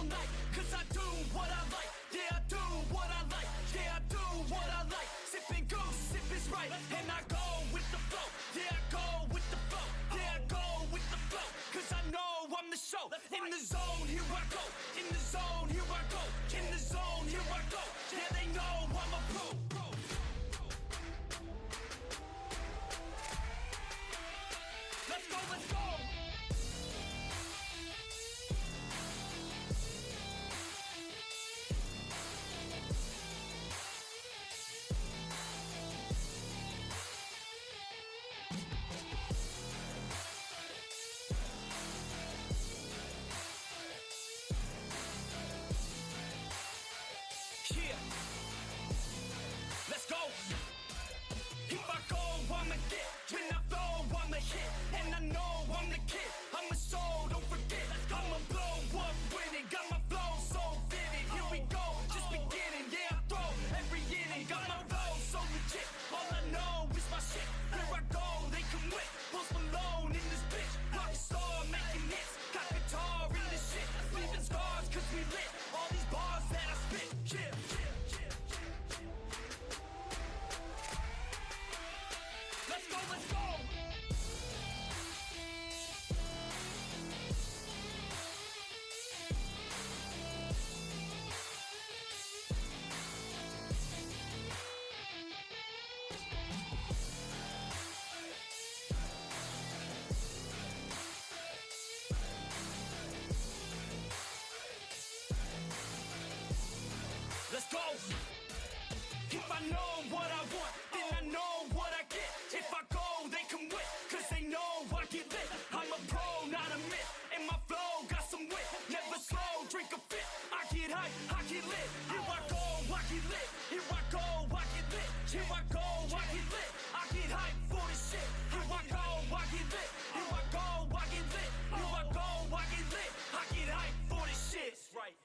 night, cause I do what I like. Yeah, I do what I like. Yeah, I do what I like. Sipping goose, sip is right. And I go with the flow. Yeah, I go with the flow. Yeah, I go with the flow. Cause I know I'm the show. In the zone, here I go. In the zone, here I go. In the zone, here I go. Yeah, they know I'm a pro. Let's go, let's go. Yeah. Let's go. If I go, I'ma get. When I flow, I'ma hit. And I know I'm the kid. I'm a soul, don't forget. I'ma blow up with it. Got my flow so vivid. Here we go, just beginning. Yeah, I throw every inning. Got my flow so legit. All I know is my shit. Here I go, they come with. Post Malone in this bitch. Rockstar making hits. Got guitar in this shit. Leaving scars cause we lit. All these bars that I spit. Yeah. Let's go, let's go. Let's go. If I know what I want, then I know what I get. If I go, they come with, cause they know I get lit. I'm a pro, not a myth, and my flow got some wit. Never slow, drink a fit. I get hype, I get lit. Here I go, I get lit. Here I go, I get lit. Here I go, I get lit. I get hype for this shit. Here I go, I get lit. Here I go, I get lit. Here I go, I get lit. I get hype for this shit. Right.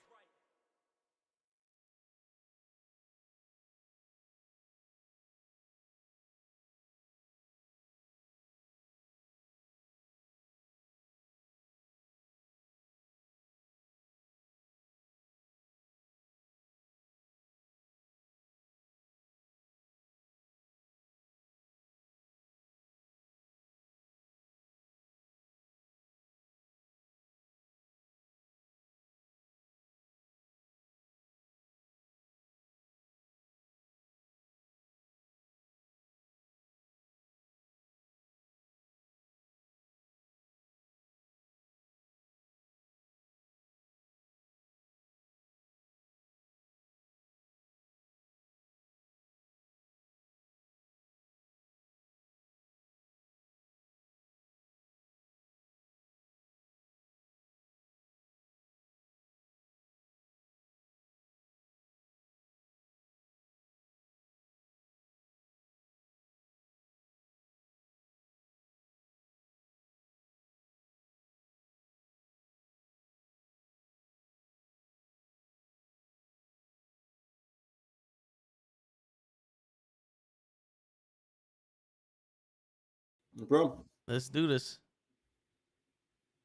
Bro, Let's do this.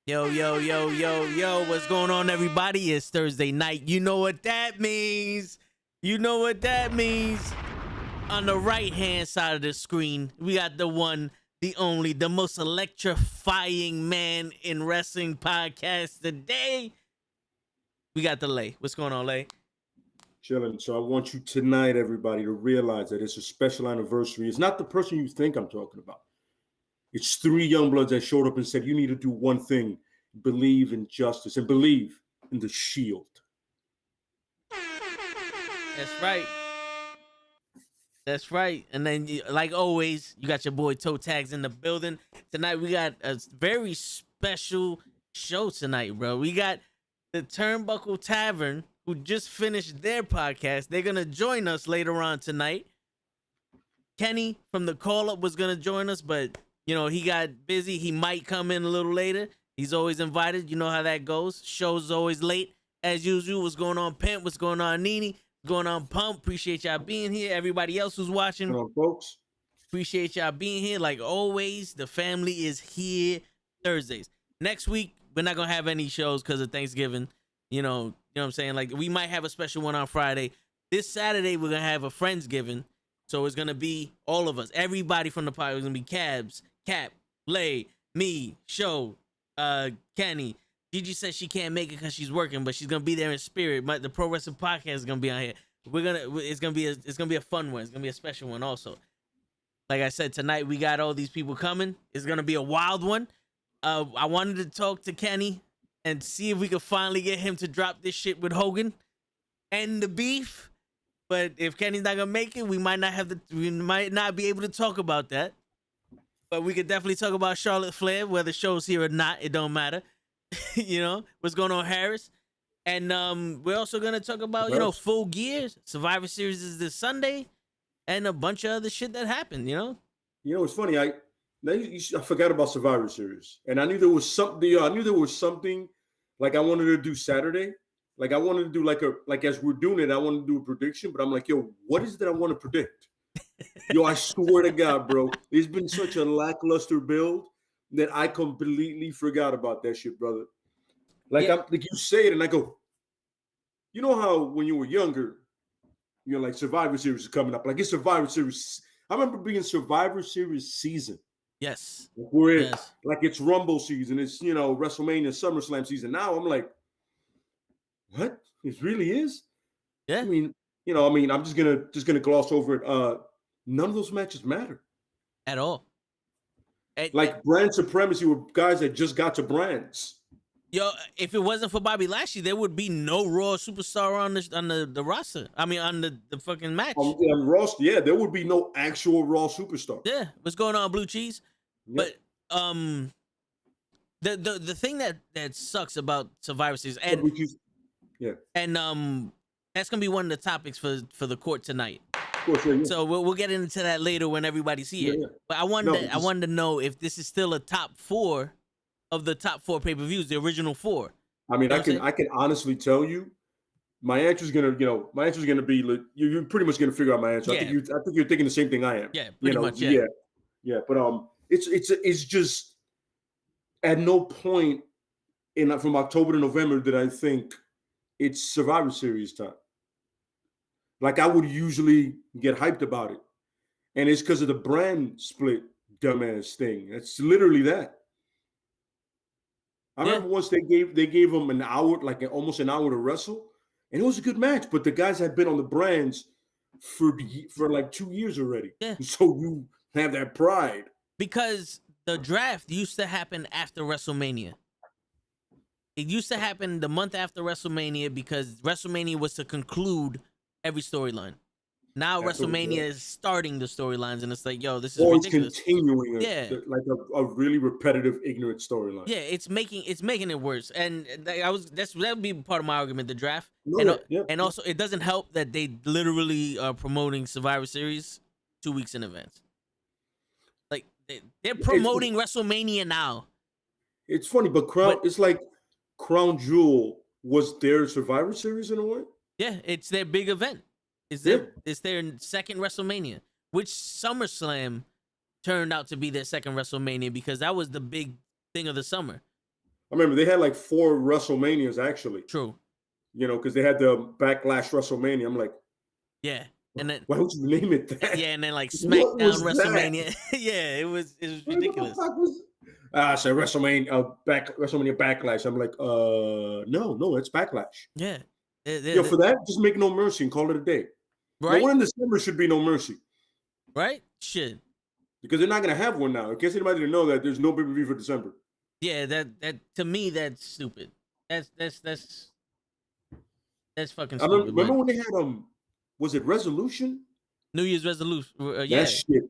Yo, yo, yo, yo, yo, what's going on, everybody? It's Thursday night. You know what that means. You know what that means. On the right-hand side of the screen, we got the one, the only, the most electrifying man in wrestling podcast today. We got the Lay. What's going on, Lay? chilling. So I want you tonight, everybody, to realize that it's a special anniversary. It's not the person you think I'm talking about. It's 3 young bloods that showed up and said, you need to do one thing, believe in justice and believe in the Shield. That's right. That's right. And then, like always, you got your boy Toe Tags in the building. Tonight, we got a very special show tonight, bro. We got the Turnbuckle Tavern, who just finished their podcast. They're going to join us later on tonight. Kenny from the DaCallUp was going to join us, but, you know, he got busy. He might come in a little later. He's always invited. You know how that goes. Show's always late. As usual, what's going on, Pimp? What's going on, Nene? Going on, Pump? Appreciate y'all being here. Everybody else who's watching, Hello, folks. appreciate y'all being here. Like always, the family is here Thursdays. Next week, we're not going to have any shows because of Thanksgiving. You know what I'm saying? Like, we might have a special one on Friday. This Saturday, we're going to have a Friendsgiving. So it's going to be all of us. Everybody from the pod. It's going to be Cabs, Cap, Lay, me, Show, Kenny. Gigi says she can't make it because she's working, but she's going to be there in spirit. The Pro Wrestling Podcast is going to be on here. It's going to be a fun one. It's going to be a special one also. Like I said, tonight we got all these people coming. It's going to be a wild one. I wanted to talk to Kenny and see if we could finally get him to drop this shit with Hogan and the beef. But if Kenny's not gonna make it, we might not be able to talk about that. But we could definitely talk about Charlotte Flair, whether show's here or not. It don't matter. You know what's going on, Harris. And we're also gonna talk about Full Gear. Survivor Series is this Sunday, and a bunch of other shit that happened. It's funny. I forgot about Survivor Series, and I knew there was something. I knew there was something like I wanted to do Saturday. Like I wanted to do like as we're doing it, I wanted to do a prediction, but I'm like, yo, what is it that I want to predict? Yo, I swear to God, bro, it's been such a lackluster build that I completely forgot about that shit, brother. Like I'm like you say it, and I go, you know how when you were younger, you're like Survivor Series is coming up. Like it's Survivor Series. I remember being Survivor Series season. Yes. We're in like it's Rumble season. It's WrestleMania, SummerSlam season. Now I'm like, what? It really is? Yeah. I mean, I'm just gonna gloss over it. None of those matches matter at all. Like brand supremacy with guys that just got to brands. Yo, if it wasn't for Bobby Lashley, there would be no Raw superstar on the roster. I mean, on the fucking match. On Raw, there would be no actual Raw superstar. Yeah, what's going on, Blue Cheese? Yep. But the thing that sucks about Survivor Series and that's gonna be one of the topics for the court tonight. Of course, yeah. So we'll get into that later when everybody's here. Yeah. But I wanted to know if this is still a top 4 of the top 4 pay-per-views, the original 4. I mean, I can honestly tell you, my answer is gonna be you're pretty much gonna figure out my answer. Yeah. I think you're thinking the same thing I am. Yeah, pretty much. Yeah. But it's just at no point from October to November did I think it's Survivor Series time. Like I would usually get hyped about it, and it's because of the brand split dumbass thing. It's literally that. I remember once they gave them an hour, like almost an hour to wrestle, and it was a good match. But the guys had been on the brands for like 2 years already. Yeah. So you have that pride. Because the draft used to happen after WrestleMania. It used to happen the month after WrestleMania because WrestleMania was to conclude every storyline. Now WrestleMania is starting the storylines, and it's like, yo, this is ridiculous. It's continuing, a really repetitive, ignorant storyline. Yeah, it's making it worse, and that would be part of my argument. The draft, and also it doesn't help that they literally are promoting Survivor Series 2 weeks in advance. Like they're promoting WrestleMania now. It's funny, but it's like Crown Jewel was their Survivor Series in a way. Yeah, it's their big event. It's their second WrestleMania, which SummerSlam turned out to be their second WrestleMania because that was the big thing of the summer. I remember they had like 4 WrestleManias actually. True. Because they had the Backlash WrestleMania. I'm like, yeah, and then why don't you name it that? Yeah, and then like SmackDown WrestleMania. Yeah, it was ridiculous. So WrestleMania WrestleMania Backlash. I'm like, no, it's Backlash. Yeah. For that, just make No Mercy and call it a day. Right. The one in December should be No Mercy. Right? Shit. Because they're not gonna have one now. In case anybody didn't know that, there's no pay-per-view for December. Yeah, that to me that's stupid. That's fucking stupid. Remember when they had was it Resolution? New Year's Resolution. That shit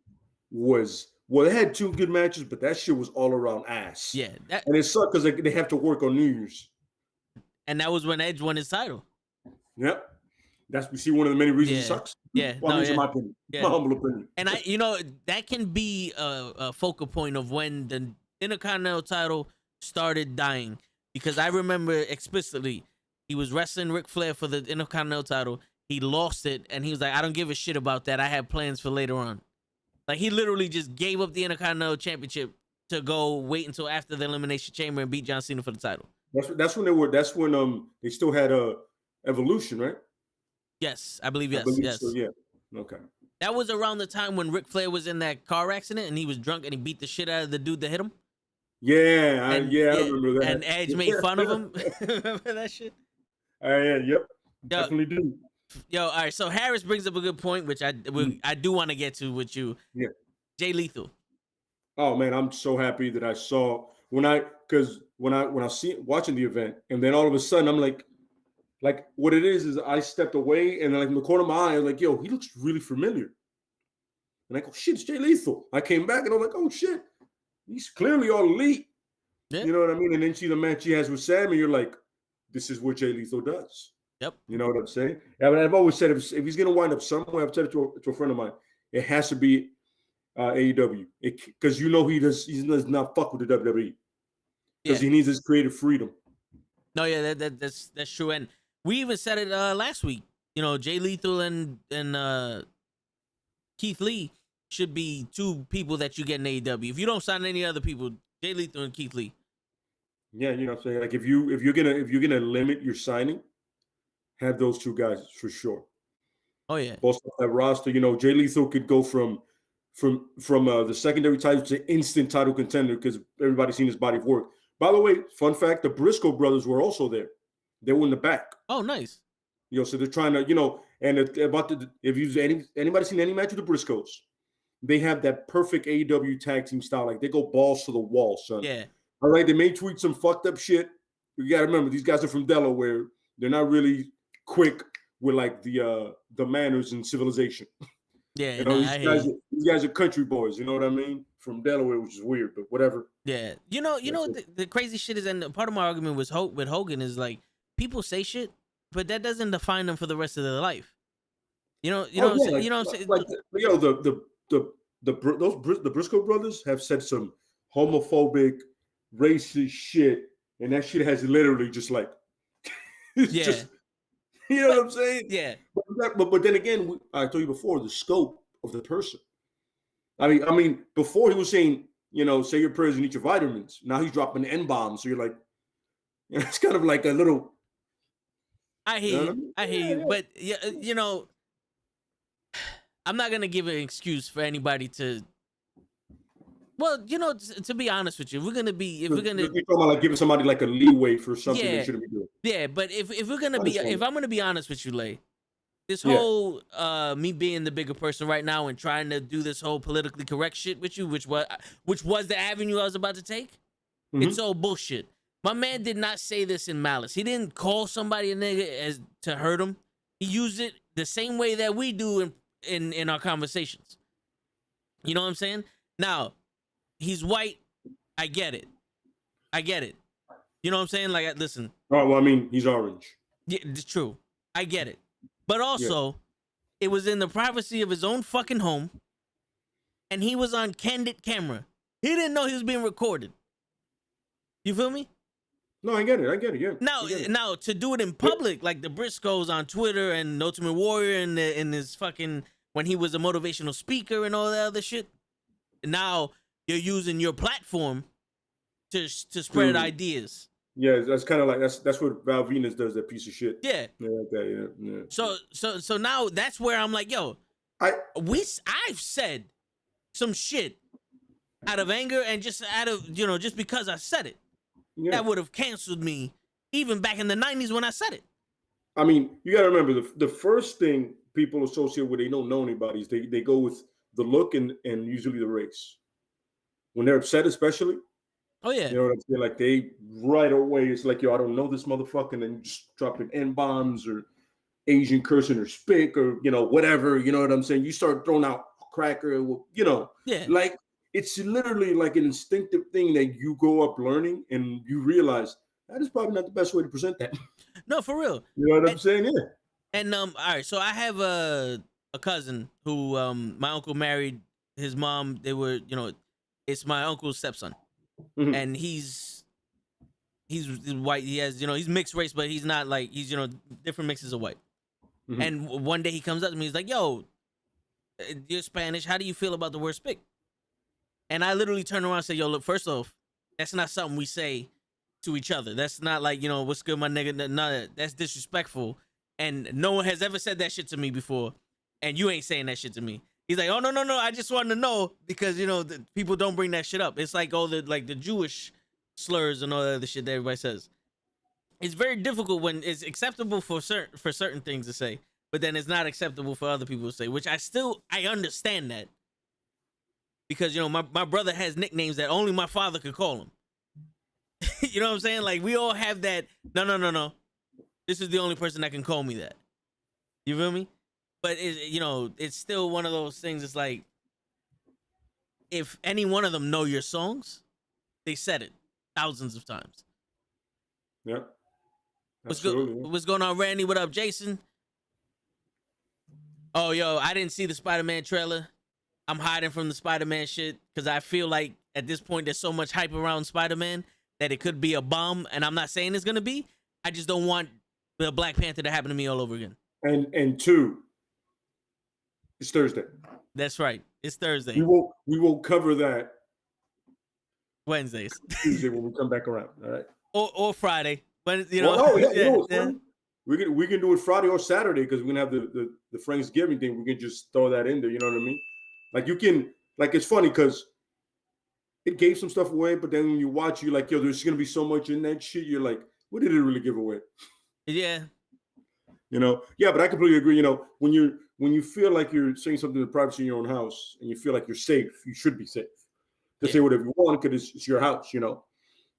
was they had 2 good matches, but that shit was all around ass. Yeah, and it sucked because they have to work on New Year's. And that was when Edge won his title. Yep. We see one of the many reasons it sucks. Yeah. Well, my opinion. Yeah. My humble opinion. And that can be a focal point of when the Intercontinental title started dying. Because I remember explicitly, he was wrestling Ric Flair for the Intercontinental title. He lost it, and he was like, I don't give a shit about that. I have plans for later on. Like, he literally just gave up the Intercontinental Championship to go wait until after the Elimination Chamber and beat John Cena for the title. That's when they were. That's when they still had Evolution, right? Yes, I believe I yes. believe Yes. so, yeah. Okay. That was around the time when Ric Flair was in that car accident and he was drunk and he beat the shit out of the dude that hit him. Yeah, I And remember that. And Edge made fun of him. Remember that shit? Yeah, yep. Yo, Definitely do. all right. So Harris brings up a good point, which I do want to get to with you. Yeah. Jay Lethal. Oh man, I'm so happy that I saw when I see watching the event, and then all of a sudden I'm like what it is I stepped away, and like in the corner of my eye, I was like, yo, he looks really familiar. And I go, shit, it's Jay Lethal. I came back and I'm like, oh shit, he's clearly all elite. Yeah. You know what I mean? And then see the match he has with Sam, and you're like, this is what Jay Lethal does. Yep. You know what I'm saying? Yeah, but I've always said if he's gonna wind up somewhere, I've said it to a friend of mine, it has to be AEW, because he does not fuck with the WWE because he needs his creative freedom. No, yeah, that's true, and we even said it last week. You know, Jay Lethal and Keith Lee should be two people that you get in AEW. If you don't sign any other people, Jay Lethal and Keith Lee. Yeah, you know what I'm saying? Like if you're gonna limit your signing, have those two guys for sure. Oh yeah. Both that roster, you know, Jay Lethal could go from the secondary title to instant title contender because everybody's seen his body of work. By the way, fun fact: the Briscoe brothers were also there. They were in the back. Oh, nice. You know, so they're trying to, you know, and if you've anybody seen any match with the Briscoes, they have that perfect AEW tag team style. Like they go balls to the wall, son. Yeah. All right, they may tweet some fucked up shit. You got to remember, these guys are from Delaware. They're not really quick with like the manners and civilization. Yeah, you know, these guys are country boys. You know what I mean? From Delaware, which is weird, but whatever. Yeah, you know, the crazy shit is, and part of my argument with Hogan is like people say shit, but that doesn't define them for the rest of their life. You know what I'm saying? You know what I'm saying? Like, yo, the Briscoe brothers have said some homophobic, racist shit, and that shit has literally just like, just, you know what I'm saying? Yeah. But then again, I told you before, the scope of the person. I mean, before he was saying, you know, say your prayers and eat your vitamins. Now he's dropping N-bombs. So you're like, you know, it's kind of like a little. I hear you. I hear you. But, you know, I'm not going to give an excuse for anybody to. Well, you know, to be honest with you, you're talking about like giving somebody like a leeway for something they shouldn't be doing. Yeah, but if I'm gonna be honest with you, Lay, this whole me being the bigger person right now and trying to do this whole politically correct shit with you, which was the avenue I was about to take, it's all bullshit. My man did not say this in malice. He didn't call somebody a nigga as to hurt him. He used it the same way that we do in our conversations. You know what I'm saying? Now, he's white. I get it. You know what I'm saying? Like, listen. Oh, well, I mean, he's orange. Yeah, it's true. I get it. But also, it was in the privacy of his own fucking home, and he was on candid camera. He didn't know he was being recorded. You feel me? No, I get it. Yeah. Now to do it in public, like the Briscoes on Twitter and Ultimate Warrior and in his fucking when he was a motivational speaker and all that other shit. Now you're using your platform to spread ideas. Yeah, that's kind of like that's what Val Venus does. That piece of shit. Yeah. Yeah. So now that's where I'm like, yo, I've said some shit out of anger and just out of just because I said it. Yeah. That would have canceled me even back in the 90s when I said it. I mean, you got to remember the first thing people associate with they don't know anybody is they go with the look and usually the race. When they're upset, especially. Oh, yeah. You know what I'm saying? Like they right away, it's like, yo, I don't know this motherfucker. And then just dropping N-bombs or Asian cursing or spick or, whatever. You know what I'm saying? You start throwing out cracker, like it's literally like an instinctive thing that you grow up learning and you realize that is probably not the best way to present that. No, for real. You know what I'm saying? Yeah. And all right, so I have a cousin who my uncle married his mom. They were, it's my uncle's stepson. Mm-hmm. And he's white. He has, he's mixed race, but he's not like he's, different mixes of white. Mm-hmm. And one day he comes up to me, he's like, "Yo, you're Spanish. How do you feel about the word spick?" And I literally turned around and said, "Yo, look, first off, that's not something we say to each other. That's not like, what's good, my nigga. None of that. That's disrespectful. And no one has ever said that shit to me before. And you ain't saying that shit to me. He's like, oh, no. I just wanted to know because, the people don't bring that shit up. It's like all the Jewish slurs and all the other shit that everybody says. It's very difficult when it's acceptable for certain things to say, but then it's not acceptable for other people to say, which I understand that. Because, my brother has nicknames that only my father could call him. You know what I'm saying? Like, we all have that, no. This is the only person that can call me that. You feel me? But, it's still one of those things. It's like, if any one of them know your songs, they said it thousands of times. Yeah. What's going on, Randy? What up, Jason? Oh, yo, I didn't see the Spider-Man trailer. I'm hiding from the Spider-Man shit because I feel like at this point there's so much hype around Spider-Man that it could be a bomb, and I'm not saying it's gonna be. I just don't want the Black Panther to happen to me all over again. And two, it's Thursday. That's right. It's Thursday. We will cover that Wednesdays. Tuesday when we come back around. All right. Or Friday. But We can do it Friday or Saturday because we're gonna have the Thanksgiving thing. We can just throw that in there. You know what I mean? Like you can, like it's funny because it gave some stuff away, but then when you watch, you're like, yo, there's gonna be so much in that shit. You're like, what did it really give away? Yeah. Yeah, but I completely agree. When you feel like you're saying something in privacy in your own house and you feel like you're safe, you should be safe. To say whatever you want because it's your house,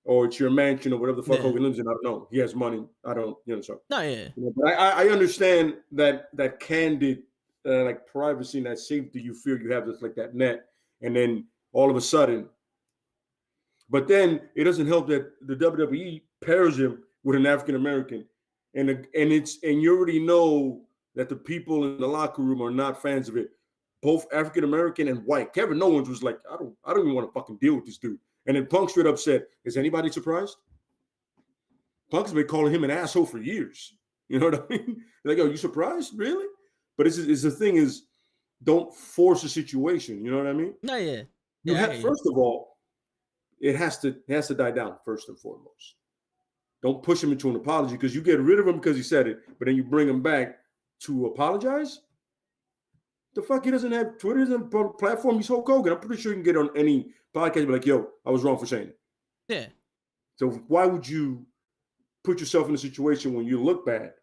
or it's your mansion or whatever the fuck Hogan lives in. I don't know. He has money. I don't, so. No, yeah. But I understand that candid, like privacy and that safety you feel you have, just like that net, and then all of a sudden, but then it doesn't help that the WWE pairs him with an African American, and you already know that the people in the locker room are not fans of it, both African American and white. Kevin Owens was like, I don't even want to fucking deal with this dude. And then Punk straight up said, is anybody surprised? Punk's been calling him an asshole for years. You know what I mean? Like, oh, you surprised? Really? But it's the thing is, don't force a situation. You know what I mean? No, yeah. First of all, it has to die down first and foremost. Don't push him into an apology because you get rid of him because he said it, but then you bring him back to apologize. The fuck, he doesn't have Twitter, doesn't have a platform. He's Hulk Hogan. I'm pretty sure you can get on any podcast and be like, yo, I was wrong for saying it. Yeah. So why would you put yourself in a situation when you look bad?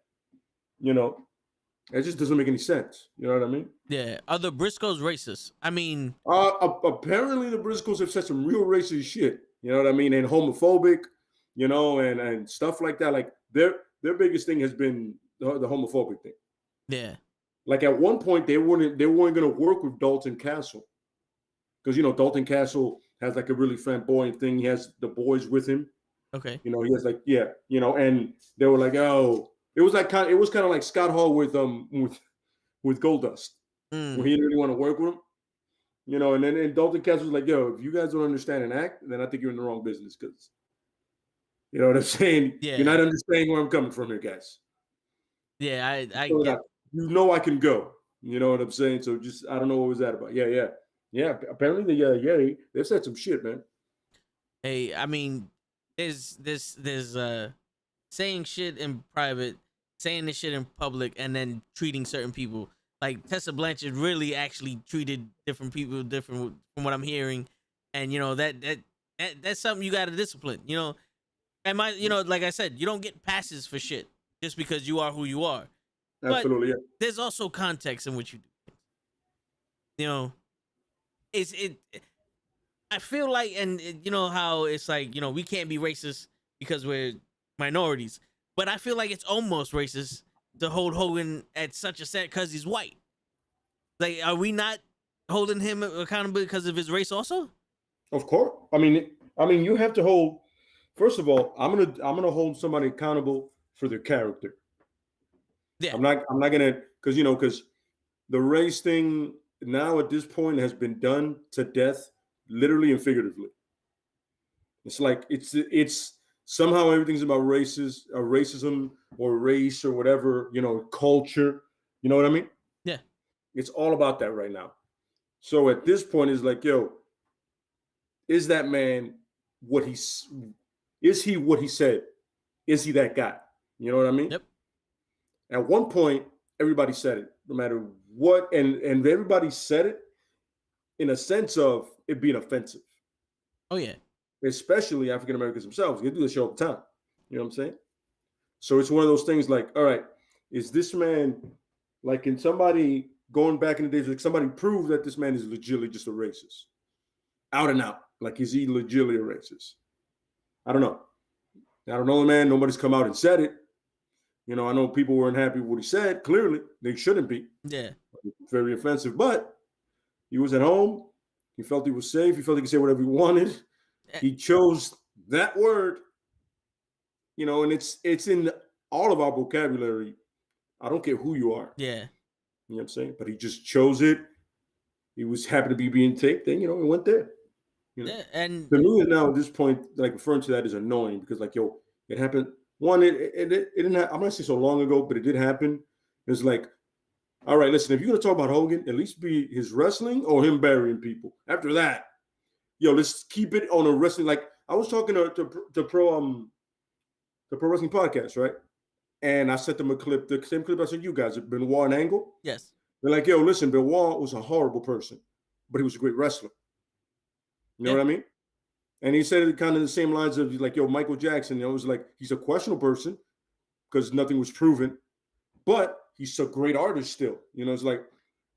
It just doesn't make any sense. You know what I mean? Yeah. Are the Briscoes racist? I mean, apparently the Briscoes have said some real racist shit. You know what I mean? And homophobic, and stuff like that. Like their biggest thing has been the homophobic thing. Yeah. Like at one point they weren't going to work with Dalton Castle because Dalton Castle has like a really flamboyant thing. He has the boys with him. Okay. He has like and they were like, oh, it was kind of like Scott Hall with Goldust, where he didn't really want to work with him. And then Dalton Castle was like, yo, if you guys don't understand and act, then I think you're in the wrong business because you know what I'm saying? Yeah. You're not understanding where I'm coming from here, guys. Yeah, I so get. I can go. You know what I'm saying? So just I don't know what was that about. Yeah. Apparently they've said some shit, man. Hey, I mean, there's saying shit in private, saying this shit in public, and then treating certain people like Tessa Blanchard really actually treated different people different from what I'm hearing, and that's something you got to discipline. And like I said, you don't get passes for shit just because you are who you are. Absolutely, but there's also context in which you do things. I feel like, and how it's like, we can't be racist because we're minorities, but I feel like it's almost racist to hold Hogan at such a set because he's white. Like, are we not holding him accountable because of his race also? Of course. I mean, you have to hold. First of all, I'm gonna hold somebody accountable for their character. Yeah. I'm not gonna because the race thing now at this point has been done to death, literally and figuratively. It's like it's somehow everything's about racism or race or whatever, culture. You know what I mean? Yeah. It's all about that right now. So at this point, it's like, yo, is that man what he's? is he what he said? Is he that guy? You know what I mean? Yep. At one point, everybody said it, no matter what, and everybody said it in a sense of it being offensive. Oh yeah. Especially African Americans themselves. They do this show all the time. You know what I'm saying? So it's one of those things like, all right, is this man, like, in somebody going back in the days, like somebody prove that this man is legitimately just a racist? Out and out. Like, is he legitimately a racist? I don't know, man. Nobody's come out and said it. You know, I know people weren't happy with what he said. Clearly, they shouldn't be. Yeah. Very offensive. But he was at home. He felt he was safe. He felt he could say whatever he wanted. He chose that word. You know, and it's in all of our vocabulary. I don't care who you are. Yeah. You know what I'm saying? But he just chose it. He was happy to be being taped. Then, you know, he went there. You know? Yeah, and to me now at this point, like referring to that is annoying because, like, yo, it happened. One, it didn't happen, I'm not saying so long ago, but it did happen. It's like, all right, listen, if you're gonna talk about Hogan, at least be his wrestling or him burying people. After that, yo, let's keep it on a wrestling. Like, I was talking to Pro Wrestling Podcast, right? And I sent them a clip, the same clip I sent you guys, Benoit and Angle. yes. They're like, yo, listen, Benoit was a horrible person, but he was a great wrestler. You know what I mean? And he said it kind of the same lines of like, yo, Michael Jackson, you know, it was like, he's a questionable person because nothing was proven, but he's a great artist still. You know, it's like,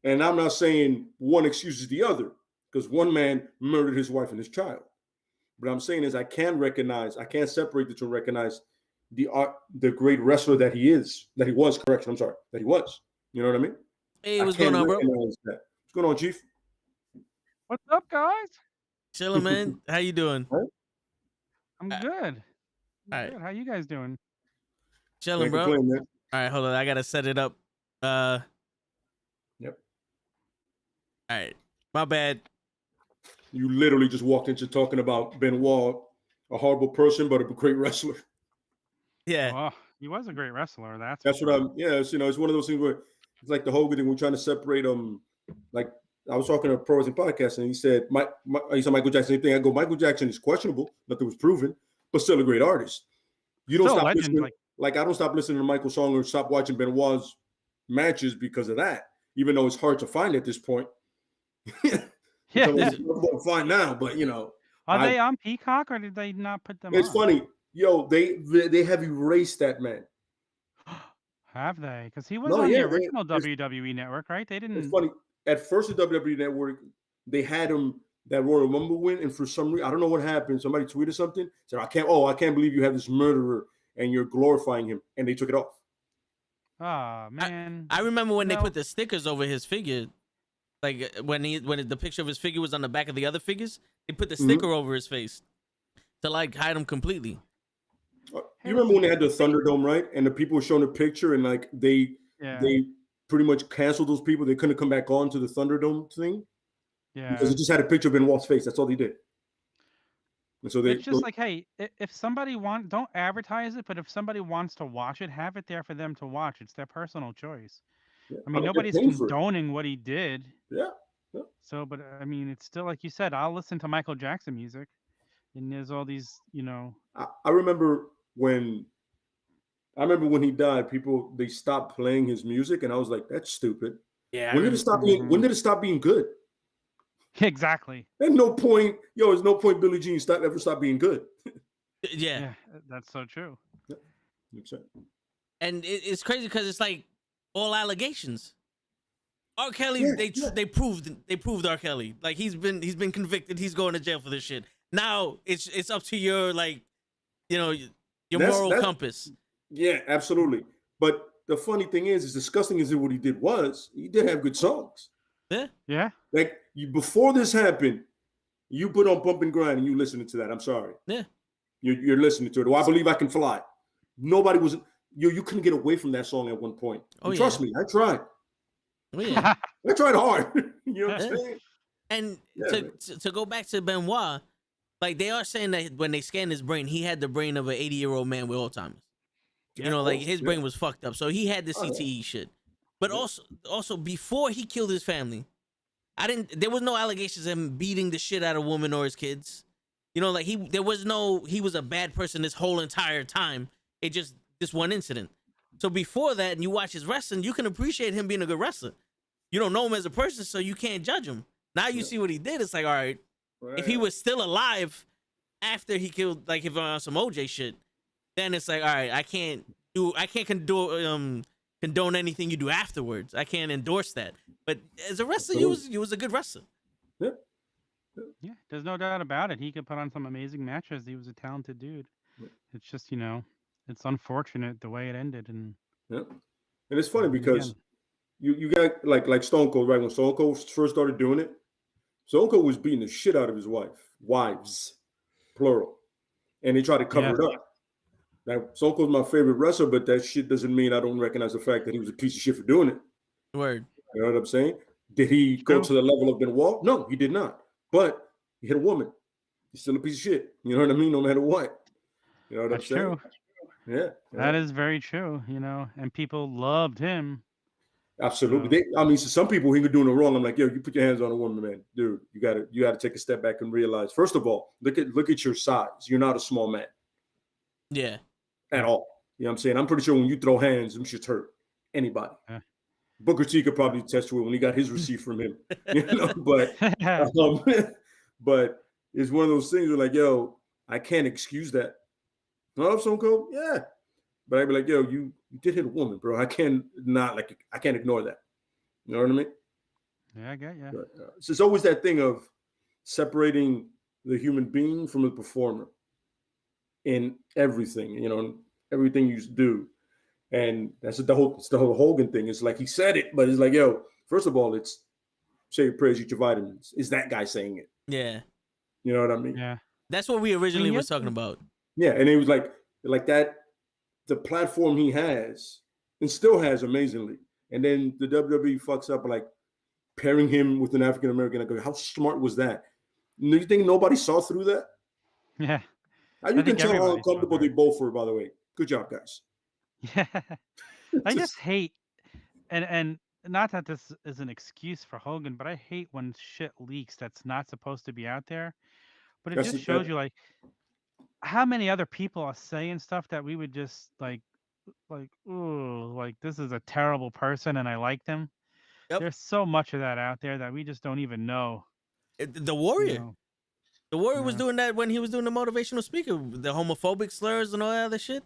and I'm not saying one excuses the other because one man murdered his wife and his child. But I'm saying is I can't separate the two and recognize the great wrestler that he was. You know what I mean? Hey, what's going on, bro? What's going on, Chief? What's up, guys? Chilling, man. How you doing? I'm good. All right. Good. How you guys doing? Chilling, bro. All right, hold on. I gotta set it up. Yep. All right. My bad. You literally just walked into talking about Benoit, a horrible person, but a great wrestler. Yeah. Well, he was a great wrestler. That's what I'm. Yeah, it's, you know, it's one of those things where it's like the Hogan thing. We're trying to separate them. Like I was talking to a Pro Wrestling Podcast, and he said, he said Michael Jackson. Same thing. I go, Michael Jackson is questionable. Nothing was proven, but still a great artist. You don't Still a stop legend, listening. Like I don't stop listening to Michael's song or stop watching Benoit's matches because of that. Even though it's hard to find at this point. Yeah. It's fine now, but you know. Are they on Peacock or did they not put them on? It's funny. Yo, they have erased that man. Have they? Because he was on the original WWE network, right? They didn't. It's funny. At first, the WWE network, they had him that Royal Rumble win, and for some reason, I don't know what happened. Somebody tweeted something, said, I can't believe you have this murderer and you're glorifying him. And they took it off. Oh, man. I remember when they put the stickers over his figure. Like when the picture of his figure was on the back of the other figures, they put the sticker over his face to like hide him completely. You remember when they had the Thunderdome, right? And the people were showing a picture, and like they pretty much canceled those people. They couldn't come back on to the Thunderdome thing, because it just had a picture of Benoit's face. That's all they did. And so it's just like, hey, if somebody don't advertise it, but if somebody wants to watch it, have it there for them to watch. It's their personal choice. Yeah. I mean, nobody's condoning what he did. Yeah. So, but I mean, it's still like you said. I'll listen to Michael Jackson music, and there's all these, you know. I remember when he died, they stopped playing his music, and I was like, "That's stupid." Yeah. When did it stop being good? Exactly. There's no point. There's no point. Billie Jean ever stop being good. Yeah, that's so true. Yeah. And it's crazy because it's like all allegations. R. Kelly, they proved R. Kelly. Like he's been convicted. He's going to jail for this shit. Now it's up to your your moral compass. Yeah, absolutely. But the funny thing is, as disgusting as what he did was, he did have good songs. Yeah. Like before this happened, you put on Bump and Grind and you listening to that. I'm sorry. Yeah. You're listening to it. Oh, I Believe I Can Fly. Nobody was. You couldn't get away from that song at one point. Trust me, I tried. Oh, yeah. I tried hard. You know what I'm saying? And to go back to Benoit, like they are saying that when they scanned his brain, he had the brain of an 80-year-old man with Alzheimer's. You know, like his brain was fucked up, so he had the CTE shit. But also before he killed his family, there was no allegations of him beating the shit out of women or his kids. You know, like he was a bad person this whole entire time. It just this one incident. So before that, and you watch his wrestling, you can appreciate him being a good wrestler. You don't know him as a person, so you can't judge him. Now you see what he did. It's like, all right, if he was still alive after he killed, like if on some OJ shit, then it's like, all right, I can't condone anything you do afterwards. I can't endorse that. But as a wrestler, he was a good wrestler. Yeah. Yeah, there's no doubt about it. He could put on some amazing matches. He was a talented dude. It's just, it's unfortunate the way it ended. And it's funny because you got like Stone Cold, right? When Stone Cold first started doing it, Stone Cold was beating the shit out of his wives, plural, and he tried to cover it up. Now, Stone Cold's my favorite wrestler, but that shit doesn't mean I don't recognize the fact that he was a piece of shit for doing it. Word. You know what I'm saying? Did he go to the level of Benoit? No, he did not. But he hit a woman. He's still a piece of shit. You know what I mean? No matter what. You know what I'm saying? True. Yeah. That is very true, and people loved him. Absolutely. Some people he could do no wrong. I'm like, yo, you put your hands on a woman, man. Dude, you gotta take a step back and realize, first of all, look at your size. You're not a small man. Yeah. At all. You know what I'm saying? I'm pretty sure when you throw hands, them shit's hurt anybody. Yeah. Booker T could probably attest to it when he got his receipt from him. But it's one of those things where like, yo, I can't excuse that. No, Stone Cold? Yeah. But I'd be like, yo, you did hit a woman, bro. I can't ignore that. You know what I mean? Yeah, I get you. But, it's always that thing of separating the human being from the performer in everything, everything you do. And that's the whole Hogan thing. It's like he said it, but it's like, yo, first of all, it's say your prayers, eat your vitamins. Is that guy saying it? Yeah. You know what I mean? Yeah. That's what we originally was talking about. Yeah, and it was like that, the platform he has and still has amazingly. And then the WWE fucks up like pairing him with an African American. I go, how smart was that? You think nobody saw through that? Yeah. You can tell how uncomfortable they both were, by the way. Good job, guys. Yeah. I just hate, and not that this is an excuse for Hogan, but I hate when shit leaks that's not supposed to be out there. But it just shows you like how many other people are saying stuff that we would just like, ooh, like this is a terrible person and I like them. Yep. There's so much of that out there that we just don't even know. The Warrior. The Warrior was doing that when he was doing the motivational speaker, the homophobic slurs and all that other shit.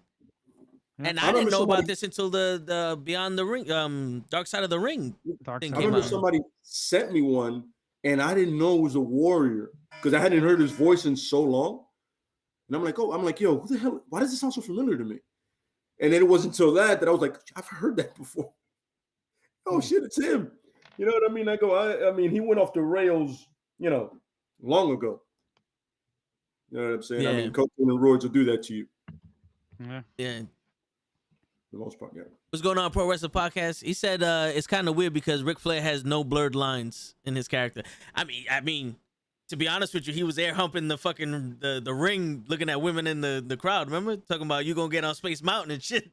Yeah. And I didn't know about this until the Beyond the Ring, Dark Side of the Ring. I remember somebody sent me one, and I didn't know it was a Warrior because I hadn't heard his voice in so long. And I'm like, yo, who the hell? Why does this sound so familiar to me? And then it wasn't until that I was like, I've heard that before. Oh shit, it's him. You know what I mean? I mean, he went off the rails, long ago. You know what I'm saying? Yeah. I mean, cocaine and roids will do that to you. Yeah. For the most part, yeah. What's going on, Pro Wrestling Podcast? He said it's kind of weird because Ric Flair has no blurred lines in his character. I mean, to be honest with you, he was air humping the fucking the ring, looking at women in the crowd. Remember talking about you gonna get on Space Mountain and shit.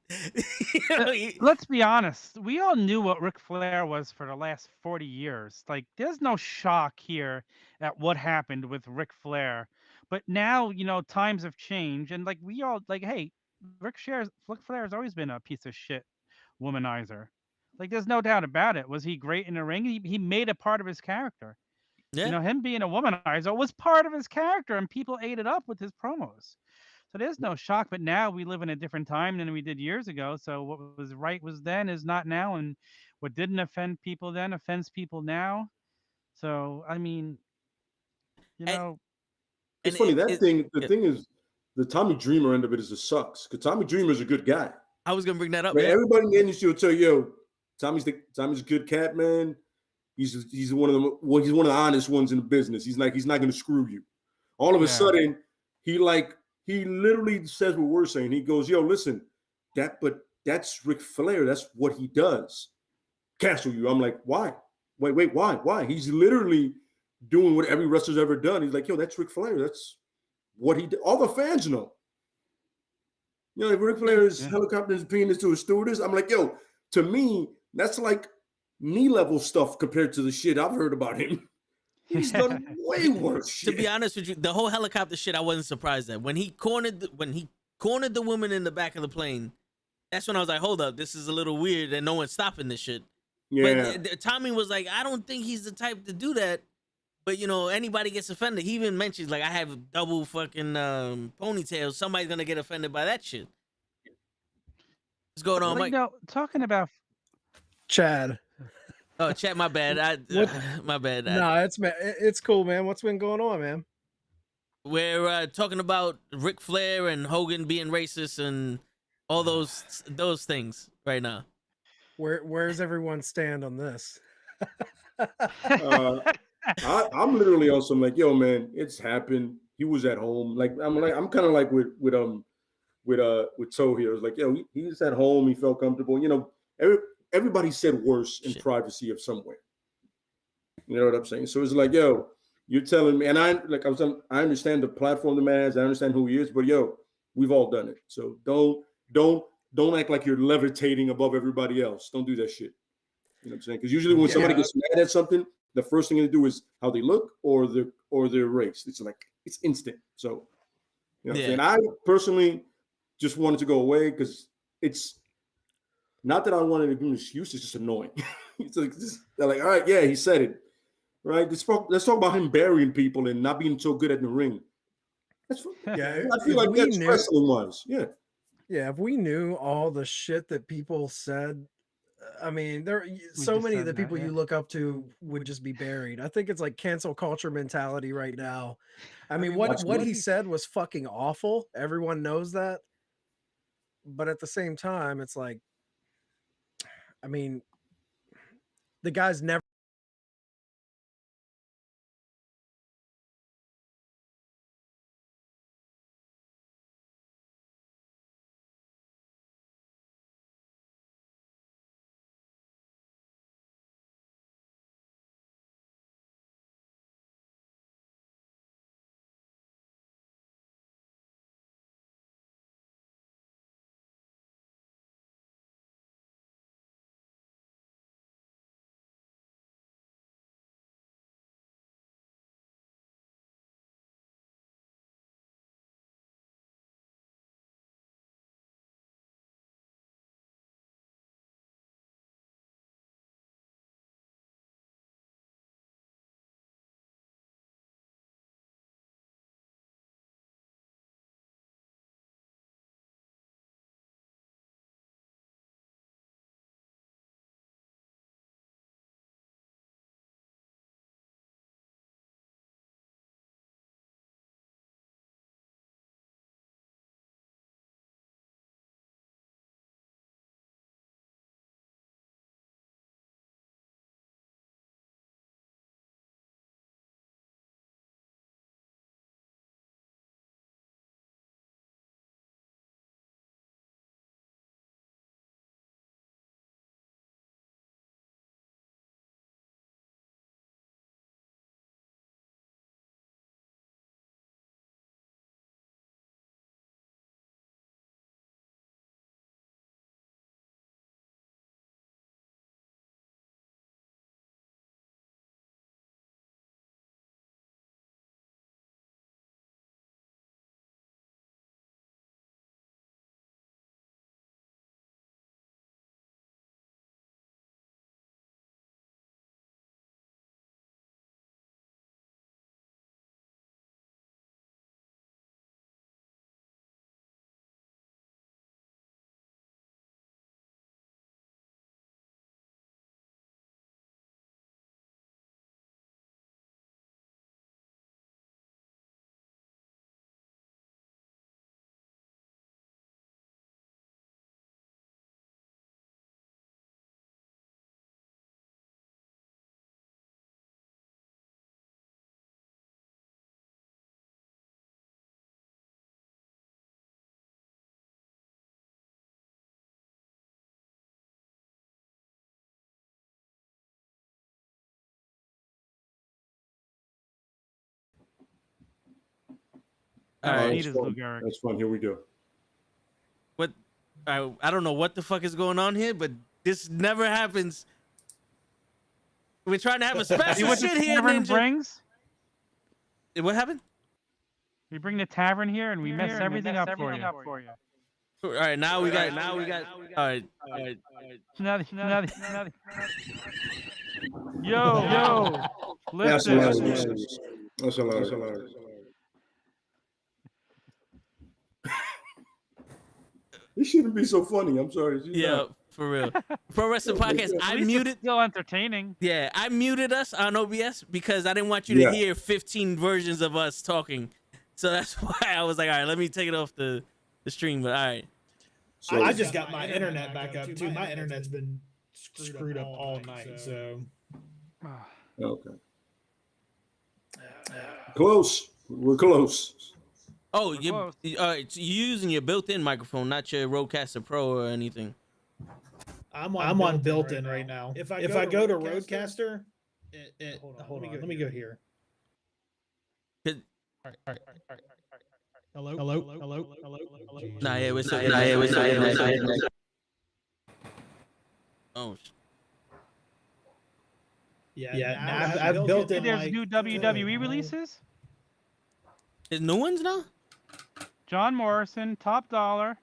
Let's be honest. We all knew what Ric Flair was for the last 40 years. Like, there's no shock here at what happened with Ric Flair. But now, times have changed, and like we all like, hey, Ric Flair has always been a piece of shit womanizer. Like, there's no doubt about it. Was he great in the ring? He made it part of his character. Yeah. Him being a womanizer was part of his character, and people ate it up with his promos. So there's no shock. But now we live in a different time than we did years ago. So what was right was then is not now, and what didn't offend people then offends people now. So I mean, it's funny the thing is, the Tommy Dreamer end of it is it sucks because Tommy Dreamer's a good guy. I was gonna bring that up. Right? Everybody in the industry will tell you, yo, Tommy's a good cat, man. He's one of the honest ones in the business. He's not gonna screw you. All of a sudden, he literally says what we're saying. He goes, yo, listen, that's Ric Flair. That's what he does. Cancel you. I'm like, why? Wait, why? Why? He's literally doing what every wrestler's ever done. He's like, yo, that's Ric Flair. That's what he did. All the fans know. If Ric Flair is helicoptering his penis to a stewardess, I'm like, yo, to me, that's like knee level stuff compared to the shit I've heard about him. He's done way worse shit. To be honest with you, the whole helicopter shit, I wasn't surprised at. When he cornered the woman in the back of the plane, that's when I was like, hold up, this is a little weird, and no one's stopping this shit. Yeah. But Tommy was like, I don't think he's the type to do that. But, you know, anybody gets offended. He even mentions, like, I have double fucking ponytails. Somebody's going to get offended by that shit. What's going on, Mike? No, talking about Chad. Oh, chat, my bad. My bad. No, it's cool, man. What's been going on, man? We're talking about Ric Flair and Hogan being racist and all those things right now. Where's everyone stand on this? I'm literally on some like, yo, man, it's happened. He was at home. I'm kind of like with Toe here. It's like, yo, he's at home. He felt comfortable. You know, everybody said worse in privacy of somewhere. You know what I'm saying? So it's like, yo, you're telling me, and I understand the platform the man has. I understand who he is, but yo, we've all done it. So don't act like you're levitating above everybody else. Don't do that shit. You know what I'm saying? Because usually when somebody gets mad at something, the first thing they do is how they look or their race. It's like it's instant. So you know what I'm saying? I personally just wanted to go away because it's not that I wanted to give an excuse. It's just annoying. They're like, all right, yeah, he said it, right? Let's talk about him burying people and not being so good at the ring. I feel like that's wrestling wise. Yeah. Yeah, if we knew all the shit that people said, I mean, so many of the people you look up to would just be buried. I think it's like cancel culture mentality right now. I mean, what he said was fucking awful. Everyone knows that. But at the same time, it's like, I mean, the guy's never. All right, that's fun. Here we go. What? I don't know what the fuck is going on here, but this never happens We're trying to have a special See what the shit here, tavern Ninja. brings? What happened? We bring the tavern here and we mess everything up for you. All right, now we got. All right. Nothing. Yo. Listen. That's hilarious. This shouldn't be so funny. I'm sorry. Yeah, for real. Pro Wrestling Podcast. I muted. Still entertaining. Yeah, I muted us on OBS because I didn't want you to hear 15 versions of us talking. So that's why I was like, all right, let me take it off the stream. But all right. So, I just got my internet back up too. My internet's been screwed up all night. So Okay. Close. We're close. Oh, you're using your built-in microphone, not your Rodecaster Pro or anything. I'm on built-in right now. If I go to Rodecaster, hold on, let me go here. All right. Hello. Nah, yeah, we're Oh. Yeah. I've built in. There's new WWE releases. There's new ones now? John Morrison, Top Dollar,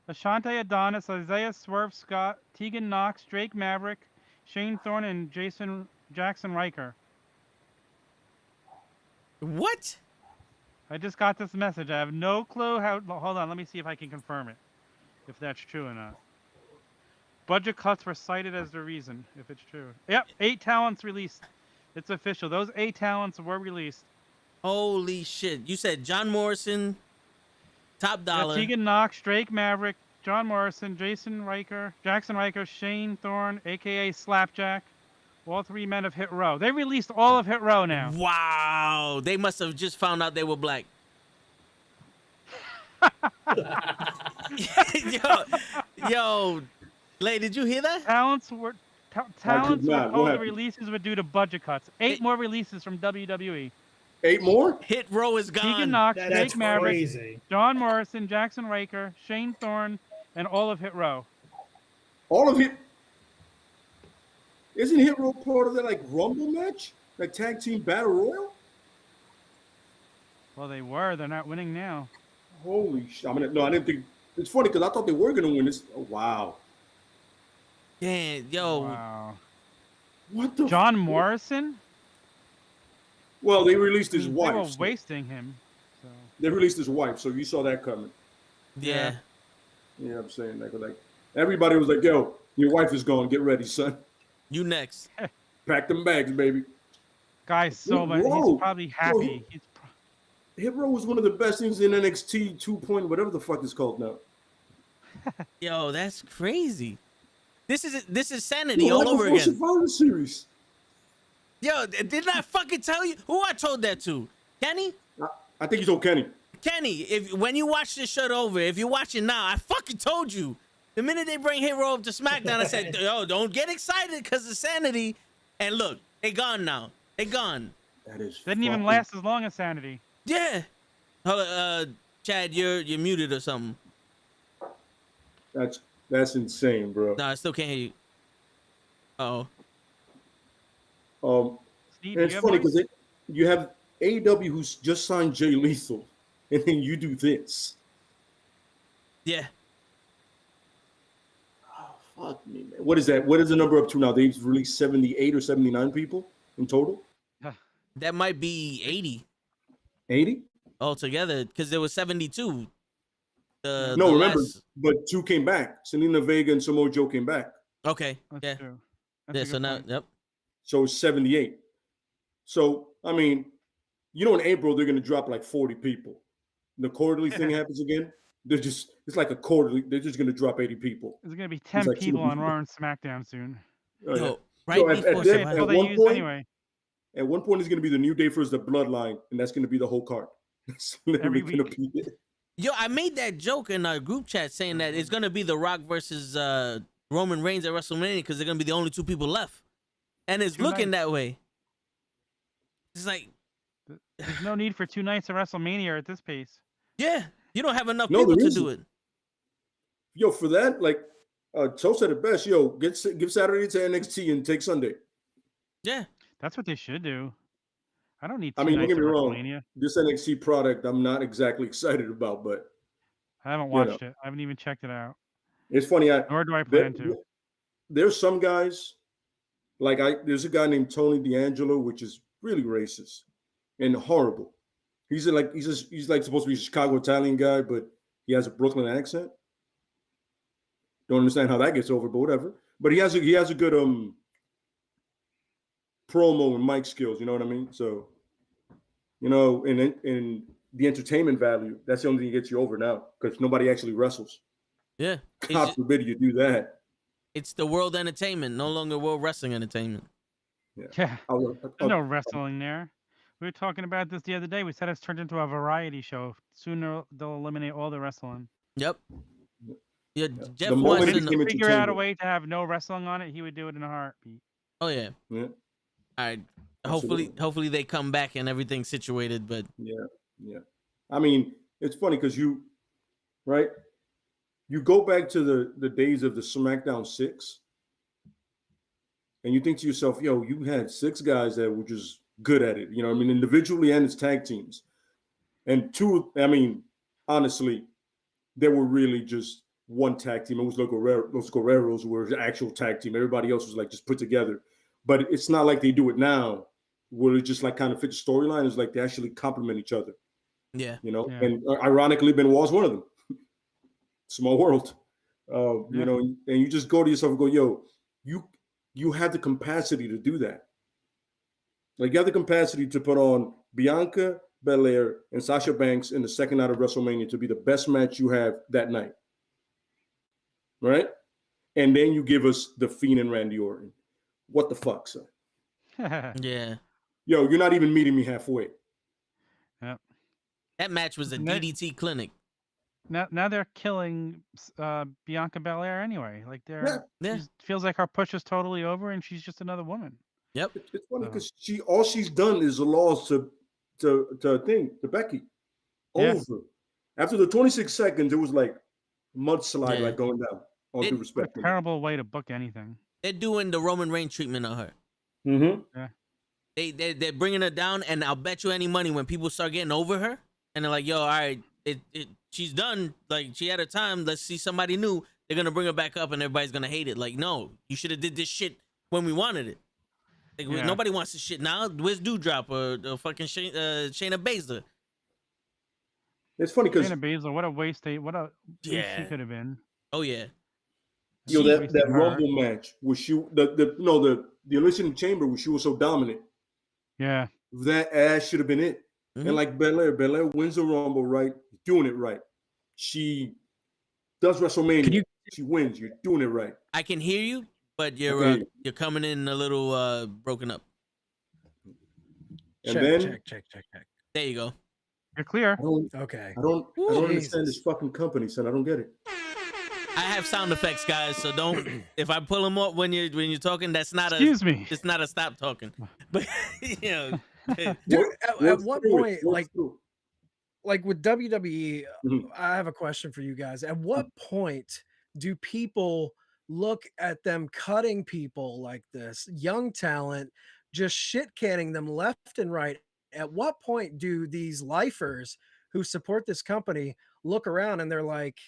Ashante Adonis, Isaiah Swerve Scott, Tegan Knox, Drake Maverick, Shane Thorne, and Jackson Riker. What? I just got this message. I have no clue how. Hold on, let me see if I can confirm it, if that's true or not. Budget cuts were cited as the reason, if it's true. Yep, 8 talents released. It's official. Those 8 talents were released. Holy shit. You said John Morrison, Top Dollar. Tegan Knox, Drake Maverick, John Morrison, Jackson Riker, Shane Thorne, a.k.a. Slapjack. All 3 men of Hit Row. They released all of Hit Row now. Wow. They must have just found out they were black. Yo, Lay, did you hear that? Talents were told the releases were due to budget cuts. 8 more releases from WWE. 8 more? Hit Row is gone. Tegan Knox, Drake Maverick, crazy. John Morrison, Jackson Riker, Shane Thorne, and all of Hit Row. All of Hit? Isn't Hit Row part of that like Rumble match? Like tag team battle royal? Well, they were. They're not winning now. Holy shit. I mean, no, I didn't think. It's funny because I thought they were going to win this. Oh, wow. Damn, yo. Wow. What the John Morrison? Well, they released his wife. They were wasting him. So. They released his wife, so you saw that coming. Yeah. You know what I'm saying? Like everybody was like, yo, your wife is gone. Get ready, son. You next. Pack them bags, baby. Guy's so much. He's probably happy. Hit Row was one of the best things in NXT 2. Whatever the fuck it's called now. Yo, that's crazy. This is sanity all over again. Survivor Series. Yo, didn't I fucking tell you? Who I told that to? Kenny? I think you told Kenny. Kenny, when you watch this shit over, if you're watching now, I fucking told you. The minute they bring Hit Row up to SmackDown, I said, yo, don't get excited because of sanity. And look, they gone now. They gone. That is. Didn't even last as long as sanity. Yeah. Chad, you're muted or something. That's insane, bro. No, I still can't hear you. Uh-oh. Steve, and it's funny because you have AEW who's just signed Jay Lethal, and then you do this. Yeah. Oh, fuck me, man. What is that? What is the number up to now? They've released 78 or 79 people in total? That might be 80. 80? Altogether, because there was 72. Remember, but 2 came back. Selena Vega and Samoa Joe came back. Okay. That's true. Yeah, so now, yep. So it's 78. So, I mean, in April, they're going to drop like 40 people. The quarterly thing happens again. It's like a quarterly. They're just going to drop 80 people. There's going to be 10 like people on Raw and SmackDown soon. At one point, it's going to be the New Day versus the Bloodline, and that's going to be the whole card. It's literally going to be it. Yo, I made that joke in our group chat saying that it's going to be The Rock versus Roman Reigns at WrestleMania because they're going to be the only 2 people left. And it's looking that way. It's like... There's no need for 2 nights of WrestleMania at this pace. Yeah, you don't have enough people to do it. Yo, for that, like, Toe said it best. Yo, give Saturday to NXT and take Sunday. Yeah. That's what they should do. I don't need I two mean, don't nights get of me wrong. WrestleMania. This NXT product, I'm not exactly excited about, but I haven't watched it. I haven't even checked it out. it's funny. Nor do I plan to. There's some guys, like there's a guy named Tony D'Angelo, which is really racist and horrible. He's like supposed to be a Chicago Italian guy, but he has a Brooklyn accent. Don't understand how that gets over, but whatever. But he has a good promo and mic skills. You know what I mean? So, you know, in the entertainment value, that's the only thing that gets you over now because nobody actually wrestles. Yeah. God forbid you do that. It's the world entertainment, no longer world wrestling entertainment. Yeah. There's no wrestling there. We were talking about this the other day. We said it's turned into a variety show. Sooner they'll eliminate all the wrestling. Yep. Yeah, Jeff wants to figure out a way to have no wrestling on it. He would do it in a heartbeat. Oh yeah. Yeah. All right. Hopefully they come back and everything's situated. But yeah. I mean, it's funny because you go back to the days of the SmackDown 6, and you think to yourself, yo, you had 6 guys that were just good at it. You know what I mean? Individually and as tag teams. And 2, I mean, honestly, they were really just one tag team. It was Los Guerreros were the actual tag team. Everybody else was like just put together. But it's not like they do it now where it just like kind of fit the storyline. It's like they actually complement each other. Yeah. You know, and ironically, Benoit's one of them. Small world. You know, and you just go to yourself and go, yo, you have the capacity to do that. Like you have the capacity to put on Bianca Belair and Sasha Banks in the second night of WrestleMania to be the best match you have that night. Right? And then you give us The Fiend and Randy Orton. What the fuck, son? Yeah. Yo, you're not even meeting me halfway. Yep. That match was a DDT clinic. Now they're killing Bianca Belair anyway. Like feels like her push is totally over, and she's just another woman. Yep. It's funny because all she's done is a loss to Becky. Over. After the 26 seconds, it was like mudslide like going down. All due respect. A terrible way to book anything. They're doing the Roman Reigns treatment on her. Mm-hmm. Yeah. They're bringing her down, and I'll bet you any money when people start getting over her, and they're like, "Yo, all right, she's done. Like she had her time. Let's see somebody new." They're gonna bring her back up, and everybody's gonna hate it. Like, no, you should have did this shit when we wanted it. Like, nobody wants this shit now. Where's Doudrop or the fucking Shayna Baszler? It's funny because Shayna Baszler, what a waste she could have been. Oh yeah. Yo, that Rumble match where she the Elimination Chamber where she was so dominant. Yeah. That ass should have been it. Mm-hmm. And like Belair wins the Rumble, right? Doing it right. She does WrestleMania. She wins. You're doing it right. I can hear you, but you're coming in a little broken up. And check. There you go. You're clear. Okay. I don't understand this fucking company, son. I don't get it. I have sound effects, guys, so don't. If I pull them up when you're talking, that's not Excuse me. It's not a stop talking. But you know, dude, at what point, like with WWE, I have a question for you guys. At what point do people look at them cutting people like this, young talent, just shit canning them left and right? At what point do these lifers who support this company look around and they're like,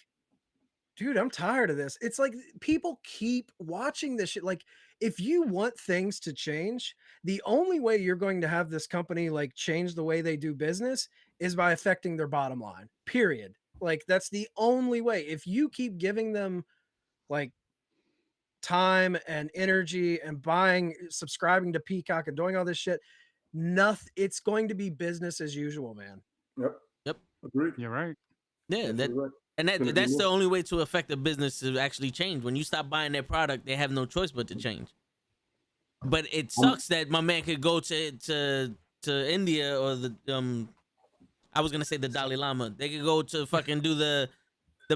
dude, I'm tired of this. It's like people keep watching this shit. Like, if you want things to change, the only way you're going to have this company like change the way they do business is by affecting their bottom line, period. Like, that's the only way. If you keep giving them like time and energy and subscribing to Peacock and doing all this shit, it's going to be business as usual, man. Yep. Agreed. You're right. Yeah. That's the only way to affect a business to actually change. When you stop buying their product, they have no choice but to change. But it sucks that my man could go to India or I was gonna say the Dalai Lama. They could go to fucking do the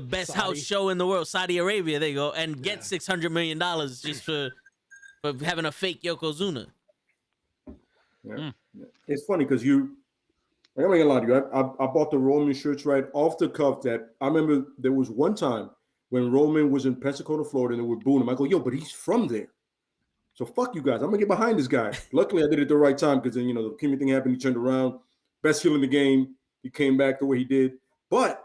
best house show in the world, Saudi Arabia. There you go, and get $600 million just for having a fake Yokozuna. Yeah. It's funny because I'm not gonna lie to you. I bought the Roman shirts right off the cuff. That I remember there was one time when Roman was in Pensacola, Florida, and they were booing him. I go, yo, but he's from there. So fuck you guys. I'm gonna get behind this guy. Luckily, I did it at the right time because then the Kimmy thing happened. He turned around, best heel in the game. He came back the way he did. But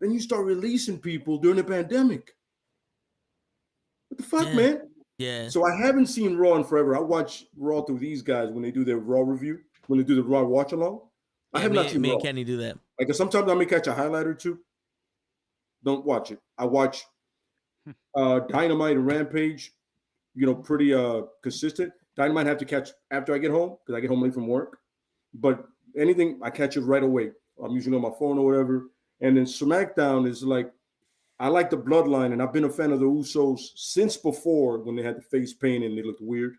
then you start releasing people during the pandemic. What the fuck, man? Yeah. So I haven't seen Raw in forever. I watch Raw through these guys when they do their Raw review, when they do the Raw watch along. I have not seen me Raw. and Kenny do that. Like sometimes I may catch a highlight or two. Don't watch it. I watch Dynamite and Rampage. Pretty consistent. Dynamite have to catch after I get home because I get home late from work. But anything, I catch it right away. I'm usually on my phone or whatever. And then SmackDown is like, I like the bloodline, and I've been a fan of the Usos since before when they had the face paint and they looked weird.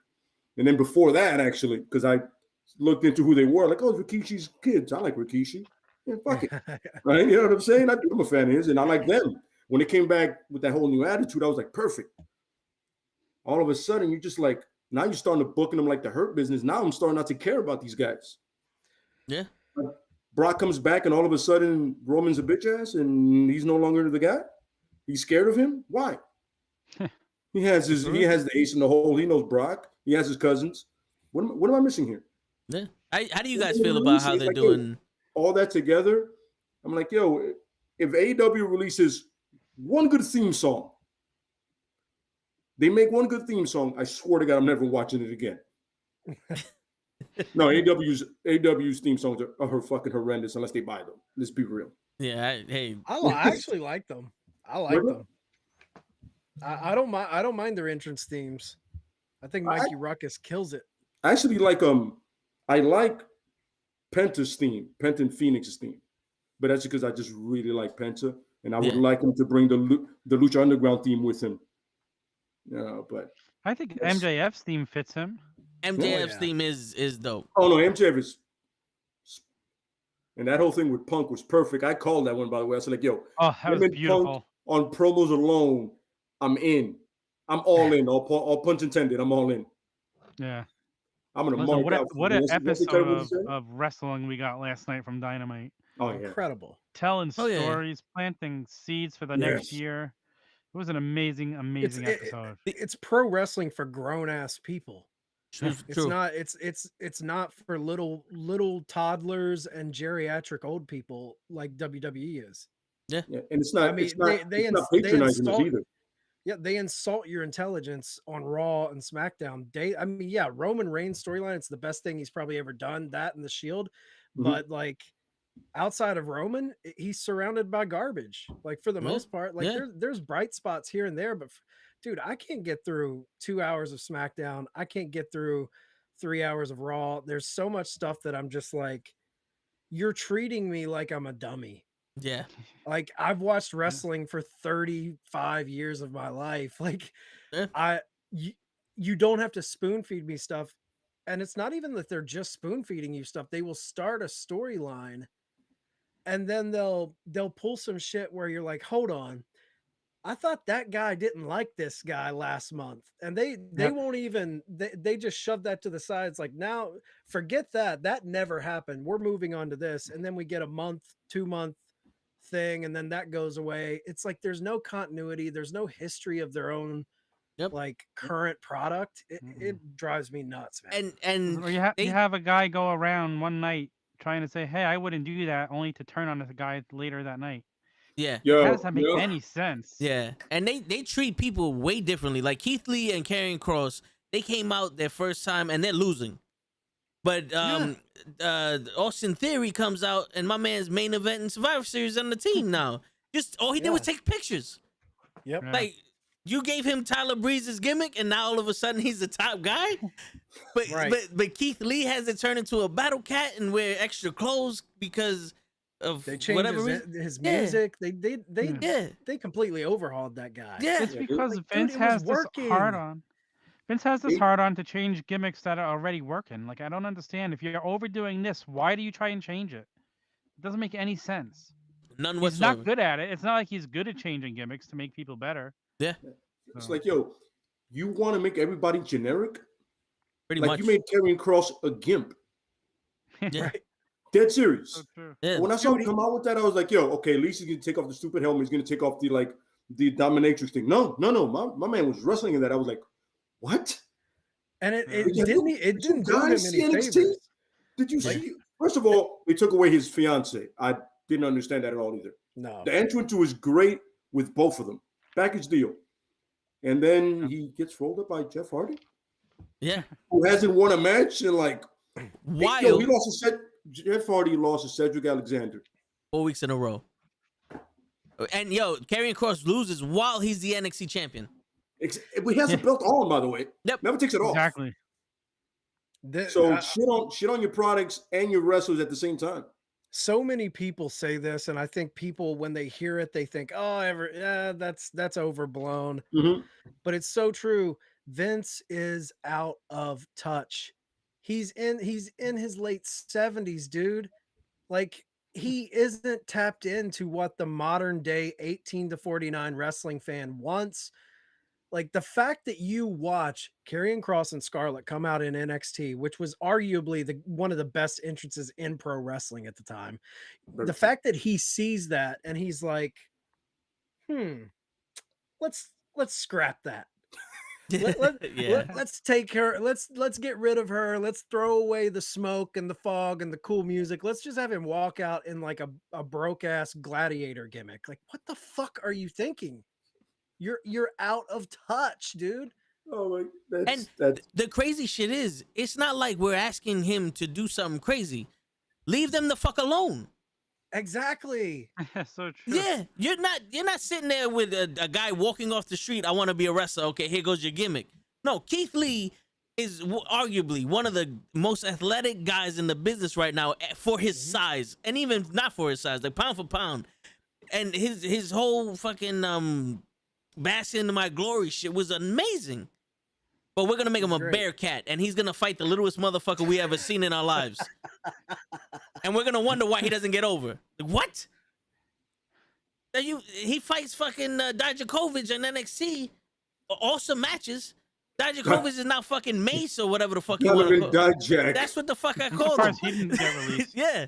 And then before that, actually, because I looked into who they were, like, oh, Rikishi's kids. I like Rikishi. Yeah, fuck it. Right? You know what I'm saying? I'm a fan of his, and I like them. When they came back with that whole new attitude, I was like, perfect. All of a sudden, you're just like, now you're starting to booking them like the Hurt Business. Now I'm starting not to care about these guys. Yeah. Brock comes back, and all of a sudden, Roman's a bitch ass, and he's no longer the guy. He's scared of him. Why? He has the ace in the hole. He knows Brock. He has his cousins. What am I missing here? Yeah. How do you guys feel about how they're doing all that together? I'm like, yo, if AEW releases one good theme song, they make one good theme song, I swear to God, I'm never watching it again. No, AEW's theme songs are fucking horrendous unless they buy them. Let's be real. Yeah, I actually like them. I like them. I don't mind. I don't mind their entrance themes. I think Mikey Ruckus kills it. I actually like I like Penta's theme, Penta and Phoenix's theme, but that's because I just really like Penta, and I would like him to bring the Lucha Underground theme with him. But I think MJF's theme fits him. MJF's theme is dope. Oh no, MJF is, and that whole thing with Punk was perfect. I called that one, by the way. I was like, yo, that was beautiful. Punk on promos alone, I'm in. I'm all in. All pun intended. I'm all in. Yeah. I'm gonna mark out. What an episode of wrestling we got last night from Dynamite. Oh yeah, incredible. Telling stories, planting seeds for the next year. It was an amazing episode. It's pro wrestling for grown ass people. True. It's not for little toddlers and geriatric old people like WWE is. Yeah. And it's not. I mean, they patronizing us either. Yeah, they insult your intelligence on Raw and SmackDown. Roman Reigns storyline, it's the best thing he's probably ever done. That and the Shield, but like outside of Roman, he's surrounded by garbage. Like for the most part, like there's bright spots here and there, but dude, I can't get through 2 hours of SmackDown. I can't get through 3 hours of Raw. There's so much stuff that I'm just like, you're treating me like I'm a dummy. Yeah. Like I've watched wrestling for 35 years of my life. Like you don't have to spoon feed me stuff. And it's not even that they're just spoon feeding you stuff. They will start a storyline and then they'll pull some shit where you're like, hold on. I thought that guy didn't like this guy last month. And they won't even, they just shove that to the side. It's like, now forget that. That never happened. We're moving on to this. And then we get a 2 month thing. And then that goes away. It's like, there's no continuity. There's no history of their own like current product. It drives me nuts, man. And you have a guy go around one night trying to say, hey, I wouldn't do that, only to turn on this guy later that night. Yeah. How does that make any sense? Yeah. And they treat people way differently. Like Keith Lee and Karrion Kross, they came out their first time and they're losing. But Austin Theory comes out and my man's main event in Survivor Series on the team now. Just all he did was take pictures. Yep. Like you gave him Tyler Breeze's gimmick and now all of a sudden he's the top guy. But Keith Lee has it turned into a battle cat and wear extra clothes because of they changed whatever his music. They completely overhauled that guy. Yeah. It's because Vince has this hard on. Vince has this hard on to change gimmicks that are already working. Like I don't understand. If you're overdoing this, why do you try and change it? It doesn't make any sense. None he's whatsoever. Not good at it. It's not like he's good at changing gimmicks to make people better. Yeah. It's like, yo, you want to make everybody generic? Pretty much. Like you made Karrion Kross a gimp. Yeah. Right? Dead serious. Yeah. When I saw him come out with that, I was like, yo, okay, at least he's gonna take off the stupid helmet. He's gonna take off the dominatrix thing. No. My man was wrestling in that. I was like, what? And it didn't do him any favors. Did you see? First of all, they took away his fiance. I didn't understand that at all either. No. The entrance was great with both of them. Package deal. And then he gets rolled up by Jeff Hardy. Yeah. Who hasn't won a match in like wild. He lost Jeff Hardy lost to Cedric Alexander 4 weeks in a row. And Karrion Kross loses while he's the NXT champion. He has a belt on, by the way. Yep. Never takes it off. Exactly. So shit on your products and your wrestlers at the same time. So many people say this, and I think people, when they hear it, they think, "Oh, that's overblown." Mm-hmm. But it's so true. Vince is out of touch. He's in his late 70s, dude. Like, he isn't tapped into what the modern day 18 to 49 wrestling fan wants. Like, the fact that you watch Karrion Kross and Scarlett come out in NXT, which was arguably one of the best entrances in pro wrestling at the time. The fact that he sees that and he's like, let's scrap that. Let's take her. Let's get rid of her. Let's throw away the smoke and the fog and the cool music. Let's just have him walk out in like a broke ass gladiator gimmick. Like, what the fuck are you thinking? You're out of touch, dude. Oh my! And the crazy shit is, it's not like we're asking him to do something crazy. Leave them the fuck alone. Exactly. So true. Yeah, you're not sitting there with a guy walking off the street. I want to be a wrestler. Okay, here goes your gimmick. No, Keith Lee is arguably one of the most athletic guys in the business right now for his size, and even not for his size, like pound for pound. And his whole fucking basking in my glory shit was amazing. But we're gonna make him a bear cat, and he's gonna fight the littlest motherfucker we ever seen in our lives. And we're gonna wonder why he doesn't get over. Like, what? He fights fucking Dijakovic in NXT. Awesome matches. Dijakovic is now fucking Mace or whatever the fuck you want to call it. That's what the fuck I called him. He didn't get released. Yeah.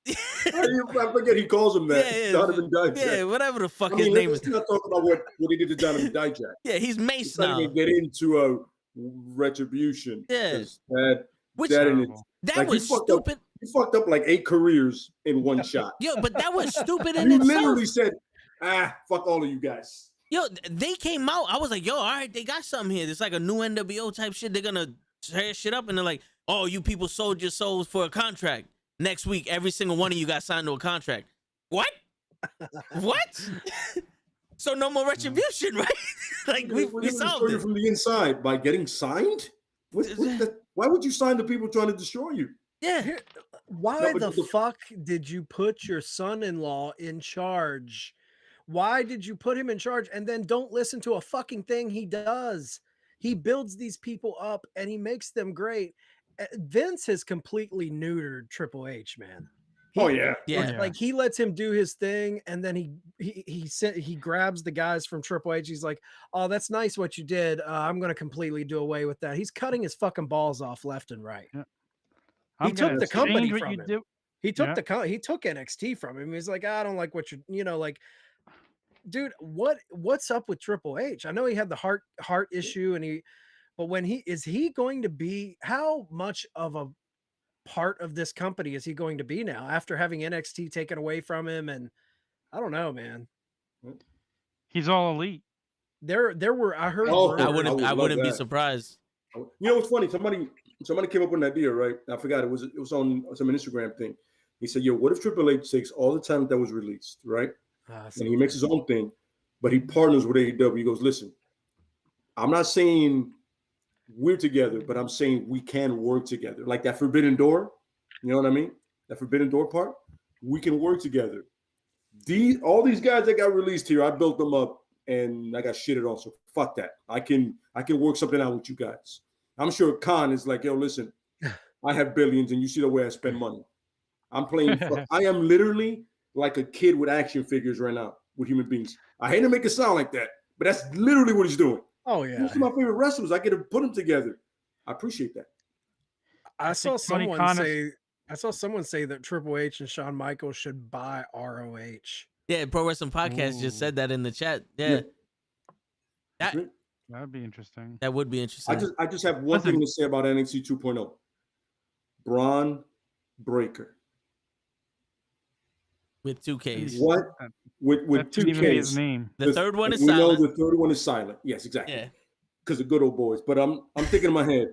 I forget he calls him that. Yeah, Donovan Dijak. Yeah, whatever the fuck his name is. Let's not talk about what he did to Donovan Dijak. Yeah, he's Mace now. Let's get into a retribution. Yeah. That was stupid. He fucked up like 8 careers in one shot. Yo, but that was stupid in He itself. literally said, fuck all of you guys. Yo, they came out. I was like, yo, all right, they got something here. It's like a new NWO type shit. They're gonna tear shit up, and they're like, oh, you people sold your souls for a contract. Next week, every single one of you got signed to a contract. What? What? So no more retribution, right? Like we solved it from the inside by getting signed. Why would you sign the people trying to destroy you? Yeah. Why the fuck did you put your son-in-law in charge? Why did you put him in charge and then don't listen to a fucking thing he does? He builds these people up and he makes them great. Vince has completely neutered Triple H, man. Like he lets him do his thing, and then he grabs the guys from Triple H. He's like, "Oh, that's nice what you did. I'm gonna completely do away with that." He's cutting his fucking balls off left and right. Yeah. He took the company from him. He took Yeah. he took NXT from him.'s like, I don't like what you're, like, dude, what's up with Triple H? I know he had the heart issue, but when is he going to be, how much of a part of this company is he going to be now after having NXT taken away from him? And I don't know, man. He's all elite. There were, I heard. I wouldn't be surprised. You know what's funny? Somebody came up with an idea, right? I forgot it was on some Instagram thing. He said, "Yo, what if Triple H takes all the talent that was released, right, and he makes his own thing, but he partners with AEW? He goes, listen, I'm not saying we're together, but I'm saying we can work together. Like that forbidden door, you know what I mean? That forbidden door part, we can work together. All these guys that got released here, I built them up and I got shitted on. So fuck that. I can work something out with you guys. I'm sure Khan is like, yo, listen, I have billions and you see the way I spend money. I'm playing. I am literally like a kid with action figures right now with human beings. I hate to make it sound like that, but that's literally what he's doing. Oh yeah, most of my favorite wrestlers, I get to put them together. I appreciate that. I saw someone say that Triple H and Shawn Michaels should buy ROH. Yeah, Pro Wrestling Podcast just said that in the chat. Yeah. That'd be interesting. That would be interesting. I just have one thing to say about NXT 2.0. Braun Breaker. With 2 Ks. What? With 2 Ks. His name. The third one is we silent. know the third one is silent. Yes, exactly. Yeah. Because of good old boys. But I'm thinking in my head,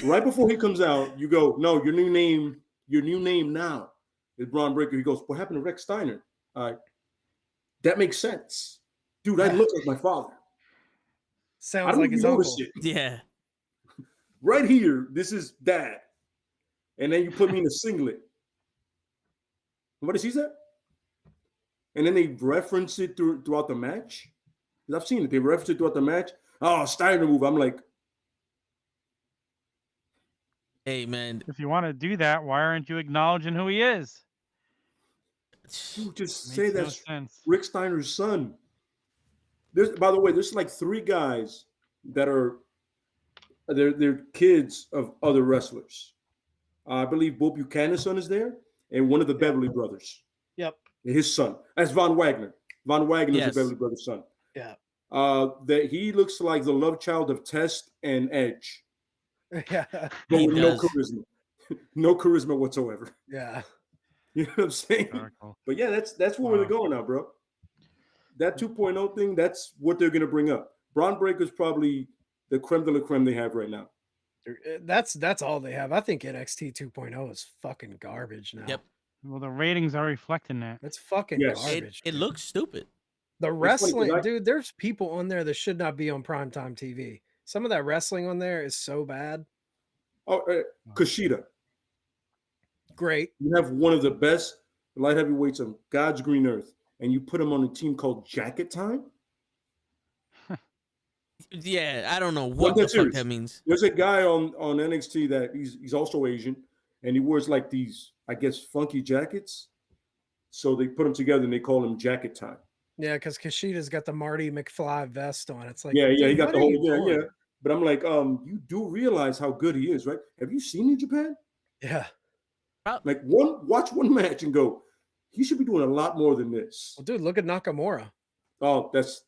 right before he comes out, you go, no, your new name now is Braun Breaker. He goes, what happened to Rex Steiner? That makes sense. Dude, I look like my father. Sounds like his uncle. Yeah. Right here, this is dad. And then you put me in a singlet. What does he say? And then they reference it throughout the match. I've seen it. They reference it throughout the match. Oh, Steiner move. I'm like, hey, man. If you want to do that, why aren't you acknowledging who he is? Dude, just Makes say no that's sense. Rick Steiner's son. By the way, there's like 3 guys that are they're kids of other wrestlers. I believe Bo Buchanan's son is there, and one of the Beverly brothers. Yep. His son. That's Von Wagner. Von Wagner is Yes. the Beverly brothers' son. Yeah. That he looks like the love child of Test and Edge, Yeah. but He with no does. charisma. No charisma whatsoever. Yeah. You know what I'm saying? But yeah, that's where we're going now, bro. That 2.0 thing, that's what they're gonna bring up. Braun Breaker's probably the creme de la creme they have right now. That's all they have. I think NXT 2.0 is fucking garbage now. Yep. Well, the ratings are reflecting that. It's fucking Yes. garbage. It looks stupid. The funny 'cause wrestling, dude, there's people on there that should not be on primetime TV. Some of that wrestling on there is so bad. Oh, Kushida. Great. You have one of the best light heavyweights on God's green earth, and you put him on a team called Jacket Time? Yeah, I don't know what I'm the serious. fuck that means. There's a guy on NXT that he's also Asian, and he wears like these, I guess, funky jackets. So they put him together and they call him Jacket Time. Yeah, because Kushida's got the Marty McFly vest on. It's like, Yeah, dude, he got what the are whole you doing? yeah. But I'm like, you do realize how good he is, right? Have you seen New Japan? Yeah. Like watch one match and go, he should be doing a lot more than this. Well, dude, look at Nakamura. Oh, that's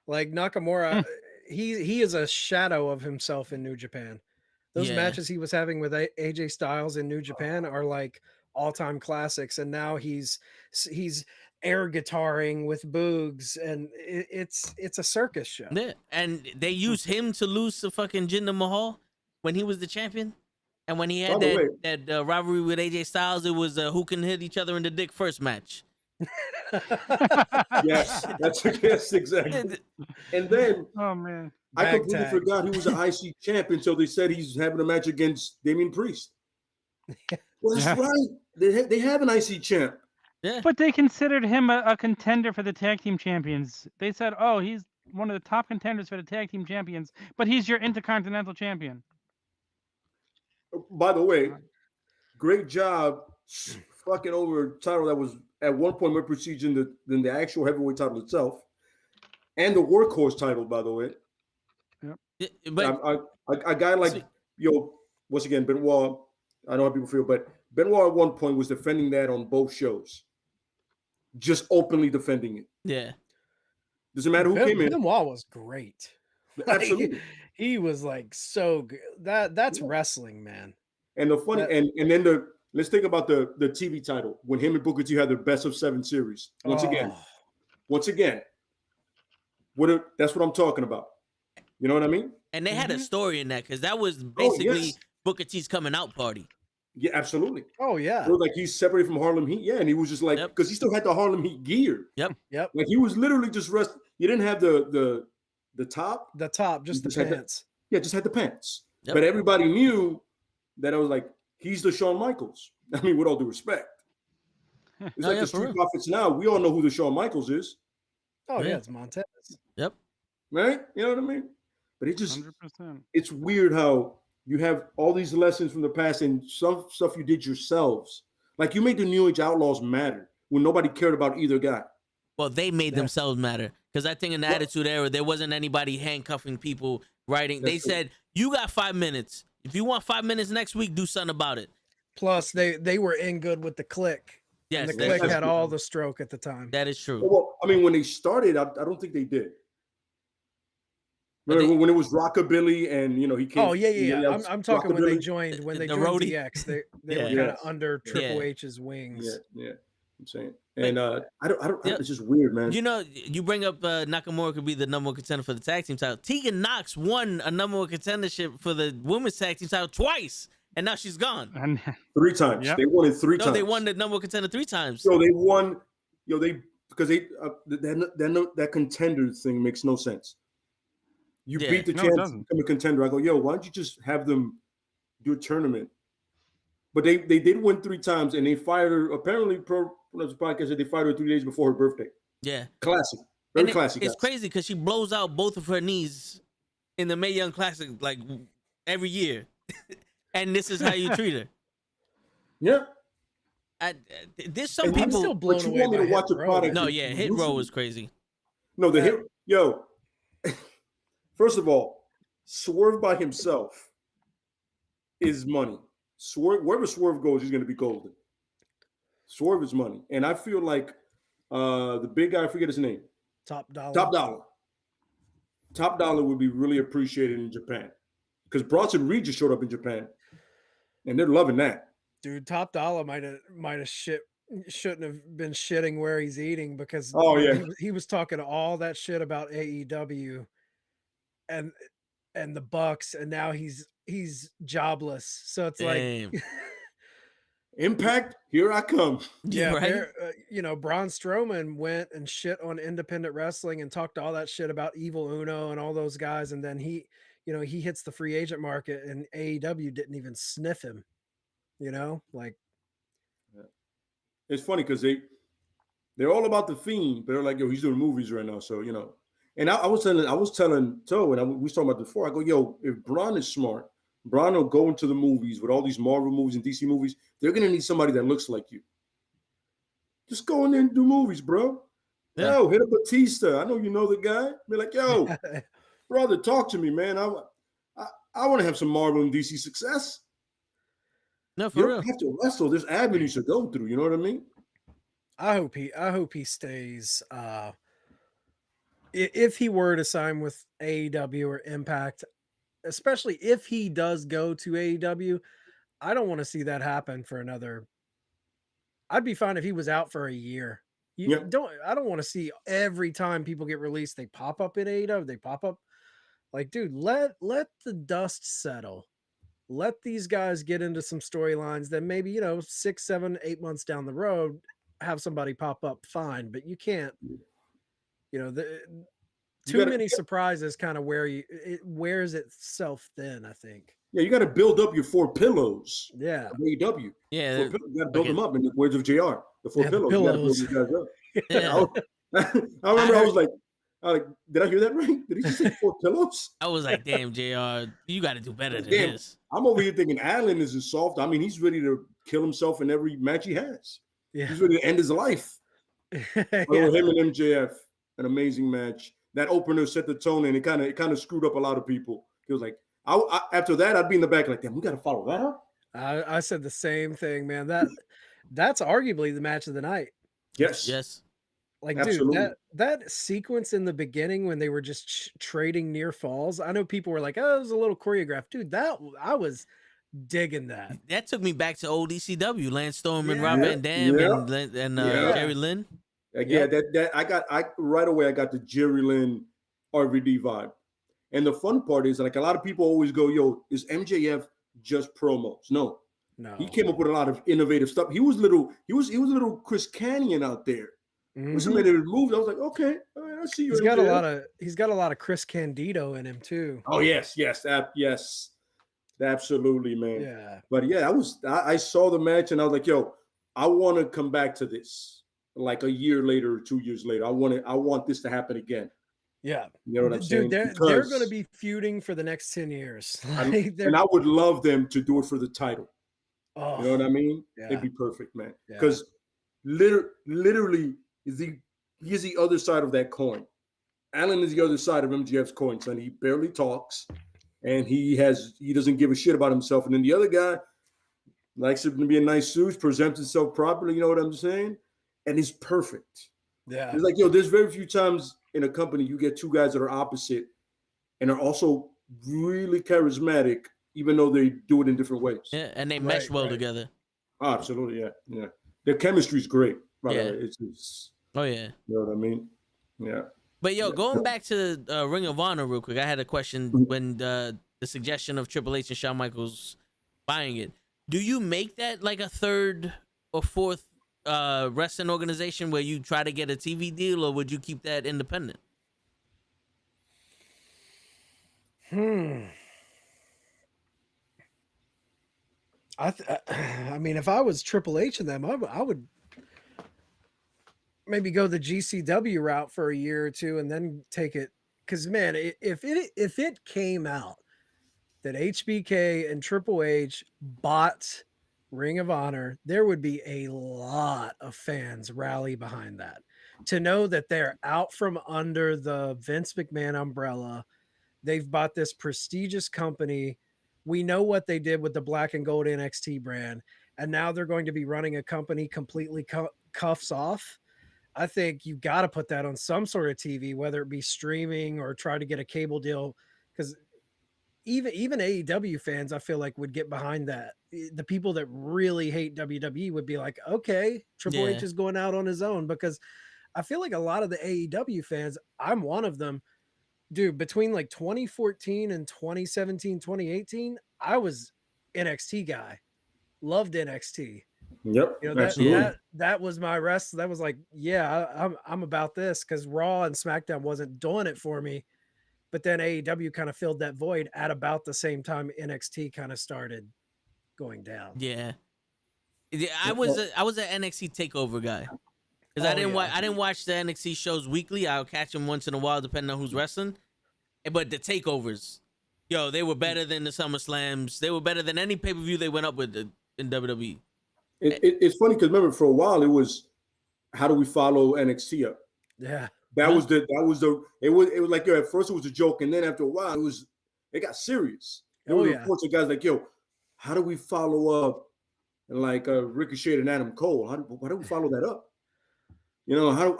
Like Nakamura, he is a shadow of himself in New Japan. Those Yeah. matches he was having with AJ Styles in New Japan are like all-time classics, and now he's air guitaring with Boogs, and it's a circus show. Yeah, and they used him to lose to fucking Jinder Mahal when he was the champion, and when he had By the way- that rivalry with AJ Styles, it was who can hit each other in the dick first match. yes, that's exactly. And then Oh man. I Bag completely tag. forgot he was an IC champion until they said he's having a match against Damian Priest. Well, that's Yeah. right. They have an IC champ. Yeah, But they considered him a contender for the tag team champions. They said, "Oh, he's one of the top contenders for the tag team champions, but he's your intercontinental champion." By the way, great job fucking over a title that was at one point more prestige than the actual heavyweight title itself, and the workhorse title, by the way. Yeah, but A guy like once again, Benoit. I know how people feel, but Benoit at one point was defending that on both shows, just openly defending it. yeah, Doesn't matter who came in. Benoit was great. Absolutely. He was like so good. That's wrestling, man. And the funny and then let's think about the TV title when him and Booker T had their best of 7 series. Once again, that's what I'm talking about. You know what I mean? and they had a story in that because that was basically yes. Booker T's coming out party. Yeah, absolutely. Oh yeah. It was like he's separated from Harlem Heat. Yeah, and he was just like, because he still had the Harlem Heat gear. Yep. Like he was literally just rest. You didn't have the top. The top, just You the just had the- pants. Yeah, just had the pants. Yep. But everybody knew that I was like, he's the Shawn Michaels. I mean, with all due respect. It's No, like yeah, the for Street real. Profits now. We all know who the Shawn Michaels is, Oh yeah, Yeah. it's Montez. Yep. right? You know what I mean? But it just 100%. it's weird how you have all these lessons from the past and some stuff you did yourselves. Like you made the New Age Outlaws matter when nobody cared about either guy. Well, they made Yeah. themselves matter because I think in the Well- Attitude Era there wasn't anybody handcuffing people writing. They That's true. said you got 5 minutes. If you want 5 minutes next week, do something about it. Plus, they were in good with the Click. Yes, And the that's Click true. had all the stroke at the time. That is true. Well, I mean, when they started, I don't think they did. Remember when it was Rockabilly and he came. Oh yeah. I'm talking when they joined the joined roadie. DX. They were kind of under Triple H's wings. Yeah. I'm saying, and I don't. It's just weird, man. You bring up Nakamura could be the number one contender for the tag team title. Tegan Knox won a number one contendership for the women's tag team title twice, and now she's gone. 3 times. Yep. They won it 3 times. No, they won the number one contender 3 times. So they won. Because that contender thing makes no sense. You beat the champ to become a contender. I go, why don't you just have them do a tournament? But they did win 3 times, and they fired her. Apparently, the podcast said they fired her 3 days before her birthday. Yeah, classic, very classic. It's crazy because she blows out both of her knees in the Mae Young Classic like every year, and this is how you treat her. Yeah. There's some people. I'm still blown away. Want me to watch a product? No, Hit Row is crazy. No, First of all, Swerve by himself is money. Wherever Swerve goes, he's going to be golden. Swerve is money. And I feel like the big guy, I forget his name. Top Dollar. Top Dollar would be really appreciated in Japan. Because Bronson Reed just showed up in Japan. And they're loving that. Dude, Top Dollar might have shouldn't have been shitting where he's eating because he was talking all that shit about AEW and the Bucks, and now he's jobless. So it's like Impact, here I come. Yeah, right? Braun Strowman went and shit on independent wrestling and talked all that shit about Evil Uno and all those guys, and then he hits the free agent market, and AEW didn't even sniff him. It's funny because they're all about the Fiend, but they're like, he's doing movies right now, so And I was telling Toe, and we was talking about it before. I go, if Braun is smart, Braun will go into the movies with all these Marvel movies and DC movies. They're gonna need somebody that looks like you. Just go in there and do movies, bro. Yeah. Yo, hit a Batista. I know you know the guy. Be like, yo, brother, talk to me, man. I want to have some Marvel and DC success. No, for you real. don't have to wrestle. There's avenues to go through. You know what I mean? I hope he stays. If he were to sign with AEW or Impact, especially if he does go to AEW, I don't want to see that happen for another. I'd be fine if he was out for a year. I don't want to see every time people get released, they pop up in AEW. They pop up. Like, dude, let the dust settle. Let these guys get into some storylines. Then maybe 6, 7, 8 months down the road, have somebody pop up. Fine, but you can't. Too many surprises kind of it wears itself thin, I think. Yeah, you got to build up your 4 pillows. Yeah. AEW. Yeah. You got to build them up in the words of JR. The 4 pillows. You got to build these guys up. Yeah. I remember I was like, did I hear that right? Did he just say 4 pillows? I was like, damn, JR, you got to do better than this. I'm over here thinking Allen isn't soft. I mean, he's ready to kill himself in every match he has. Yeah. He's ready to end his life. Him and MJF, an amazing match. That opener set the tone, and it kind of screwed up a lot of people. It was like, after that, I'd be in the back like, damn, we got to follow that up. I said the same thing, man. That's arguably the match of the night. Yes. Like, absolutely. Dude, that sequence in the beginning when they were just trading near falls, I know people were like, oh, it was a little choreographed. Dude, I was digging that. That took me back to old ECW, Lance Storm and Rob Van Dam and Jerry Lynn. That I right away I got the Jerry Lynn RVD vibe. And the fun part is, like, a lot of people always go, yo, is MJF just promos? No. He came up with a lot of innovative stuff. He was little Chris Canyon out there. Mm-hmm. When somebody moved, I was like, okay, all right, I see you. He's got a lot of Chris Candido in him too. Oh yes, absolutely, man. Yeah. But yeah, I saw the match and I was like, yo, I want to come back to this. Like a year later or 2 years later, I want this to happen again. Yeah, you know what I'm saying? They're going to be feuding for the next 10 years, and I would love them to do it for the title. Oh, you know what I mean? Yeah. It'd be perfect, man. Because literally, he is the other side of that coin. Allen is the other side of MJF's coin, son. He barely talks, and he doesn't give a shit about himself. And then the other guy likes to be a nice suit, presents himself properly. You know what I'm saying? And he's perfect. Yeah. It's like, yo, there's very few times in a company you get 2 guys that are opposite and are also really charismatic, even though they do it in different ways. Yeah, and they mesh well together. Oh, absolutely, yeah. Their chemistry is great. Right? Yeah. It's oh yeah. You know what I mean? Yeah. But going back to Ring of Honor real quick, I had a question when the suggestion of Triple H and Shawn Michaels buying it. Do you make that like a third or fourth wrestling organization where you try to get a TV deal, or would you keep that independent? I mean, if I was Triple H and them, I would maybe go the GCW route for a year or two and then take it. Because man, if it came out that HBK and Triple H bought Ring of Honor, there would be a lot of fans rally behind that. To know that they're out from under the Vince McMahon umbrella, they've bought this prestigious company. We know what they did with the black and gold NXT brand, and now they're going to be running a company completely cuffs off. I think you got to put that on some sort of TV, whether it be streaming or try to get a cable deal, because even AEW fans, I feel like, would get behind that. The people that really hate WWE would be like, okay, Triple H is going out on his own, because I feel like a lot of the AEW fans, I'm one of them, dude, between like 2014 and 2017, 2018, I was NXT guy. Loved NXT. Yep. You know, that was my rest. That was like, yeah, I'm about this, because Raw and SmackDown wasn't doing it for me. But then AEW kind of filled that void at about the same time NXT kind of started going down. Yeah. I was an NXT takeover guy. Because I didn't watch the NXT shows weekly. I'll catch them once in a while depending on who's wrestling. But the takeovers, they were better than the SummerSlams. They were better than any pay-per-view they went up with in WWE. It's funny because remember, for a while it was, how do we follow NXT up? Yeah. It was like, at first it was a joke, and then after a while it got serious. There were reports of guys like, how do we follow up, and like Ricochet and Adam Cole? How do we follow that up?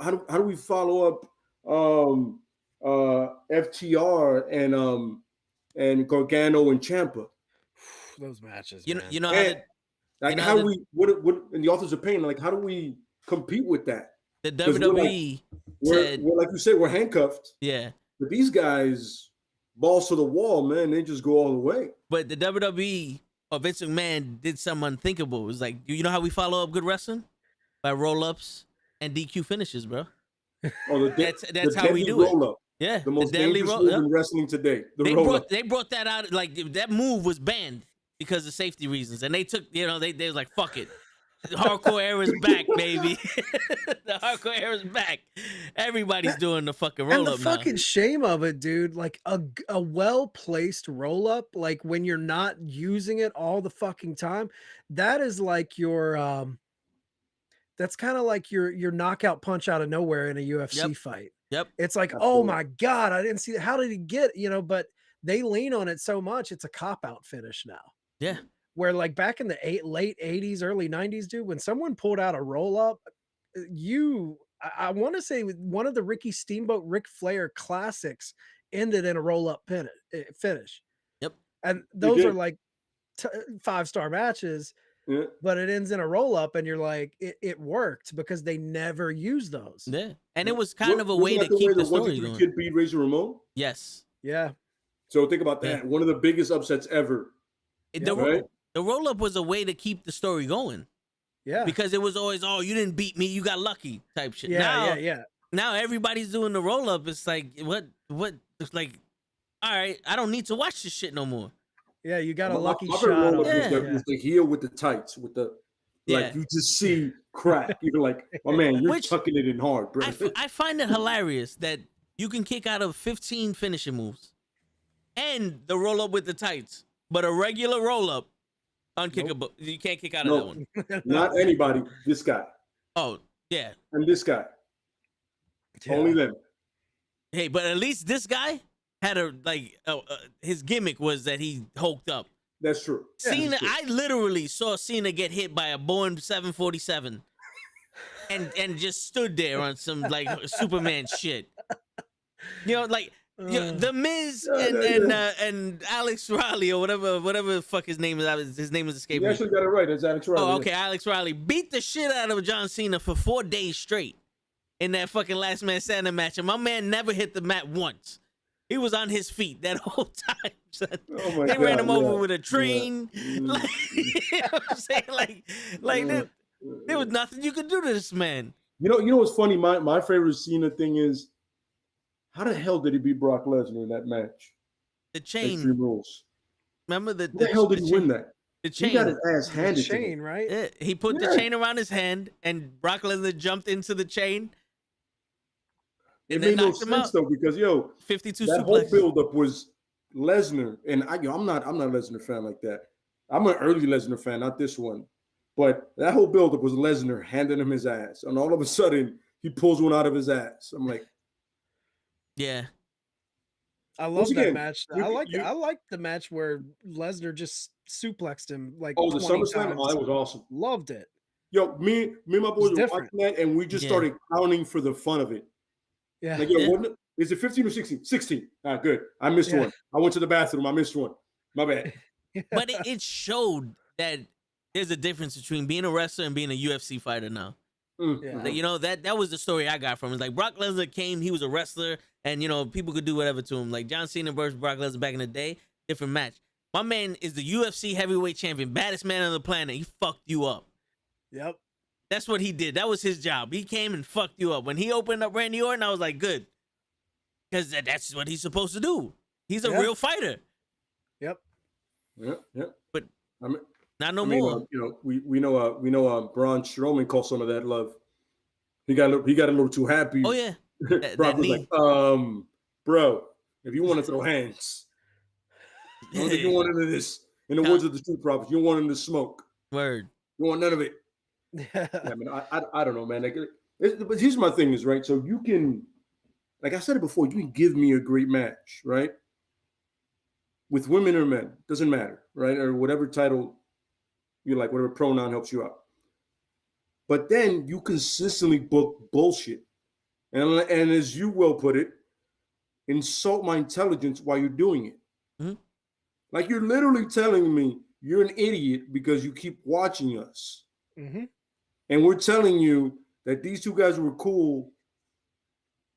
How do we follow up FTR and Gargano and Ciampa? Those matches, how do we what in the author's opinion, like, how do we compete with that? The WWE we're like you said, we're handcuffed. Yeah. But these guys, balls to the wall, man, they just go all the way. But the WWE or Vince McMahon did something unthinkable. It was like, you know how we follow up good wrestling? By roll-ups and DQ finishes, bro. Oh, that's how we do roll-up. It. Yeah. The most dangerous move in wrestling today. They brought that out, like, that move was banned because of safety reasons. And they took, they was like, fuck it. The hardcore era's back, baby. The hardcore era's back. Everybody's doing the fucking roll-up now. And the fucking shame of it, dude. Like a well-placed roll-up, like when you're not using it all the fucking time, that is like your that's kind of like your knockout punch out of nowhere in a UFC fight. Yep. It's like, oh my God, I didn't see that. How did he get, but they lean on it so much, it's a cop-out finish now. Yeah. Where like back in the late 80s, early 90s, dude, when someone pulled out a roll-up, I want to say one of the Ricky Steamboat, Ric Flair classics ended in a roll-up finish. Yep. And those are like 5-star matches, but it ends in a roll-up, and you're like, it worked because they never use those. Yeah. And it was kind of a way to keep the story going. Kid beat Razor Ramon? Yes. Yeah. So think about that. Yeah. One of the biggest upsets ever. The roll-up was a way to keep the story going. Yeah. Because it was always, you didn't beat me, you got lucky type shit. Yeah. Now everybody's doing the roll-up. It's like, what? It's like, all right, I don't need to watch this shit no more. Yeah, you got a lucky shot. Was the heel with the tights, with the, like, you just see crack. You're like, oh man, you're tucking it in hard, bro. I find it hilarious that you can kick out of 15 finishing moves and the roll-up with the tights, but a regular roll-up, unkickable. Nope. You can't kick out of that one. Not anybody. This guy. Oh, yeah. And this guy. Yeah. Only them. Hey, but at least this guy had his gimmick was that he hulked up. That's true. Cena, I literally saw Cena get hit by a Boeing 747 and just stood there on some like Superman shit. Yeah, the Miz and Alex Riley or whatever the fuck his name is. His name is escaping You me. actually got it right. It's Alex Riley. Oh, okay. Alex Riley beat the shit out of John Cena for 4 days straight in that fucking last man standing match, and my man never hit the mat once. He was on his feet that whole time. Son. Oh they ran him over with a train. Like, you know what I'm saying? Like there was nothing you could do to this man. You know what's funny? My favorite Cena thing is, how the hell did he beat Brock Lesnar in that match? The chain. Extreme Rules. Remember the hell did he win that? The chain. He got his ass handed to him. Chain, right? Yeah, he put the chain around his hand, and Brock Lesnar jumped into the chain. It made no sense though, because 52 that suplex. whole buildup was Lesnar, and I'm not a Lesnar fan like that. I'm an early Lesnar fan, not this one. But that whole buildup was Lesnar handing him his ass, and all of a sudden he pulls one out of his ass. I'm like, yeah. I love that match. I like the match where Lesnar just suplexed him like. Oh, the SummerSlam! Oh, that was awesome. Loved it. Yo, me and my boys were watching that, and we just started counting for the fun of it. Yeah. Like, is it 15 or 16? 16. Ah, good. I missed one. I went to the bathroom. I missed one. My bad. But it showed that there's a difference between being a wrestler and being a UFC fighter now. Yeah. Like, that was the story I got from it. It's like Brock Lesnar came, he was a wrestler, and people could do whatever to him. Like John Cena versus Brock Lesnar back in the day, different match. My man is the UFC heavyweight champion, baddest man on the planet. He fucked you up. Yep. That's what he did. That was his job. He came and fucked you up. When he opened up Randy Orton, I was like, good. Because that's what he's supposed to do. He's a real fighter. Yep. Yep. But not no more. We know Braun Strowman called some of that love. He got a little too happy. Oh yeah. Brock was like, bro, if you want to throw hands, I don't think you want into this. In the words of the Street Profits, you don't want into smoke. Word. You want none of it. Yeah, man. I don't know, man. But here's my thing is, right? So you can, like I said it before, you can give me a great match, right? With women or men, doesn't matter, right? Or whatever title you like, whatever pronoun helps you out. But then you consistently book bullshit. And as you well put it, insult my intelligence while you're doing it. Mm-hmm. Like you're literally telling me you're an idiot because you keep watching us. Mm-hmm. And we're telling you that these two guys were cool,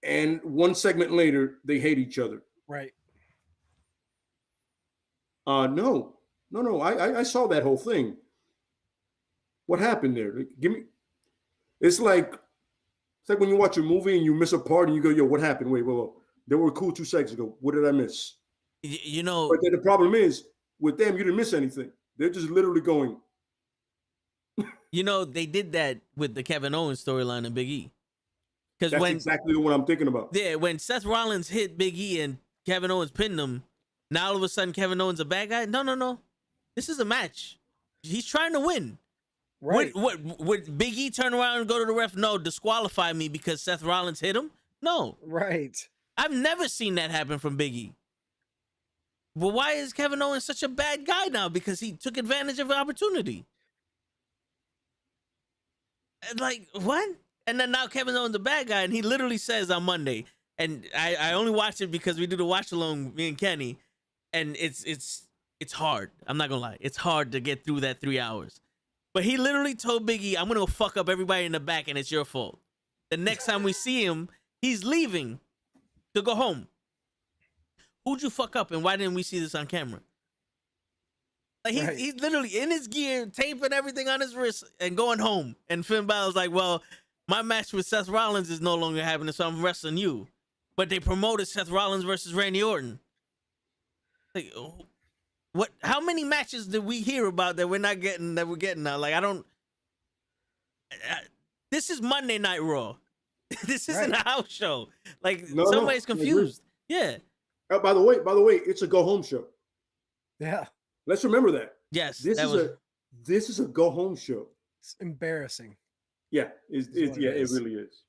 and one segment later, they hate each other. Right. No. I saw that whole thing. What happened there? Give me. It's like when you watch a movie and you miss a part and you go, yo, what happened? Wait. They were cool 2 seconds ago. What did I miss? But then the problem is, with them, you didn't miss anything. They're just literally going. They did that with the Kevin Owens storyline and Big E. That's exactly what I'm thinking about. Yeah, when Seth Rollins hit Big E and Kevin Owens pinned him, now all of a sudden Kevin Owens a bad guy? No. This is a match. He's trying to win. Right. Would Big E turn around and go to the ref? No, disqualify me because Seth Rollins hit him? No. Right. I've never seen that happen from Big E. But why is Kevin Owens such a bad guy now? Because he took advantage of an opportunity. Like, what? And then now Kevin Owens a bad guy, and he literally says on Monday, and I only watched it because we do the watch along, me and Kenny, and it's hard. I'm not gonna lie. It's hard to get through that 3 hours. But he literally told Big E, I'm gonna go fuck up everybody in the back, and it's your fault. The next time we see him, he's leaving to go home. Who'd you fuck up, and why didn't we see this on camera? Like he's literally in his gear, taping everything on his wrist, and going home. And Finn Balor's like, well, my match with Seth Rollins is no longer happening, so I'm wrestling you. But they promoted Seth Rollins versus Randy Orton. Like, what? How many matches did we hear about that we're not getting? That we're getting now? Like, I don't. This is Monday Night Raw. This isn't a house show. Like, somebody's confused. Yeah. By the way, it's a go home show. Yeah. Let's remember that. Yes. This is a go home show. It's embarrassing. Yeah. It really is.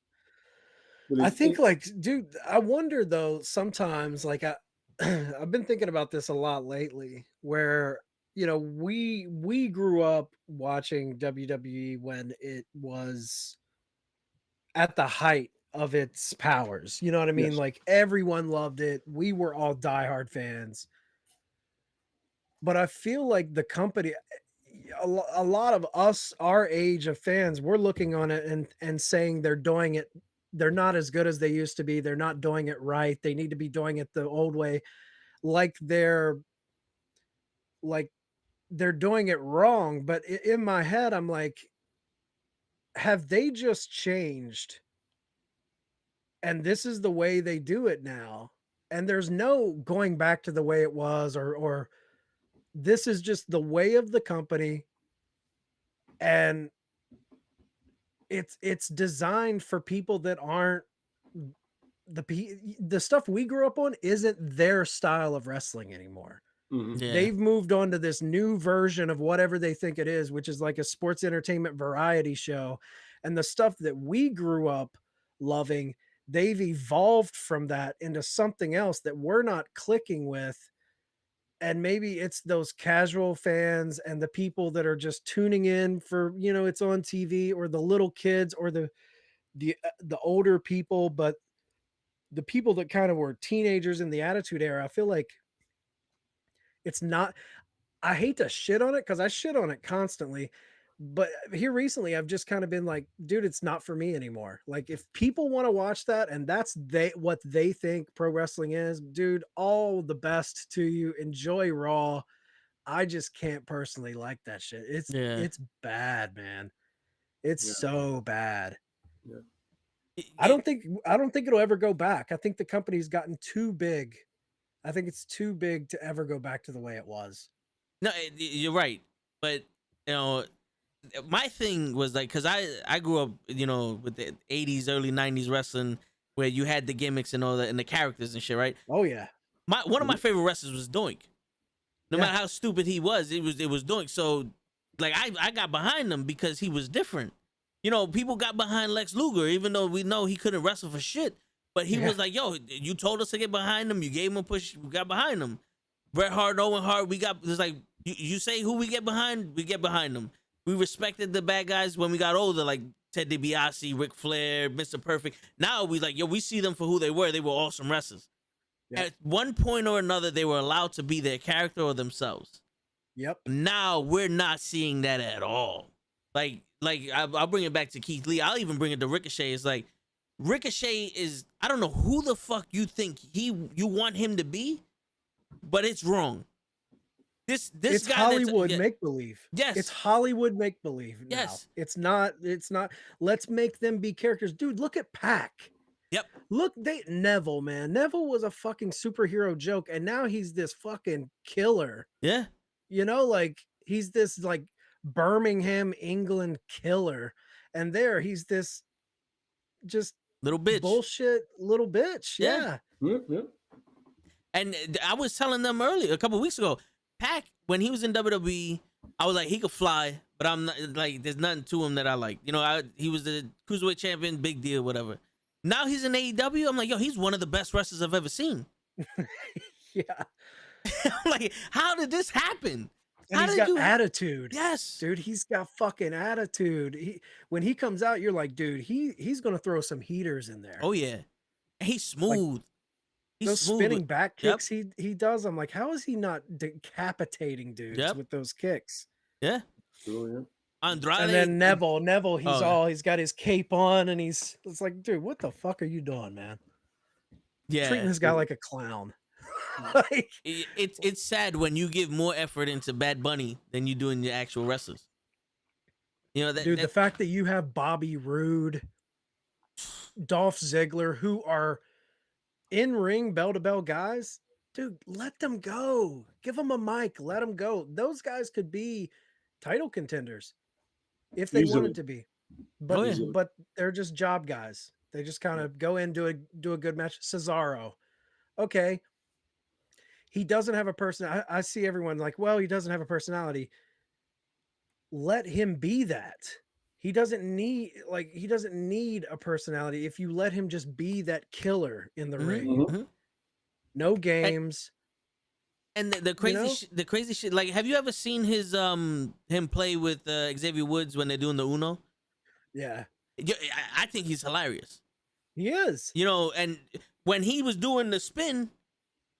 I think, like, dude, I wonder though, sometimes, like, I've been thinking about this a lot lately, where, we grew up watching WWE when it was at the height of its powers. You know what I mean? Yes. Like everyone loved it. We were all diehard fans. But I feel like the company, a lot of us, our age of fans, we're looking on it and saying they're doing it. They're not as good as they used to be. They're not doing it right. They need to be doing it the old way. Like they're doing it wrong. But in my head, I'm like, have they just changed? And this is the way they do it now. And there's no going back to the way it was, or this is just the way of the company. And it's designed for people that aren't the stuff we grew up on isn't their style of wrestling anymore. Mhm. Yeah. They've moved on to this new version of whatever they think it is, which is like a sports entertainment variety show. And the stuff that we grew up loving, they've evolved from that into something else that we're not clicking with. And maybe it's those casual fans and the people that are just tuning in for, it's on TV, or the little kids, or the older people. But the people that kind of were teenagers in the Attitude Era, I feel like it's not, I hate to shit on it because I shit on it constantly. But here recently, I've just kind of been like, dude, it's not for me anymore. Like, if people want to watch that and that's what they think pro wrestling is, dude, all the best to you. Enjoy Raw. I just can't personally like that shit. It's bad, man. It's so bad. Yeah. I don't think it'll ever go back. I think the company's gotten too big. I think it's too big to ever go back to the way it was. No, you're right. But, my thing was like, because I grew up, with the 80s, early 90s wrestling, where you had the gimmicks and all that and the characters and shit, right? Oh, yeah. One of my favorite wrestlers was Doink. No matter how stupid he was, it was Doink. So, like, I got behind him because he was different. People got behind Lex Luger, even though we know he couldn't wrestle for shit. But he was like, yo, you told us to get behind him. You gave him a push. We got behind him. Bret Hart, Owen Hart, it's like, you say who we get behind, we get behind them. We respected the bad guys when we got older, like Ted DiBiase, Ric Flair, Mr. Perfect. Now we like, we see them for who they were. They were awesome wrestlers. Yep. At one point or another, they were allowed to be their character or themselves. Yep. Now we're not seeing that at all. Like I'll bring it back to Keith Lee. I'll even bring it to Ricochet. It's like, Ricochet is, I don't know who the fuck you think you want him to be, but it's wrong. This it's guy, Hollywood make believe. Yes, it's Hollywood make believe. Yes, it's not. Let's make them be characters, dude. Look at Pac. Yep. Look, Neville, man. Neville was a fucking superhero joke, and now he's this fucking killer. Yeah. Like he's this like Birmingham, England killer, and he's this just little bitch, bullshit little bitch. Yeah. And I was telling them earlier, a couple weeks ago, Pac, when he was in WWE, I was like, he could fly, but I'm not like, there's nothing to him that I like. He was the cruiserweight champion, big deal, whatever. Now he's in AEW. I'm like, yo, he's one of the best wrestlers I've ever seen. Yeah. I'm like, how did this happen? And he's got attitude. Yes, dude, he's got fucking attitude. When he comes out, you're like, dude, he's gonna throw some heaters in there. Oh yeah, and he's smooth. Like, those spinning back kicks he does. I'm like, how is he not decapitating dudes with those kicks? Yeah. Andrade, and then Neville, he's got his cape on, and it's like, dude, what the fuck are you doing, man? Yeah, treating this guy like a clown. Like, it's sad when you give more effort into Bad Bunny than you do in your actual wrestlers. The fact that you have Bobby Roode, Dolph Ziggler, who are in-ring bell-to-bell guys, dude, let them go. Give them a mic. Let them go. Those guys could be title contenders if they wanted to be. But they're just job guys. They just kind of go in, do a good match. Cesaro. Okay. He doesn't have a person. I see everyone like, well, he doesn't have a personality. Let him be that. He doesn't need a personality if you let him just be that killer in the ring. Mm-hmm. No games. And the crazy shit. Like, have you ever seen him play with Xavier Woods when they're doing the Uno? Yeah. I think he's hilarious. He is. You know, and when he was doing the spin,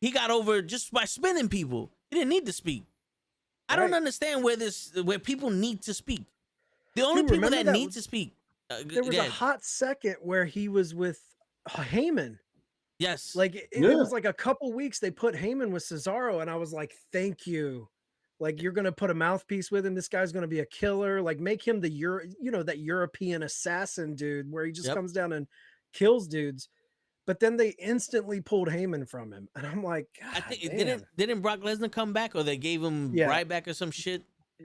he got over just by spinning people. He didn't need to speak. I don't understand where people need to speak. The only people that need to speak. There was a hot second where he was with Heyman. Yes. Like it was like a couple weeks they put Heyman with Cesaro, and I was like, thank you. Like, you're gonna put a mouthpiece with him. This guy's gonna be a killer. Like, make him that European assassin dude where he just comes down and kills dudes. But then they instantly pulled Heyman from him, and I'm like, God, I think didn't Brock Lesnar come back, or they gave him Ryback or some shit?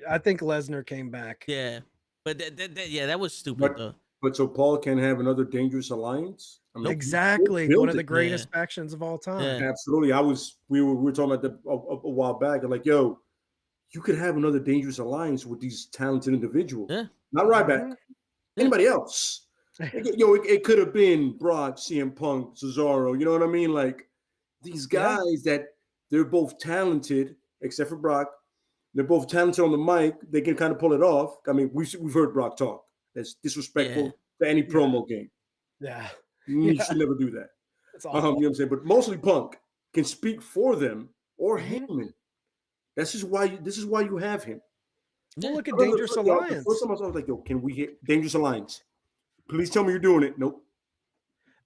I think Lesnar came back. Yeah, but that was stupid though. But so Paul can have another dangerous alliance. I mean, exactly, one of the greatest factions of all time. Yeah. Absolutely. We were talking about that a while back. Like, yo, you could have another dangerous alliance with these talented individuals. Yeah. Not Ryback. Anybody else. It could have been Brock, CM Punk, Cesaro. You know what I mean? Like, these guys that they're both talented, except for Brock. They're both talented on the mic. They can kind of pull it off. I mean, we've heard Brock talk. That's disrespectful to any promo game. Yeah. You should never do that. That's awesome. You know what I'm saying? But mostly Punk can speak for them or Heyman. This is why you have him. Well, look at Dangerous Alliance. First time I was like, yo, can we hit Dangerous Alliance? Please tell me you're doing it. Nope.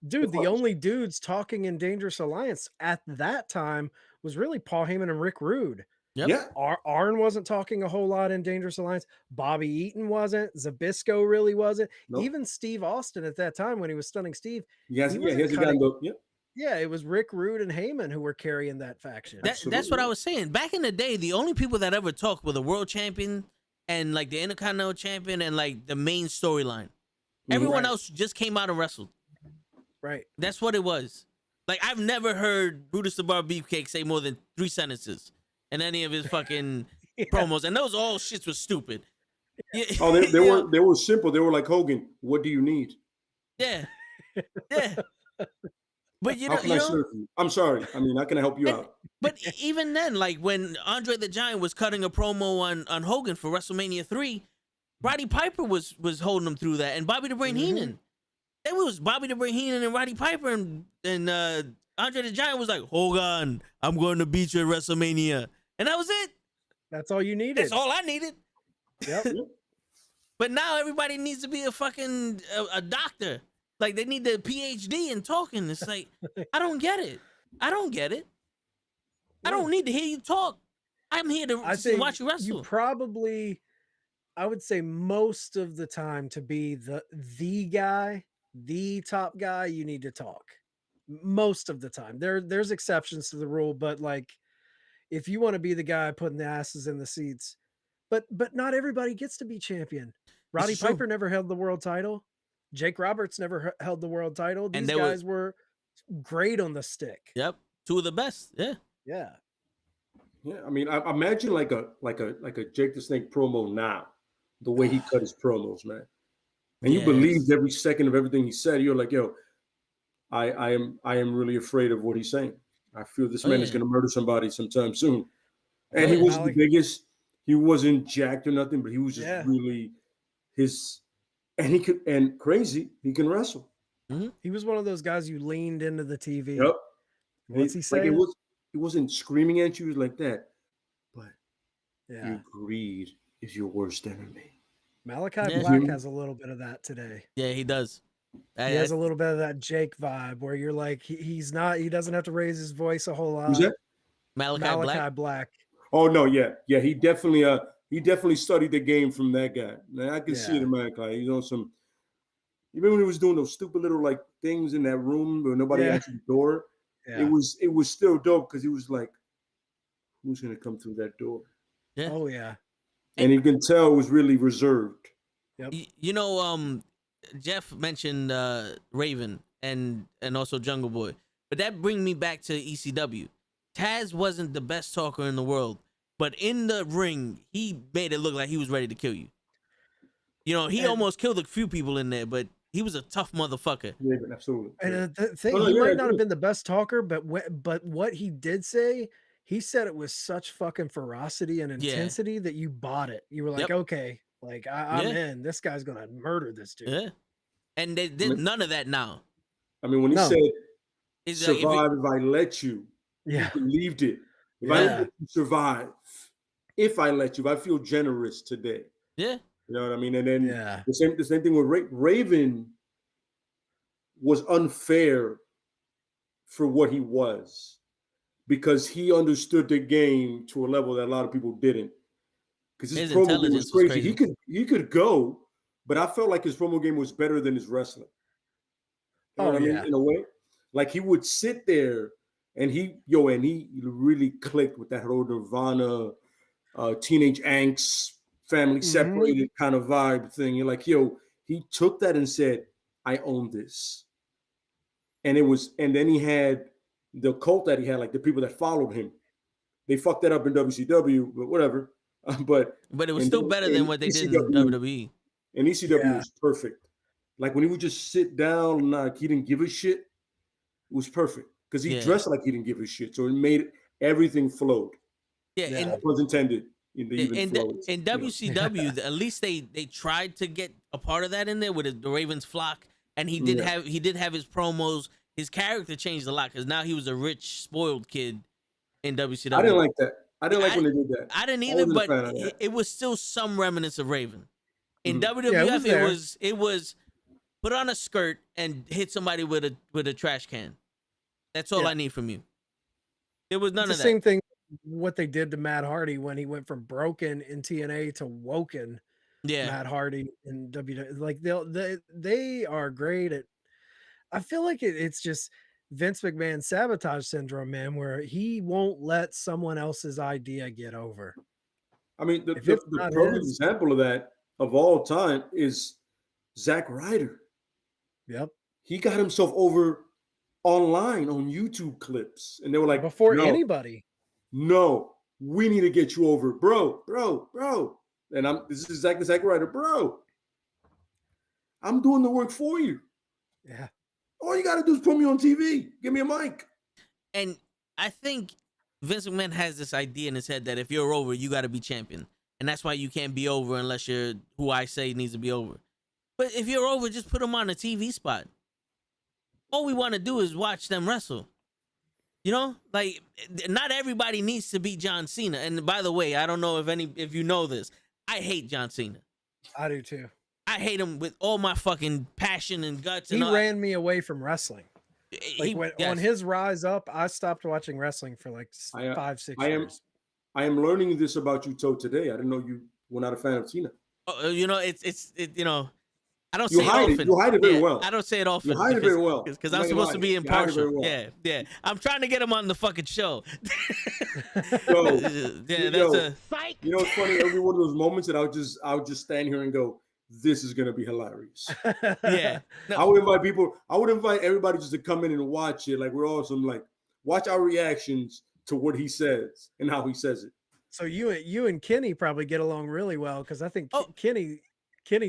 Dude, the only dudes talking in Dangerous Alliance at that time was really Paul Heyman and Rick Rude. Yep. Yeah. Arn wasn't talking a whole lot in Dangerous Alliance. Bobby Eaton wasn't. Zabisco really wasn't. Nope. Even Steve Austin at that time when he was Stunning Steve. Yeah, it was Rick Rude and Heyman who were carrying that faction. That's what I was saying. Back in the day, the only people that ever talked were the world champion and like the Intercontinental champion and like the main storyline. Everyone else just came out and wrestled. Right. That's what it was. Like, I've never heard Brutus the Bar Beefcake say more than 3 sentences in any of his fucking promos, and those all shits was stupid. Oh, they were simple. They were like, Hogan, what do you need? Yeah. But I'm sorry. I mean, how can I help you out? But even then, like when Andre the Giant was cutting a promo on Hogan for WrestleMania 3, Roddy Piper was holding him through that, and Bobby the Brain Heenan. It was Bobby the Brain Heenan and Roddy Piper, and Andre the Giant was like, Hogan, I'm going to beat you at WrestleMania. And that was it. That's all you needed. That's all I needed. Yep. But now everybody needs to be a fucking a doctor. Like, they need the PhD in talking. It's like, I don't get it. I don't need to hear you talk. I'm here to watch you wrestle. You probably, I would say most of the time, to be the guy, the top guy, you need to talk. Most of the time. There's exceptions to the rule, but like, if you want to be the guy putting the asses in the seats, but not everybody gets to be champion. Roddy Piper never held the world title. Jake Roberts never held the world title. These guys were great on the stick. Yep, 2 of the best. Yeah. I mean, I imagine like a Jake the Snake promo now, the way he cut his promos, man. And you believed every second of everything he said. You're like, yo, I am really afraid of what he's saying. I feel this man is going to murder somebody sometime soon. And he wasn't the biggest. He wasn't jacked or nothing, but he was just really and he can wrestle. Mm-hmm. He was one of those guys you leaned into the TV. Yep. What's he saying? Like he wasn't screaming at you like that, but your greed is your worst enemy. Malachi Black has a little bit of that today. Yeah, he does. He has a little bit of that Jake vibe where you're like, he doesn't have to raise his voice a whole lot. Who's that? Malachi Black. Oh no, yeah. He definitely studied the game from that guy. Man, I can see it in Malachi. You know, even when he was doing those stupid little like things in that room where nobody answered the door, it was still dope because he was like, who's gonna come through that door? Yeah. Oh yeah. And you can tell it was really reserved. Yep. You know, Jeff mentioned Raven and also Jungle Boy, but that brings me back to ECW. Taz wasn't the best talker in the world, but in the ring, he made it look like he was ready to kill you. You know, he almost killed a few people in there, but he was a tough motherfucker. Yeah, absolutely. And the thing, he might not have been the best talker, but what he did say, he said it with such fucking ferocity and intensity that you bought it. You were like, okay, like I'm in. This guy's gonna murder this dude. Yeah. And they did none of that now. I mean, when he said, survive if I let you, yeah, he believed it. If I let you survive, if I let you, I feel generous today. Yeah. You know what I mean? And then the same thing with Raven was unfair for what he was because he understood the game to a level that a lot of people didn't. Because his promo game was crazy. He could go, but I felt like his promo game was better than his wrestling. You know what I mean? In a way, like he would sit there and he really clicked with that whole Nirvana, teenage angst, family separated kind of vibe thing. You're like, he took that and said, I own this. And then he had the cult that he had, like the people that followed him. They fucked that up in WCW, but whatever. But it was still better than what they did in WWE. And ECW was perfect. Like when he would just sit down, like he didn't give a shit, it was perfect. Because he dressed like he didn't give a shit. So it made everything flowed. Yeah, and it was intended. In WCW, at least they tried to get a part of that in there with the Ravens flock. And he did have his promos. His character changed a lot because now he was a rich, spoiled kid in WCW. I didn't like that. I didn't like when they did that. I didn't either, but it was still some remnants of Raven. In WWF, it was put on a skirt and hit somebody with a trash can. That's all I need from you. There was none of that. Same thing. What they did to Matt Hardy when he went from Broken in TNA to Woken. Yeah, Matt Hardy in WWE. Like they are great at. I feel like it's just Vince McMahon sabotage syndrome, man, where he won't let someone else's idea get over. I mean, the perfect example of that of all time is Zack Ryder. Yep. He got himself over online on YouTube clips. And they were like, before anybody. No, we need to get you over, bro. And this is Zack Ryder, bro. I'm doing the work for you. Yeah. All you got to do is put me on TV. Give me a mic. And I think Vince McMahon has this idea in his head that if you're over, you got to be champion. And that's why you can't be over unless you're who I say needs to be over. But if you're over, just put them on a TV spot. All we want to do is watch them wrestle. You know, like not everybody needs to be John Cena. And by the way, I don't know if you know this. I hate John Cena. I do too. I hate him with all my fucking passion and guts. He ran me away from wrestling. On his rise up, I stopped watching wrestling for like 5-6 years. I am learning this about you, Toe, today. I didn't know you were not a fan of Cena. You know, it's I don't you say hide it often. You hide it very well. I don't say it often. You hide it very well. Because I'm supposed to be impartial. Well. Yeah. I'm trying to get him on the fucking show. Yo, you know what's funny? Every one of those moments that I would just stand here and go, this is gonna be hilarious. Yeah. No. I would invite everybody just to come in and watch it. Like we're awesome. Like watch our reactions to what he says and how he says it. So you and Kenny probably get along really well because I think Kenny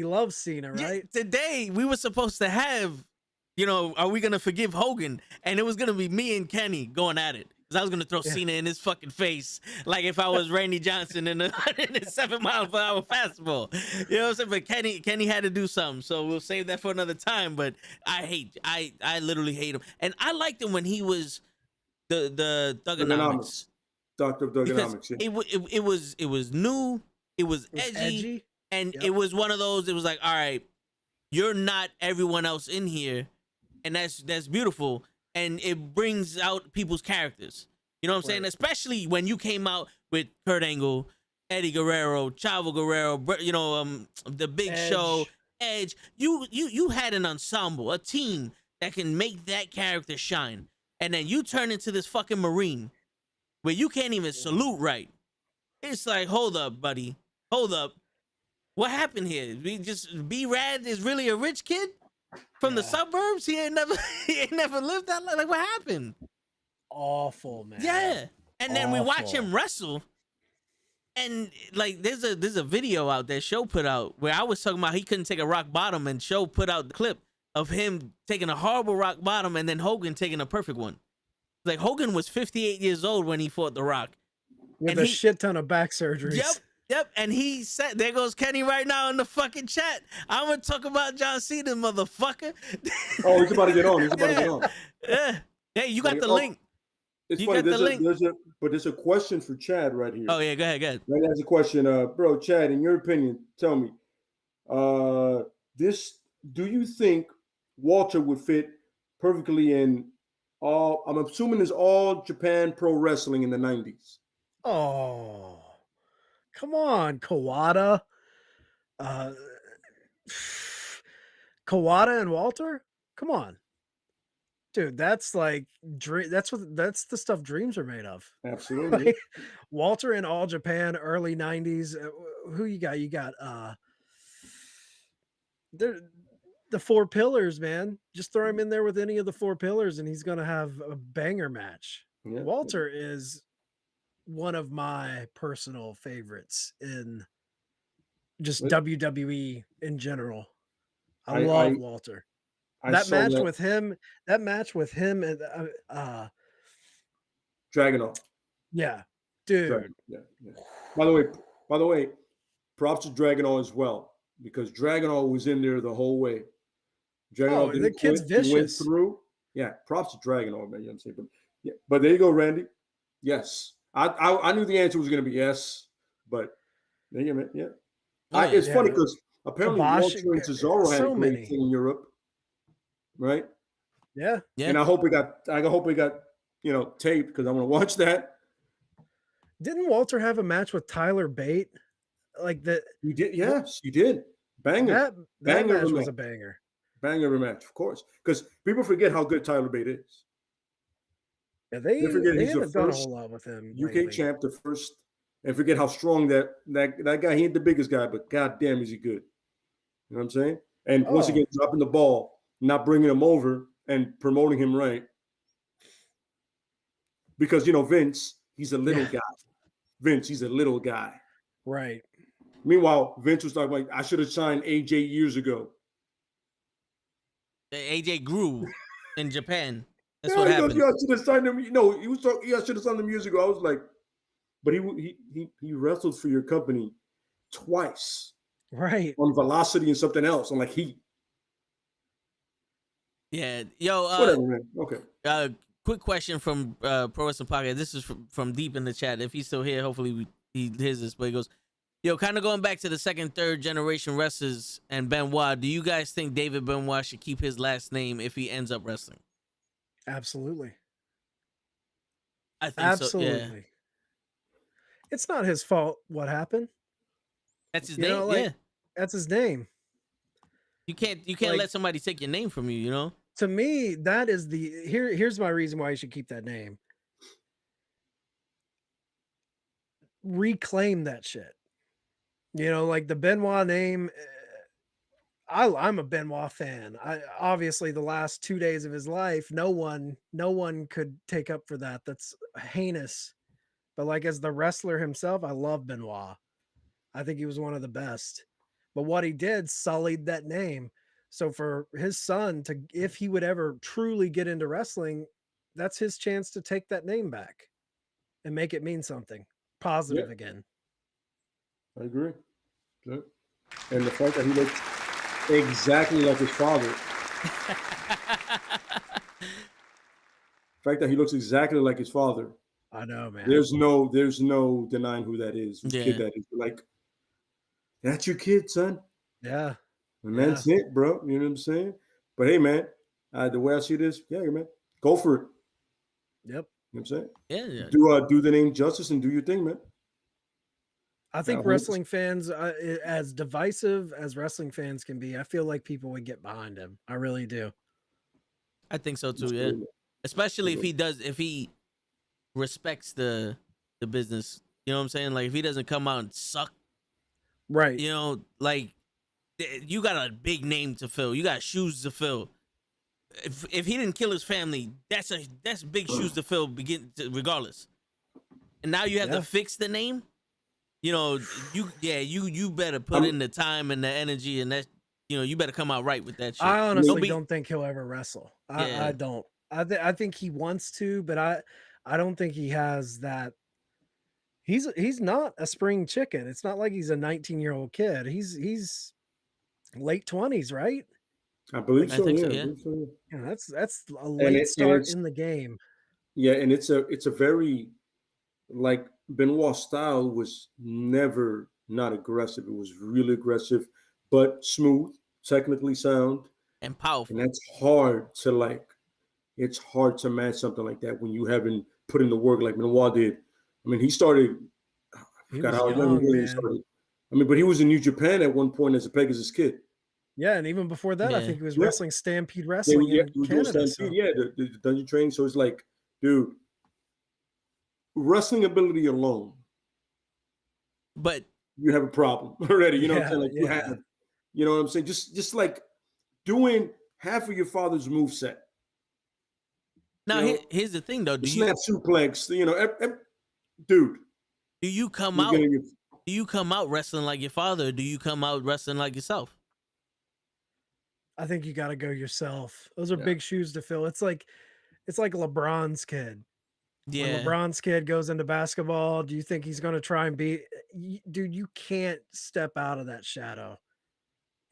loves Cena, right? Yeah, today we were supposed to have, are we gonna forgive Hogan? And it was gonna be me and Kenny going at it. Because I was gonna throw Cena in his fucking face, like if I was Randy Johnson in a 7-mile-per-hour fastball. You know what I'm saying? But Kenny had to do something, so we'll save that for another time. But I literally hate him, and I liked him when he was the Thugonomics. Doctor of Thugonomics. It was new, it was edgy. And it was one of those, it was like, all right, you're not everyone else in here. And that's beautiful. And it brings out people's characters. You know what I'm saying? Especially when you came out with Kurt Angle, Eddie Guerrero, Chavo Guerrero, the Big Show, Edge. You had an ensemble, a team that can make that character shine. And then you turn into this fucking Marine where you can't even salute right. It's like, hold up, buddy. Hold up. What happened here? B-Rad is really a rich kid from the suburbs? He ain't never lived that life. Like, what happened? Awful, man. Yeah. And then we watch him wrestle. And like there's a video out there Show put out where I was talking about he couldn't take a rock bottom, and Show put out the clip of him taking a horrible rock bottom and then Hogan taking a perfect one. Like Hogan was 58 years old when he fought The Rock. With a shit ton of back surgeries. Yep. Yep, and he said, there goes Kenny right now in the fucking chat. I'm gonna talk about John Cena, motherfucker. Oh, he's about to get on. He's about to get on. Yeah. Hey, you got the link. It's You funny. got the link. There's a question for Chad right here. Oh yeah, go ahead. Right, that's a question, bro. Chad, in your opinion, tell me, do you think Walter would fit perfectly in all? I'm assuming it's all Japan Pro Wrestling in the '90s. Oh, come on, Kawada. Kawada and Walter. Come on. Dude, that's like that's the stuff dreams are made of. Absolutely. Like, Walter in All Japan, early 90s. Who you got? You got the Four Pillars, man. Just throw him in there with any of the Four Pillars and he's gonna have a banger match. Yeah. Walter is one of my personal favorites in just WWE in general. I love Walter. That match with him and Dragunov. Yeah, dude. Yeah. By the way, props to Dragunov as well, because Dragunov was in there the whole way. Dragunov the kid's vicious. He went through. Yeah, props to Dragunov, man. You know what I'm saying? But there you go, Randy. Yes. I knew the answer was gonna be yes, but there you go, man. Yeah. It's funny because apparently Walter and Cesaro had a great thing in Europe. Right. Yeah. And I hope we got taped because I want to watch that. Didn't Walter have a match with Tyler Bate? Like that? He did. Yes, he did. Banger. That match was a banger. Banger of a match, of course. Because people forget how good Tyler Bate is. Yeah, they haven't done a whole lot with him. UK lately. Champ, the first, and forget how strong that guy. He ain't the biggest guy, but goddamn, is he good? You know what I'm saying? And once again, dropping the ball. Not bringing him over and promoting him right. Because, Vince, he's a little guy. Vince, he's a little guy. Right. Meanwhile, Vince was like, I should have signed AJ years ago. AJ grew in Japan. That's what happened. I should have signed him. He was talking, I should have signed him years ago. I was like, but he wrestled for your company twice. Right. On Velocity and something else. On like Heat. Yeah, yo. Whatever, man. Okay. Quick question from Pro Wrestling Podcast. This is from deep in the chat. If he's still here, hopefully he hears this. But he goes, yo, kind of going back to the second, third generation wrestlers and Benoit. Do you guys think David Benoit should keep his last name if he ends up wrestling? Absolutely. I think absolutely. So, yeah. It's not his fault. What happened? That's his name. Yeah, that's his name. You can't let somebody take your name from you, To me, that is here's my reason why you should keep that name. Reclaim that shit. Like the Benoit name. I'm a Benoit fan. Obviously the last 2 days of his life, no one could take up for that. That's heinous. But like as the wrestler himself, I love Benoit. I think he was one of the best. But what he did sullied that name. So for his son if he would ever truly get into wrestling, that's his chance to take that name back and make it mean something positive again. I agree. Good. And the fact that he looks exactly like his father. The fact that he looks exactly like his father. I know, man. There's no denying who that is. Whose kid that is. Like, that's your kid, son. Yeah. And that's it, bro. You know what I'm saying? But hey, man, the way I see this, man, go for it. Yep. You know what I'm saying? Yeah. Do the name justice and do your thing, man. I think wrestling fans, as divisive as wrestling fans can be, I feel like people would get behind him. I really do. I think so too. Yeah. Especially if he respects the business. You know what I'm saying? Like if he doesn't come out and suck. Right. Like you got a big name to fill. You got shoes to fill. If he didn't kill his family, that's big shoes to fill. Regardless. And now you have to fix the name. You better put in the time and the energy, and that you better come out right with that shit. I honestly don't think he'll ever wrestle. I don't. I think he wants to, but I don't think he has that. He's not a spring chicken. It's not like he's a 19-year-old kid. He's late 20s, right? I believe I so. think Yeah, so, I yeah. believe so, yeah. Yeah, that's a late start in the game. Yeah, and it's a very, like, Benoit's style was never not aggressive. It was really aggressive, but smooth, technically sound, And powerful. and that's hard to like. It's hard to match something like that when you haven't put in the work like Benoit did. I mean, he started. I forgot how young he started. I mean, but he was in New Japan at one point as a Pegasus kid. Yeah, and even before that, I think he was wrestling Stampede Yeah, Wrestling he in was Canada. doing Stampede, yeah, the dungeon training. So it's like, dude, wrestling ability alone, but you have a problem already. You know what I'm saying? Like you have, you know what I'm saying? Just like doing half of your father's moveset. Now, here's the thing, though. Snap suplex, you know, dude. Do you come out? Do you come out wrestling like your father? Or do you come out wrestling like yourself? I think you got to go yourself. Those are big shoes to fill. It's like LeBron's kid. Yeah. When LeBron's kid goes into basketball, do you think he's going to try and be? Dude, you can't step out of that shadow.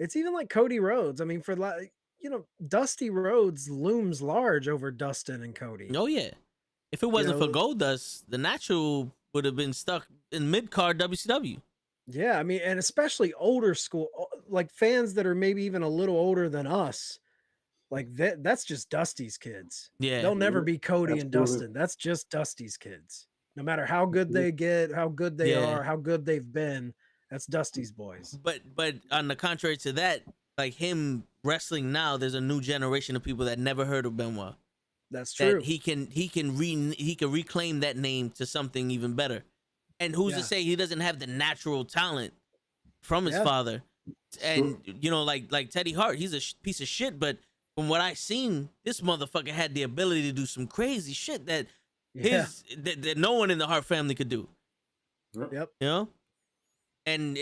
It's even like Cody Rhodes. I mean, for like, you know, Dusty Rhodes looms large over Dustin and Cody. Oh yeah. If it wasn't for Goldust, the Natural would have been stuck in mid-card WCW. Yeah, I mean, and especially older school, like fans that are maybe even a little older than us, like that's just Dusty's kids. Yeah. They'll never be Cody and Dustin. That's just Dusty's kids. No matter how good they get, how good they are, how good they've been, that's Dusty's boys. But on the contrary to that, like him wrestling now, there's a new generation of people that never heard of Benoit. That's true. That he can reclaim that name to something even better. And who's to say he doesn't have the natural talent from his father? And you know, like Teddy Hart, he's a piece of shit. But from what I seen, this motherfucker had the ability to do some crazy shit that that no one in the Hart family could do. Yep. You know, and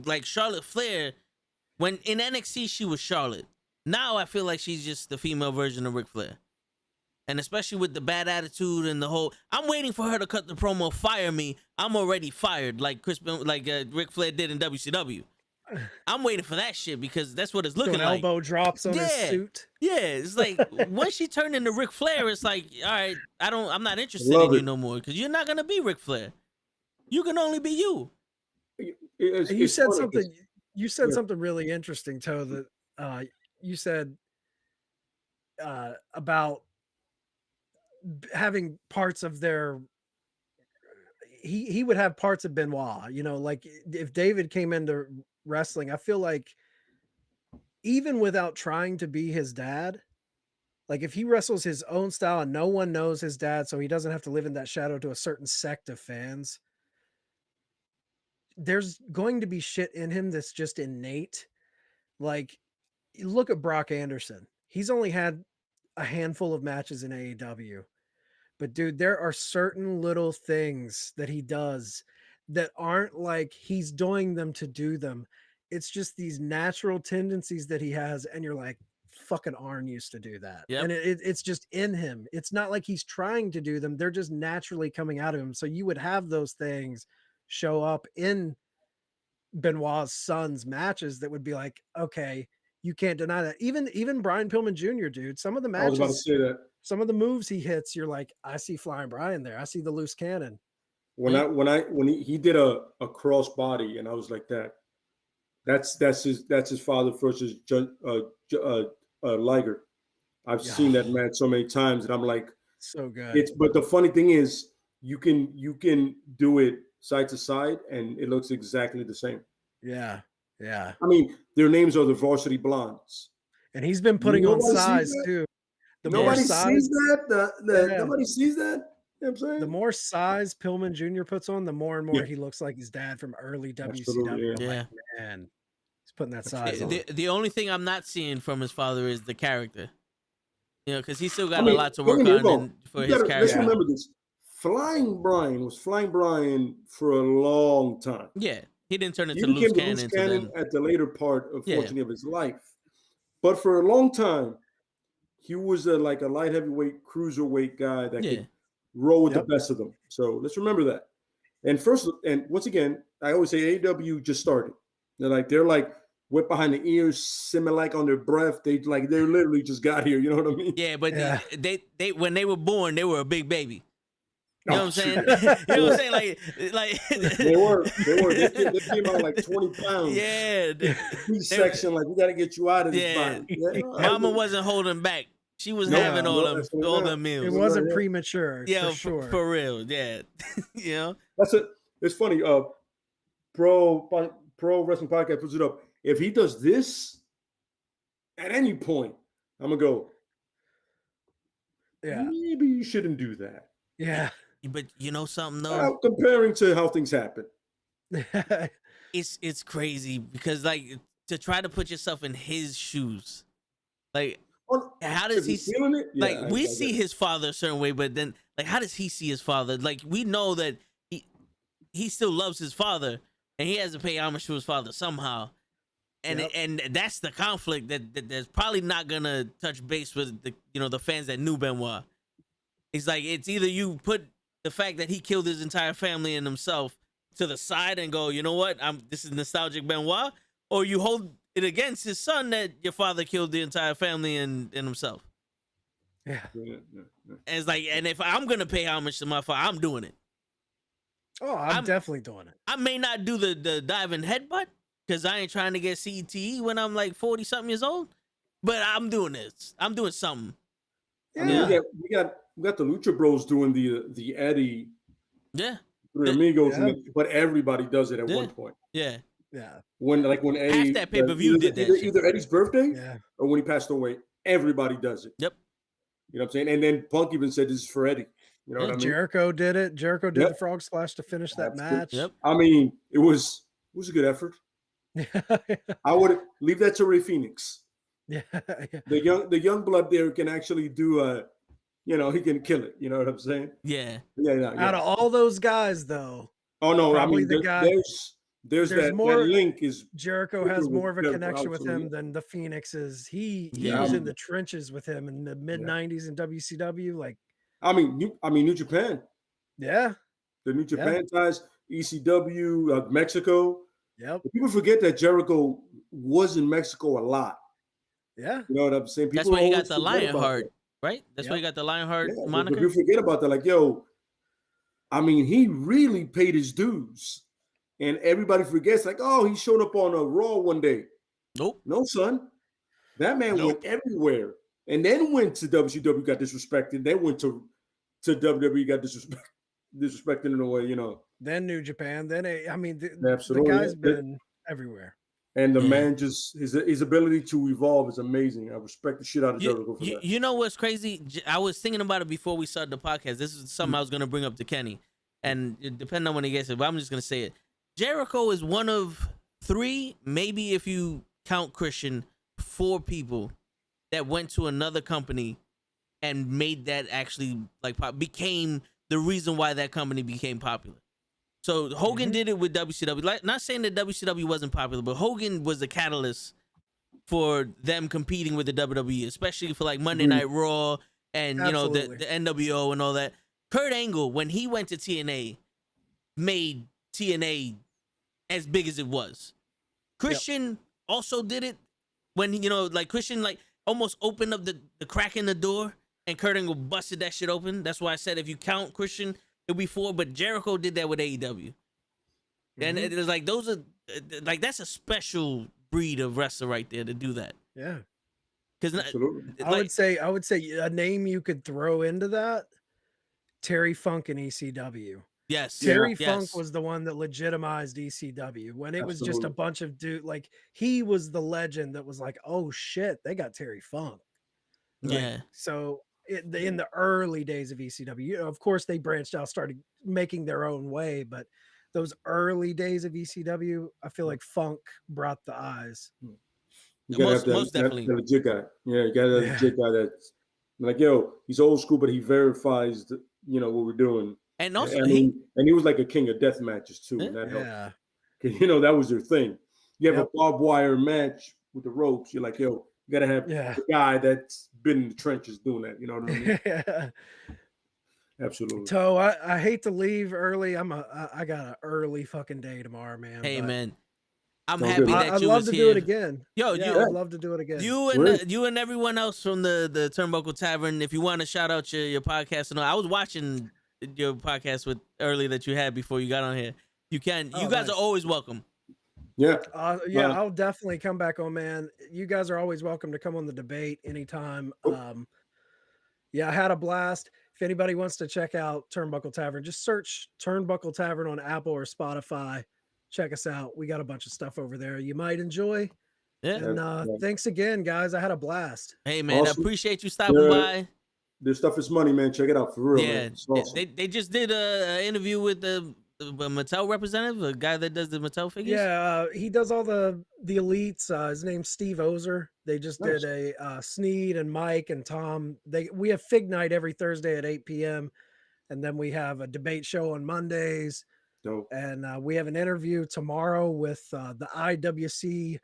like Charlotte Flair, when in NXT she was Charlotte. Now I feel like she's just the female version of Ric Flair. And especially with the bad attitude and the whole, I'm waiting for her to cut the promo, fire me. I'm already fired, like Ric Flair did in WCW. I'm waiting for that shit because that's what it's looking like. Elbow drops on his suit. Yeah, it's like once she turned into Ric Flair, it's like, all right, I'm not interested in you no more because you're not gonna be Ric Flair. You can only be you. You said something. You said something really interesting, Toe. That you said about having parts of their he would have parts of Benoit, you know, like if David came into wrestling, I feel like even without trying to be his dad, like if he wrestles his own style and no one knows his dad, so he doesn't have to live in that shadow to a certain sect of fans, there's going to be shit in him that's just innate. Like look at Brock Anderson. He's only had a handful of matches in AEW. But dude, there are certain little things that he does that aren't like he's doing them to do them. It's just these natural tendencies that he has. And you're like, fucking Arn used to do that. Yep. And it's just in him. It's not like he's trying to do them. They're just naturally coming out of him. So you would have those things show up in Benoit's son's matches that would be like, okay, you can't deny that. Even Brian Pillman Jr., dude, some of the matches, I was about to say that. Some of the moves he hits, you're like, I see Flying Brian there. I see the loose cannon. When he did a cross body, and I was like that. That's his father versus Liger. I've seen that match so many times, and I'm like, so good. But the funny thing is, you can do it side to side, and it looks exactly the same. Yeah. Yeah. I mean, their names are the Varsity Blondes. And he's been putting on size too. Nobody sees that. Nobody sees that. You know what I'm saying? The more size Pillman Jr. puts on, the more and more he looks like his dad from early WCW. Yeah. Like, man, he's putting that size on. The only thing I'm not seeing from his father is the character. You know, because he's still got a lot to work on for his character. Let's remember this. Flying Brian was Flying Brian for a long time. Yeah. He didn't turn into loose cannon at the later part, unfortunately, of his life. But for a long time, he was like a light heavyweight, cruiserweight guy that could roll with the best of them. So let's remember that. And once again, I always say AEW just started. They're like wet behind the ears, simming like on their breath. They literally just got here. You know what I mean? Yeah, but they when they were born, they were a big baby. You know what I'm saying? Shoot. You know what I'm saying? Like They were. They came out like 20 pounds. Yeah. C-section, like we got to get you out of this body. Yeah, Mama wasn't holding back. She was having all the meals. It wasn't premature. Yeah, for sure. For real. Yeah. You know? It's funny. Pro Wrestling Podcast puts it up. If he does this at any point, I'm gonna go. Yeah. Maybe you shouldn't do that. Yeah. But you know something though? Comparing to how things happen. It's crazy because like to try to put yourself in his shoes. Like how does he see it? Yeah, like we see his father a certain way, but then like how does he see his father? Like we know that he still loves his father and he has to pay homage to his father somehow. And that's the conflict that's probably not gonna touch base with the fans that knew Benoit. It's like it's either you put the fact that he killed his entire family and himself to the side and go, you know what, this is nostalgic Benoit, or you hold it against his son that your father killed the entire family and himself. Yeah. And it's like, and if I'm gonna pay homage to my father, I'm doing it. Oh, I'm definitely doing it. I may not do the diving headbutt because I ain't trying to get CTE when I'm like 40 something years old, but I'm doing this. I'm doing something. Yeah. I mean, we got the Lucha Bros doing the Eddie. Yeah. Three Amigos, but everybody does it at one point. Yeah. Yeah. When Eddie, half that pay-per-view did that. Either Eddie's birthday or when he passed away, everybody does it. Yep. You know what I'm saying? And then Punk even said this is for Eddie. You know what I mean? Jericho did it. Jericho did the frog splash to finish that match. Yep. I mean, it was a good effort. I would leave that to Ray Phoenix. Yeah. The young blood there can actually do he can kill it. You know what I'm saying? Yeah. Yeah. Out of all those guys, though. Oh no, probably I mean, there's that link is Jericho has more of a connection with him than the Phoenix is. He was in the trenches with him in the mid '90s in WCW. Like, I mean, New Japan. Yeah. The New Japan ties, ECW, Mexico. Yep. People forget that Jericho was in Mexico a lot. Yeah. You know what I'm saying? That's where he got the Lionheart, right? That's where he got the Lionheart moniker. But you forget about that. Like, I mean, he really paid his dues. And everybody forgets, like, oh, he showed up on a Raw one day. Nope. No, son. That man went everywhere. And then went to WCW, got disrespected. Then went to WWE, got disrespected in a way, Then New Japan. Then, the guy's been everywhere. And the man just, his ability to evolve is amazing. I respect the shit out of Jericho for that. You know what's crazy? I was thinking about it before we started the podcast. This is something I was going to bring up to Kenny. And depending on when he gets it, but I'm just going to say it. Jericho is one of 3, maybe if you count Christian, 4 people that went to another company and made that actually became the reason why that company became popular. So Hogan did it with WCW. Not saying that WCW wasn't popular, but Hogan was the catalyst for them competing with the WWE, especially for like Monday Night Raw and the NWO and all that. Kurt Angle, when he went to TNA, made TNA as big as it was. Christian also did it when Christian almost opened up the crack in the door and Kurt Angle busted that shit open. That's why I said if you count Christian, it'll be 4, but Jericho did that with AEW. And it was like those are that's a special breed of wrestler right there to do that. Yeah. Because I would say a name you could throw into that, Terry Funk in ECW. Yes. Terry Funk was the one that legitimized ECW when it was just a bunch of he was the legend that was like, oh shit, they got Terry Funk. So in the early days of ECW, of course they branched out, started making their own way, but those early days of ECW, I feel like Funk brought the eyes. You gotta most definitely. That legit guy. Yeah, you got a legit guy that's like, he's old school, but he verifies what we're doing. And also, he was like a king of death matches too. And that helped. Because that was their thing. You have a barbed wire match with the ropes. You're like, you gotta have the guy that's been in the trenches doing that. You know what I mean? Absolutely. Toe, I hate to leave early. I got an early fucking day tomorrow, man. Hey, man. I'm Sounds happy good. that I'd you love was to here. do it again. Yo, yeah, you, I'd love to do it again. You and everyone else from the Turnbuckle Tavern, if you want to shout out your podcast, and all, I was watching your podcast with early that you had before you got on here. You can. You guys nice. are always welcome. Yeah. I'll definitely come back on, man. You guys are always welcome to come on the debate anytime. Yeah, I had a blast. If anybody wants to check out Turnbuckle Tavern, just search Turnbuckle Tavern on Apple or Spotify. Check us out. We got a bunch of stuff over there you might enjoy. Yeah. And thanks again, guys. I had a blast. Hey, man, Awesome. I appreciate you stopping by. This stuff is money, man. Check it out for real. Yeah, man. It's awesome. they just did a interview with the Mattel representative, a guy that does the Mattel figures. Yeah, he does all the elites. His name's Steve Ozer. They just did a Sneed and Mike and Tom. We have Fig Night every Thursday at 8 p.m. And then we have a debate show on Mondays. Dope. And we have an interview tomorrow with the IWC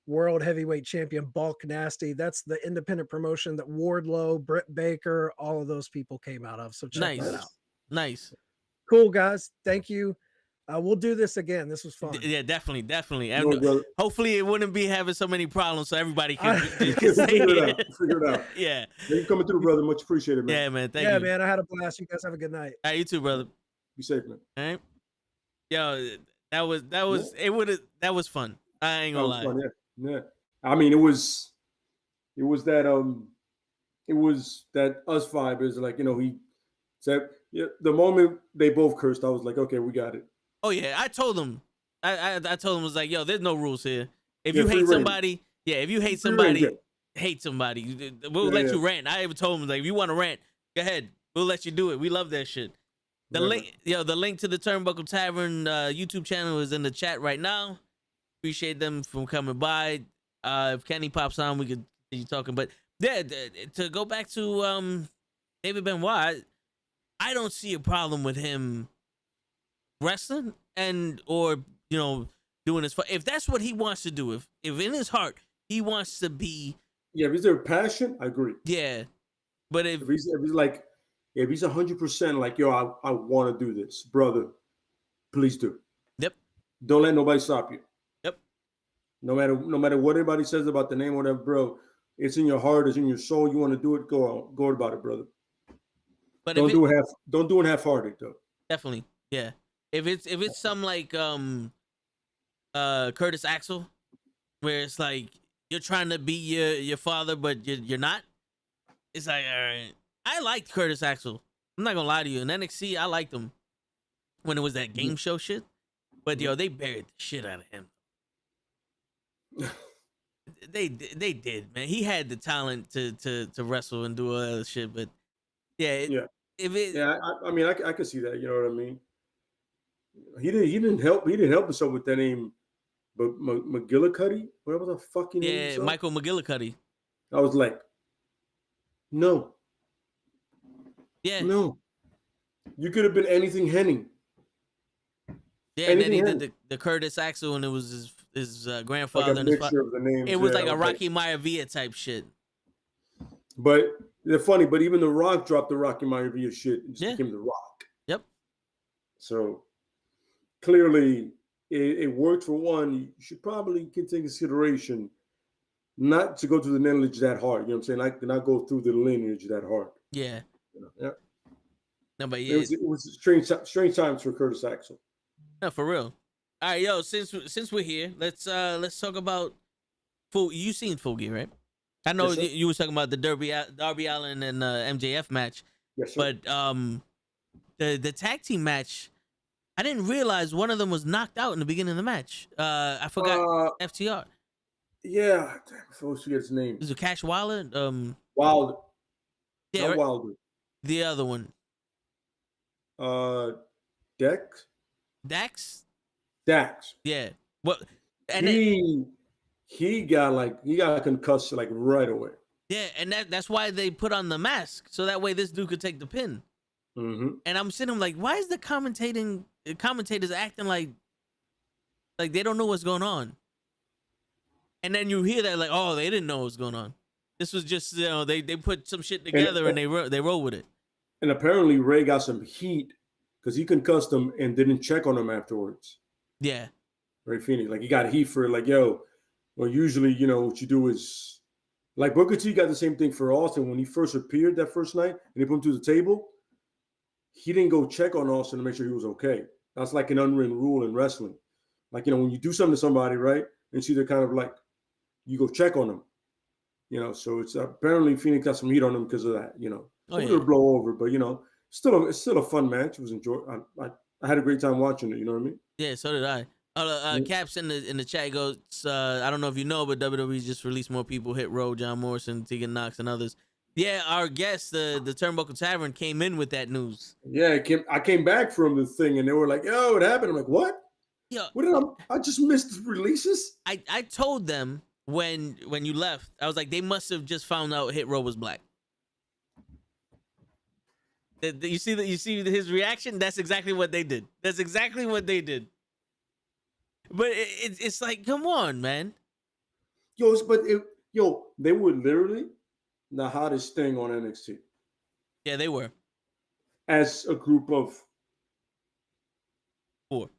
World Heavyweight Champion Bulk Nasty. That's the independent promotion that Wardlow, Britt Baker, all of those people came out of. So check that out. Nice. Cool, guys. Thank you. We'll do this again. This was fun. Yeah, definitely. And hopefully it wouldn't be having so many problems so everybody can figure it out. Yeah. You coming through, brother. Much appreciated, man. Yeah, man. Thank you. Yeah, man. I had a blast. You guys have a good night. All right, you too, brother. Be safe, man. All right. Yo, that was fun. I ain't gonna lie. Fun, yeah. I mean, it was that us vibe is like, he said, the moment they both cursed, I was like, okay, we got it. Oh yeah, I told him. I told him, was like, yo, there's no rules here. If you hate somebody, hate somebody. We'll let you rant. I even told him, like, if you want to rant, go ahead. We'll let you do it. We love that shit. The link to the Turnbuckle Tavern YouTube channel is in the chat right now. Appreciate them from coming by. If Kenny pops on, we could continue talking. But yeah, to go back to David Benoit, I don't see a problem with him wrestling or doing his. If that's what he wants to do, if in his heart he wants to be. Yeah, if he's there passion, I agree. Yeah, but if he's 100% like, yo, I want to do this, brother, please do. Yep. Don't let nobody stop you. Yep. No matter what anybody says about the name or whatever, bro, it's in your heart, it's in your soul. You want to do it, go about it, brother. But don't do it half-hearted though. Definitely, yeah. If it's some like Curtis Axel, where it's like you're trying to be your father, but you're not. It's like, all right. I liked Curtis Axel. I'm not gonna lie to you. In NXT, I liked him when it was that game show shit. But they buried the shit out of him. They did, man. He had the talent to wrestle and do all that other shit, but I mean, I could see that. You know what I mean? He didn't help himself with that name, but McGillicuddy, whatever the fuck he named himself. Michael McGillicuddy. I was like, no. Yeah. No. You could have been anything Henning. Yeah, and then he did the Curtis Axel, and it was his grandfather. Like a mixture of the names. It was like a Rocky Maivia type shit. But they're funny. But even The Rock dropped the Rocky Maivia shit and just became The Rock. Yep. So clearly, it worked for one. You should probably take consideration not to go through the lineage that hard. You know what I'm saying? Not go through the lineage that hard. Yeah. Yeah. No, but it was strange times for Curtis Axel. No, for real. All right, yo. Since we're here, let's talk about you seen Fugi, right? I know you was talking about the Darby Allin and MJF match. Yes, sir. But the tag team match, I didn't realize one of them was knocked out in the beginning of the match. I forgot FTR. Yeah, I forget his name. Is it Cash Wilder? Wilder. Yeah, not Wilder. The other one. Dax. Yeah. Well, and he got concussed like right away. Yeah, and that's why they put on the mask so that way this dude could take the pin. Mm-hmm. And I'm sitting like, why is the commentators acting like they don't know what's going on? And then you hear that like, oh, they didn't know what was going on. This was just they put some shit together and they roll with it. And apparently Ray got some heat because he concussed him and didn't check on him afterwards. Yeah. Ray Phoenix. Like, he got heat for it. Like, yo, well, usually, what you do is, like, Booker T got the same thing for Austin. When he first appeared that first night and they put him to the table, he didn't go check on Austin to make sure he was okay. That's like an unwritten rule in wrestling. Like, when you do something to somebody, right, and see they're kind of like, you go check on them. So it's apparently Phoenix got some heat on him because of that, It'll blow over, but, it's still a fun match. It was enjoyable. I had a great time watching it, you know what I mean? Yeah, so did I. Caps in the chat goes, I don't know if you know, but WWE just released more people: Hit Row, John Morrison, Tegan Knox, and others. Yeah, our guest, the Turnbuckle Tavern, came in with that news. Yeah, I came back from the thing, and they were like, "Yo, what happened?" I'm like, "What? Yeah, what did I just missed the releases?" I told them when you left, I was like, they must have just found out Hit Row was black. You see his reaction? That's exactly what they did. But it's like, come on, man. They were literally the hottest thing on NXT. Yeah, they were. As a group of 4.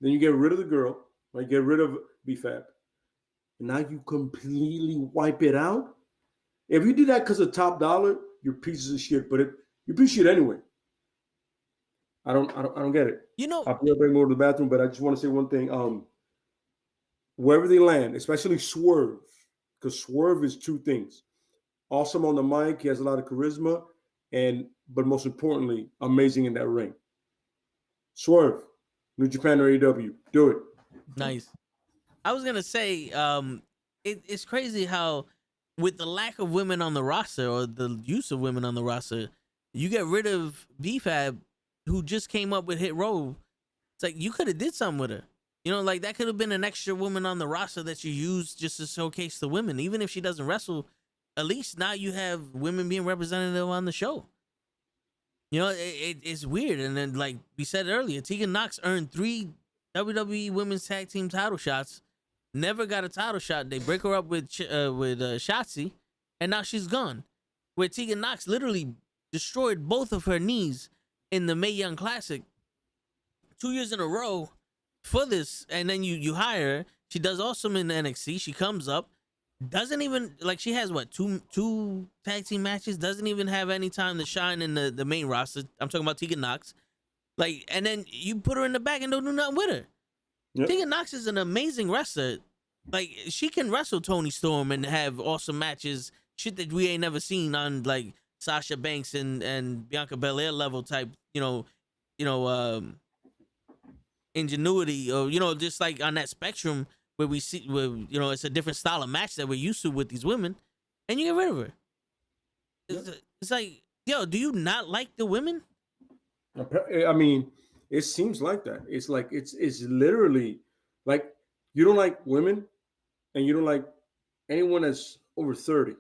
Then you get rid of the girl, like get rid of BFAB. And now you completely wipe it out. If you did that because of top dollar, you're pieces of shit. But you piece of shit anyway. I don't get it. I'll bring more to the bathroom, but I just want to say one thing. Wherever they land, especially Swerve, because Swerve is 2 things. Awesome on the mic, he has a lot of charisma, but most importantly, amazing in that ring. Swerve, New Japan or AEW, do it. Nice. I was gonna say, it's crazy how, with the lack of women on the roster or the use of women on the roster, you get rid of BFAB, who just came up with Hit Row. It's like you could have did something with her. Like that could have been an extra woman on the roster that you use just to showcase the women. Even if she doesn't wrestle, at least now you have women being represented on the show. It's weird. And then, like we said earlier, Tegan Knox earned 3 WWE Women's Tag Team title shots. Never got a title shot. They break her up with Shotzi, and now she's gone. Where Tegan Knox literally destroyed both of her knees in the Mae Young Classic 2 years in a row for this, and then you hire her. She does awesome in NXT. She comes up, doesn't even, like, she has what, two tag team matches, doesn't even have any time to shine in the main roster. I'm talking about Tegan Knox. Like, and then you put her in the back and don't do nothing with her. Yep. Tegan Knox is an amazing wrestler. Like, she can wrestle Toni Storm and have awesome matches, shit that we ain't never seen on, like, Sasha Banks and Bianca Belair level type, ingenuity, or just like on that spectrum where we see, it's a different style of match that we're used to with these women, and you get rid of her. It's like, yo, do you not like the women? I mean, it seems like that. It's like it's literally like you don't like women, and you don't like anyone that's over 30.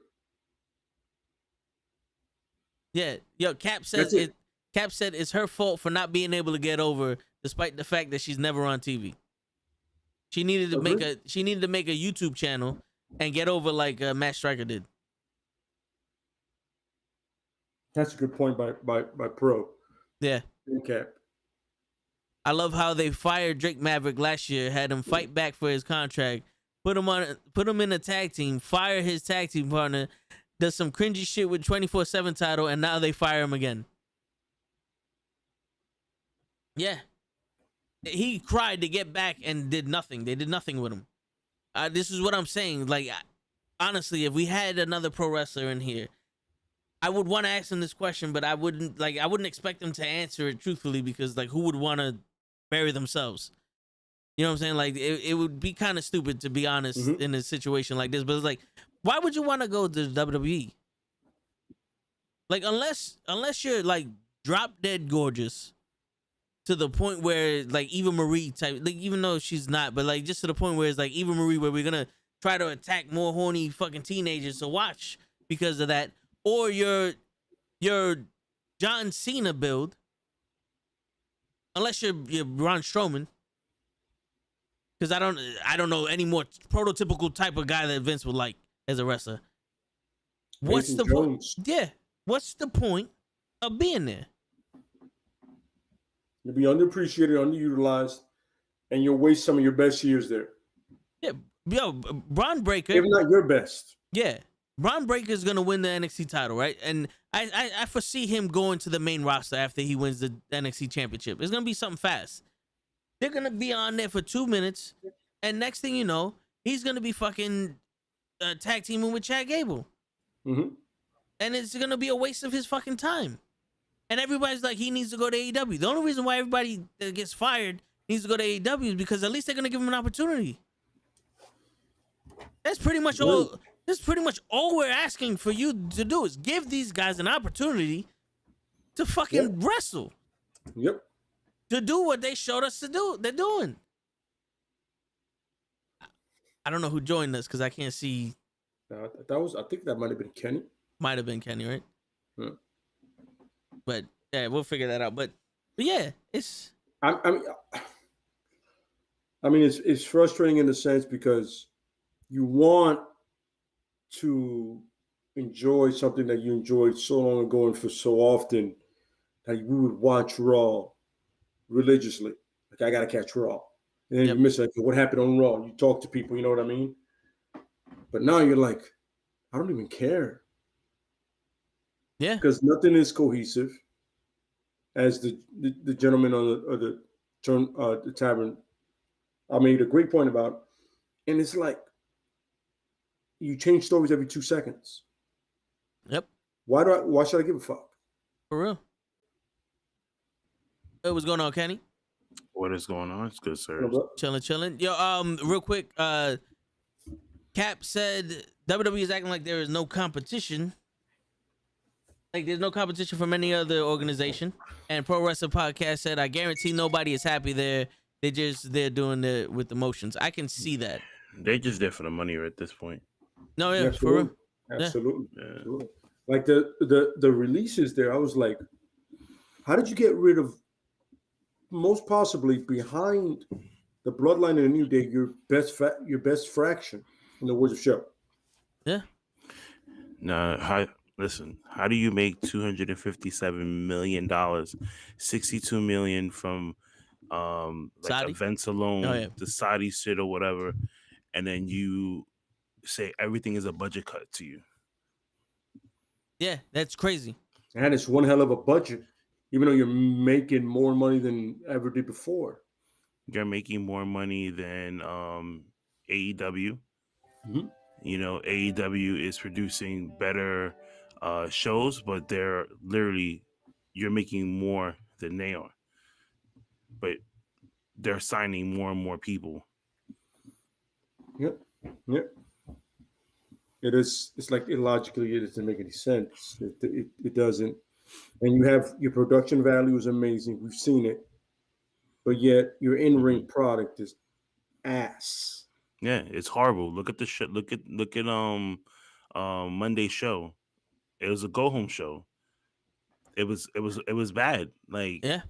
Yeah, yo, Cap says Cap said it's her fault for not being able to get over, despite the fact that she's never on TV. She needed to make a YouTube channel and get over like Matt Striker did. That's a good point by Pro. Yeah. Cap. I love how they fired Drake Maverick last year, had him fight back for his contract, put him in a tag team, fire his tag team partner, does some cringy shit with 24/7 title, and now they fire him again. Yeah. He cried to get back and did nothing. They did nothing with him. This is what I'm saying. Like, honestly, if we had another pro wrestler in here, I would want to ask him this question, but I wouldn't expect him to answer it truthfully, because, like, who would want to bury themselves? You know what I'm saying? Like, it would be kind of stupid, to be honest, in a situation like this. But it's like, why would you want to go to WWE? Like, unless you're, like, drop dead gorgeous to the point where, like, Eva Marie type, like, even though she's not, but, like, just to the point where it's like Eva Marie, where we're gonna try to attack more horny fucking teenagers to watch because of that, or your John Cena build, unless you're Braun Strowman, because I don't know any more prototypical type of guy that Vince would like as a wrestler. What's the point? Yeah, what's the point of being there. You'll be underappreciated, underutilized, and you'll waste some of your best years there. Yeah, yo, Braun Breaker. If not your best. Yeah, Braun Breaker is gonna win the NXT title, right? And I foresee him going to the main roster after he wins the NXT championship. It's gonna be something fast. They're gonna be on there for 2 minutes, and next thing you know, he's gonna be fucking tag teaming with Chad Gable. Mm-hmm. And it's gonna be a waste of his fucking time. And everybody's like, he needs to go to AEW. The only reason why everybody that gets fired needs to go to AEW is because at least they're gonna give him an opportunity. That's pretty much all. That's pretty much all we're asking for you to do is give these guys an opportunity to fucking wrestle. Yep. To do what they showed us to do. They're doing. I don't know who joined us because I can't see. I think that might have been Kenny. Might have been Kenny, right? Yeah. But yeah, we'll figure that out. But yeah, it's. I mean, it's frustrating in the sense because you want to enjoy something that you enjoyed so long ago and for so often that we would watch Raw religiously. Like, I gotta catch Raw, and then you miss it. Like, what happened on Raw? You talk to people, you know what I mean? But now you're like, I don't even care. Yeah, because nothing is cohesive, as the gentleman on the tavern I made a great point about, and it's like you change stories every 2 seconds. Yep. Why should I give a fuck? For real. Hey, what's going on, Kenny? What is going on? It's good, sir. Chilling. Yo, real quick, Cap said WWE is acting like there is no competition. Like there's no competition from any other organization. And Pro Wrestling Podcast said, I guarantee nobody is happy there. They're doing it with emotions. I can see that. They're just there for the money at this point. No, yeah, for real. Absolutely. Yeah. Absolutely. Like the releases there, I was like, how did you get rid of most possibly behind the Bloodline and the New Day, your best fraction, in the words of Shell? Yeah. No, listen, how do you make $257 million, $62 million from like events alone, the Saudi shit or whatever, and then you say everything is a budget cut to you? Yeah, that's crazy. And it's one hell of a budget, even though you're making more money than ever did before. You're making more money than AEW. Mm-hmm. You know, AEW is producing better shows, but you're making more than they are. But they're signing more and more people. Yep. It's like illogically, it doesn't make any sense. It doesn't. And you have your production value is amazing. We've seen it. But yet your in-ring product is ass. Yeah, it's horrible. Look at the shit. Look at Monday's show. It was a go-home show. It was bad. Like, yeah.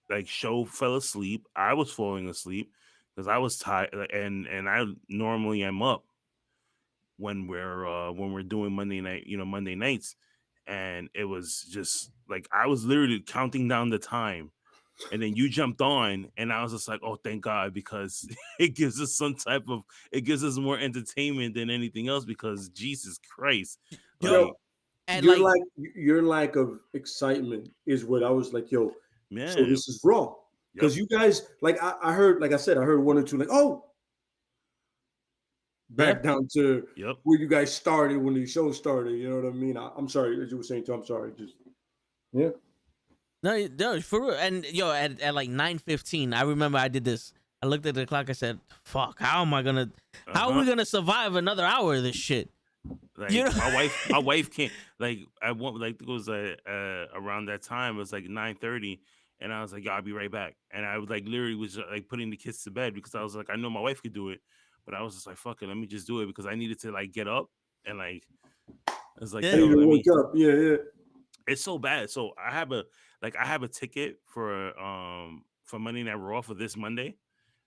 Like, show fell asleep. I was falling asleep because I was tired, and I normally am up when we're doing Monday nights, and it was just like I was literally counting down the time, and then you jumped on, and I was just like, oh, thank God, because it gives us more entertainment than anything else, because Jesus Christ. Your lack of excitement is what I was like, yo, man, so this is raw. Because you guys, like I heard, like I said, I heard one or two, like, oh, back down to where you guys started when the show started. You know what I mean? I'm sorry, as you were saying too. I'm sorry. Just No, for real. And at like 9:15, I remember I did this. I looked at the clock. I said, "Fuck, how are we gonna survive another hour of this shit?" Like, my wife can't. Like, I want, like, it was around that time. It was like 9:30. And I was like, I'll be right back. And I was like, literally was like putting the kids to bed, because I was like, I know my wife could do it, but I was just like, fuck it, let me just do it, because I needed to like get up and like, I was like, wake up. Yeah. It's so bad. So I have a ticket for Monday Night Raw for this Monday,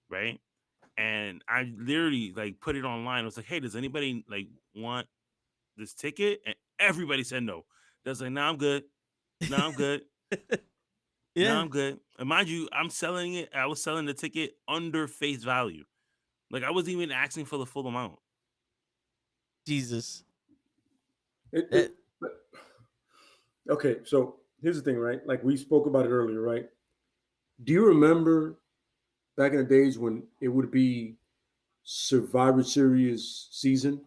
right? And I literally like put it online. I was like, hey, does anybody like want this ticket? And everybody said no. They was like, nah, I'm good. No, I'm good. Yeah. No, I'm good. And mind you, I was selling the ticket under face value. Like I wasn't even asking for the full amount. Jesus. Okay, so here's the thing, right? Like we spoke about it earlier, right? Do you remember back in the days when it would be Survivor Series season?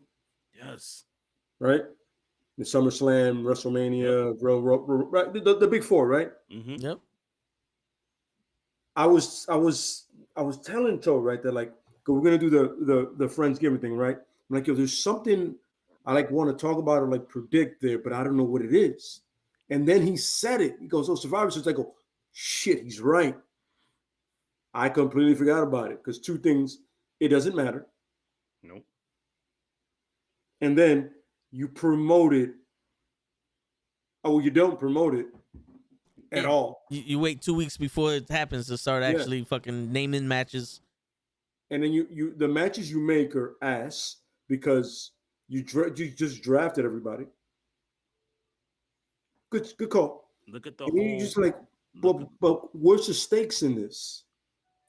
Yes. Right? The SummerSlam, WrestleMania, right? The big four, right? Mm-hmm. Yep. I was telling Toe, right, that like we're gonna do the Friendsgiving thing, right? I'm like, yo, there's something I like want to talk about or like predict there, but I don't know what it is. And then he said it. He goes, "Oh, Survivor Series." I go, "Shit, he's right." I completely forgot about it because two things: it doesn't matter, Nope. and then you promote it. Oh, you don't promote it at all. You wait 2 weeks before it happens to start actually fucking naming matches. And then you the matches you make are ass because you just drafted everybody. Good call. Look at the and whole. You just like, but what's the stakes in this?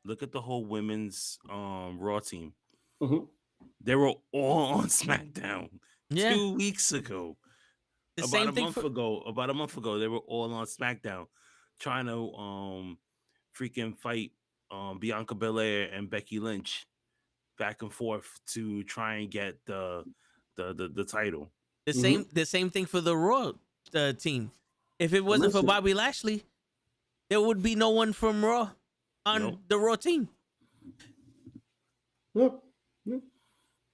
Look at the whole women's Raw team. Mm-hmm. They were all on SmackDown 2 weeks ago. About a month ago, they were all on SmackDown trying to freaking fight Bianca Belair and Becky Lynch back and forth to try and get the title. The same thing for the Raw team. If it wasn't for Bobby Lashley, there would be no one from Raw on the Raw team. Look.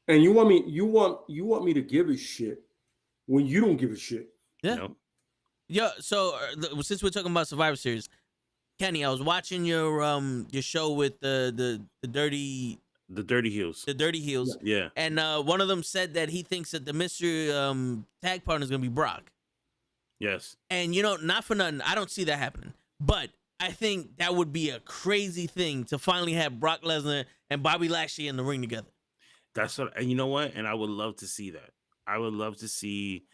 And you want me to give a shit when you don't give a shit. Yeah. No. Yeah. So since we're talking about Survivor Series, Kenny, I was watching your show with the Dirty Heels. The Dirty Heels. Yeah. And one of them said that he thinks that the mystery tag partner is gonna be Brock. Yes. And not for nothing, I don't see that happening. But I think that would be a crazy thing to finally have Brock Lesnar and Bobby Lashley in the ring together. That's what, and you know what? And I would love to see that. I would love to see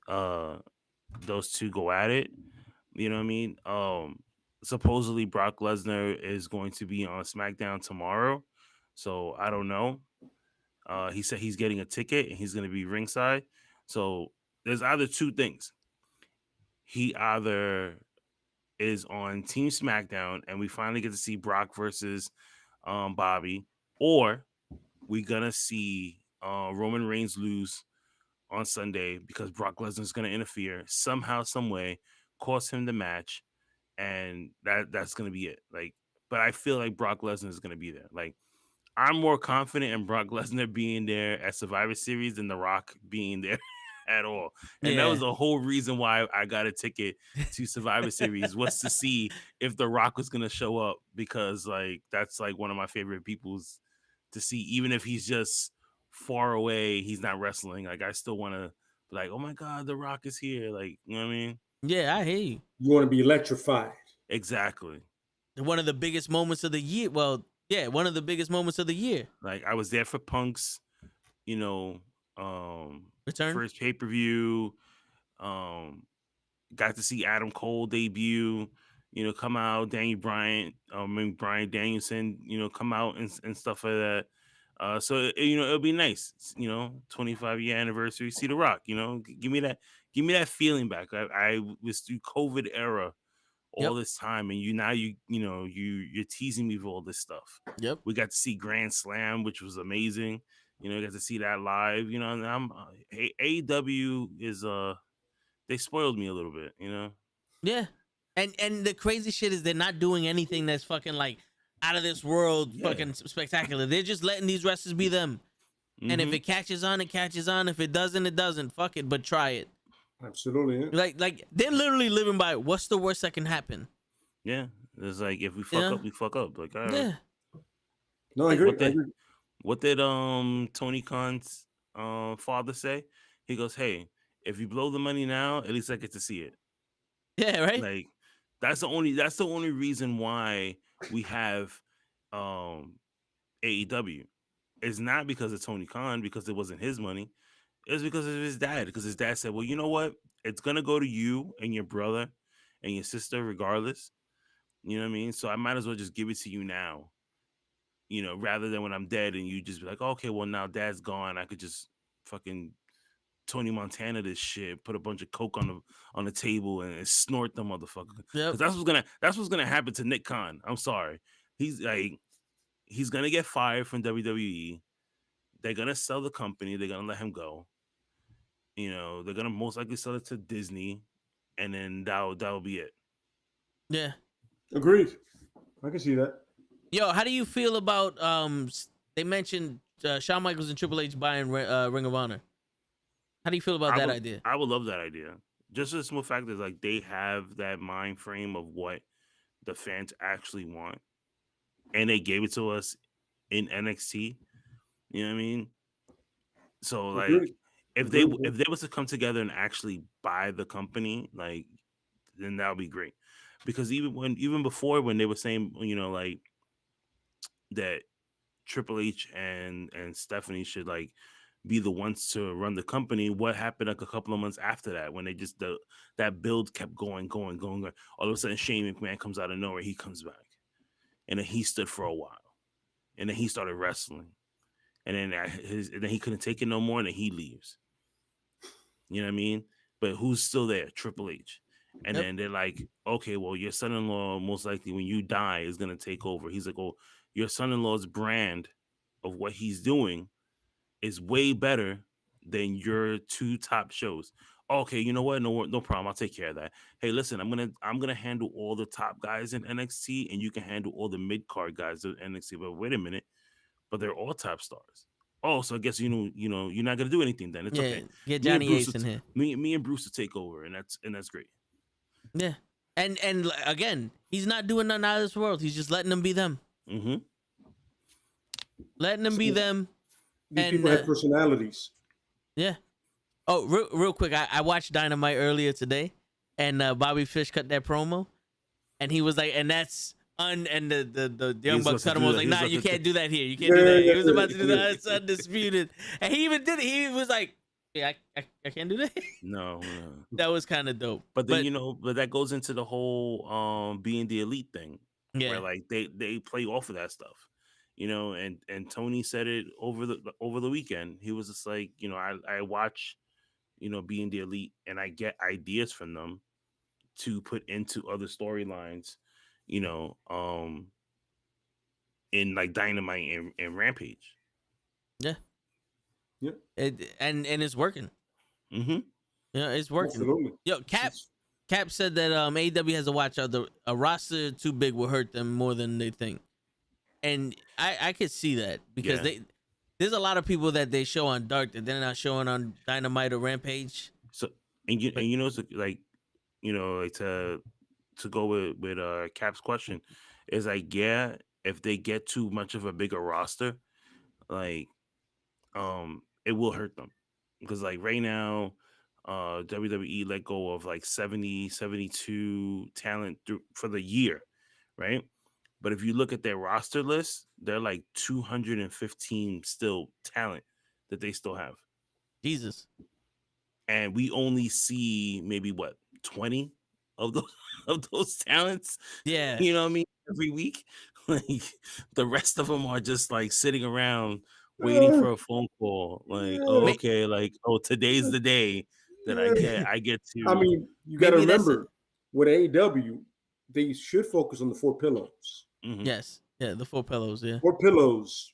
those two go at it. You know what I mean? Supposedly Brock Lesnar is going to be on SmackDown tomorrow. So I don't know. He said he's getting a ticket and he's going to be ringside. So there's either two things. He either is on Team SmackDown and we finally get to see Brock versus Bobby, or we're going to see Roman Reigns lose on Sunday because Brock Lesnar is going to interfere somehow, some way, cost him the match, and that's going to be it. Like, but I feel like Brock Lesnar is going to be there. Like, I'm more confident in Brock Lesnar being there at Survivor Series than The Rock being there at all. And that was the whole reason why I got a ticket to Survivor Series was to see if The Rock was going to show up, because like that's like one of my favorite people's to see, even if he's just far away, he's not wrestling. Like I still want to be like, oh my God, The Rock is here. Like, you know what I mean? Yeah, I hear you. You want to be electrified. Exactly. One of the biggest moments of the year. Well, yeah, one of the biggest moments of the year. Like I was there for Punk's, return, first pay-per-view. Got to see Adam Cole debut, come out, Brian Danielson, come out and stuff like that. So it'll be nice, 25-year anniversary, see The Rock, give me that feeling back. I was through COVID era all this time, and you're teasing me with all this stuff. Yep. We got to see Grand Slam, which was amazing. Got to see that live. And I'm AEW is they spoiled me a little bit. Yeah, and the crazy shit is they're not doing anything that's fucking like out of this world, fucking spectacular. They're just letting these wrestlers be them. Mm-hmm. And if it catches on, it catches on. If it doesn't, it doesn't. Fuck it, but try it. Absolutely. Yeah. Like they're literally living by what's the worst that can happen. Yeah, it's like if we fuck up, we fuck up. Like, all right. Yeah. No, I agree. What did Tony Khan's father say? He goes, "Hey, if you blow the money now, at least I get to see it." Yeah, right. Like that's the only reason why we have AEW. It's not because of Tony Khan, because it wasn't his money. It's because of his dad. Because his dad said, "Well, you know what? It's gonna go to you and your brother, and your sister regardless. You know what I mean? So I might as well just give it to you now. You know, rather than when I'm dead and you just be like, okay, well now Dad's gone, I could just fucking Tony Montana this shit, put a bunch of coke on the table and snort the motherfucker. Because that's what's gonna happen to Nick Khan. I'm sorry, he's gonna get fired from WWE. They're gonna sell the company. They're gonna let him go. You know, they're gonna most likely sell it to Disney, and then that'll be it. Yeah, agreed. I can see that. Yo, how do you feel about they mentioned Shawn Michaels and Triple H buying Ring of Honor? How do you feel about that idea? I would love that idea. Just the simple fact is like they have that mind frame of what the fans actually want, and they gave it to us in NXT. You know what I mean? So like, if they was to come together and actually buy the company, like, then that would be great. Because even before when they were saying, you know, like that Triple H and Stephanie should like be the ones to run the company, what happened like a couple of months after that when they just that build kept going. All of a sudden Shane McMahon comes out of nowhere, he comes back, and then he stood for a while, and then he started wrestling, and then he couldn't take it no more, and then he leaves. You know what I mean? But who's still there? Triple H. And then they're like, okay, well, your son-in-law most likely when you die is gonna take over. He's like, oh, your son-in-law's brand of what he's doing is way better than your two top shows. Okay, you know what? No problem. I'll take care of that. Hey, listen, I'm gonna handle all the top guys in NXT, and you can handle all the mid card guys in NXT. But wait a minute, but they're all top stars. Oh, so I guess you know you're not gonna do anything then. It's okay. Get Johnny Ace in here. Me and Bruce will take over, and that's great. Yeah, and again, he's not doing nothing out of this world. He's just letting them be them. Mm-hmm. Letting them be them. These people have personalities. Yeah. Oh, real quick, I watched Dynamite earlier today, and Bobby Fish cut that promo, and he was like, and that's and the Young Bucks cut him. Was like, nah, you can't do that here. You can't do that. He was about to do that. It's undisputed, and he even did it. He was like, yeah, I can't do that. No. That was kind of dope. But then but that goes into the whole being the elite thing, where like they play off of that stuff. You know, and Tony said it over the weekend. He was just like, you know, I watch, you know, being the elite, and I get ideas from them to put into other storylines, you know, in like Dynamite and Rampage. Yeah. And it's working. Mm-hmm. Yeah, it's working. Absolutely. Yo, Cap said that AEW has to watch out. A roster too big will hurt them more than they think. And I could see that because there's a lot of people that they show on Dark that they're not showing on Dynamite or Rampage. So you know, it's like, you know, like to go with Cap's question is like, yeah, if they get too much of a bigger roster, like it will hurt them, because like right now WWE let go of like 72 talent for the year, right? But if you look at their roster list, they're like 215 still talent that they still have. Jesus. And we only see maybe 20 of those talents. Yeah. You know what I mean? Every week. Like the rest of them are just like sitting around waiting for a phone call. Like, oh, okay, like, oh, today's the day that I get to. I mean, you got to remember with AEW, they should focus on the 4 pillows. Mm-hmm. Yes. Yeah, the 4 pillows, yeah. 4 pillows.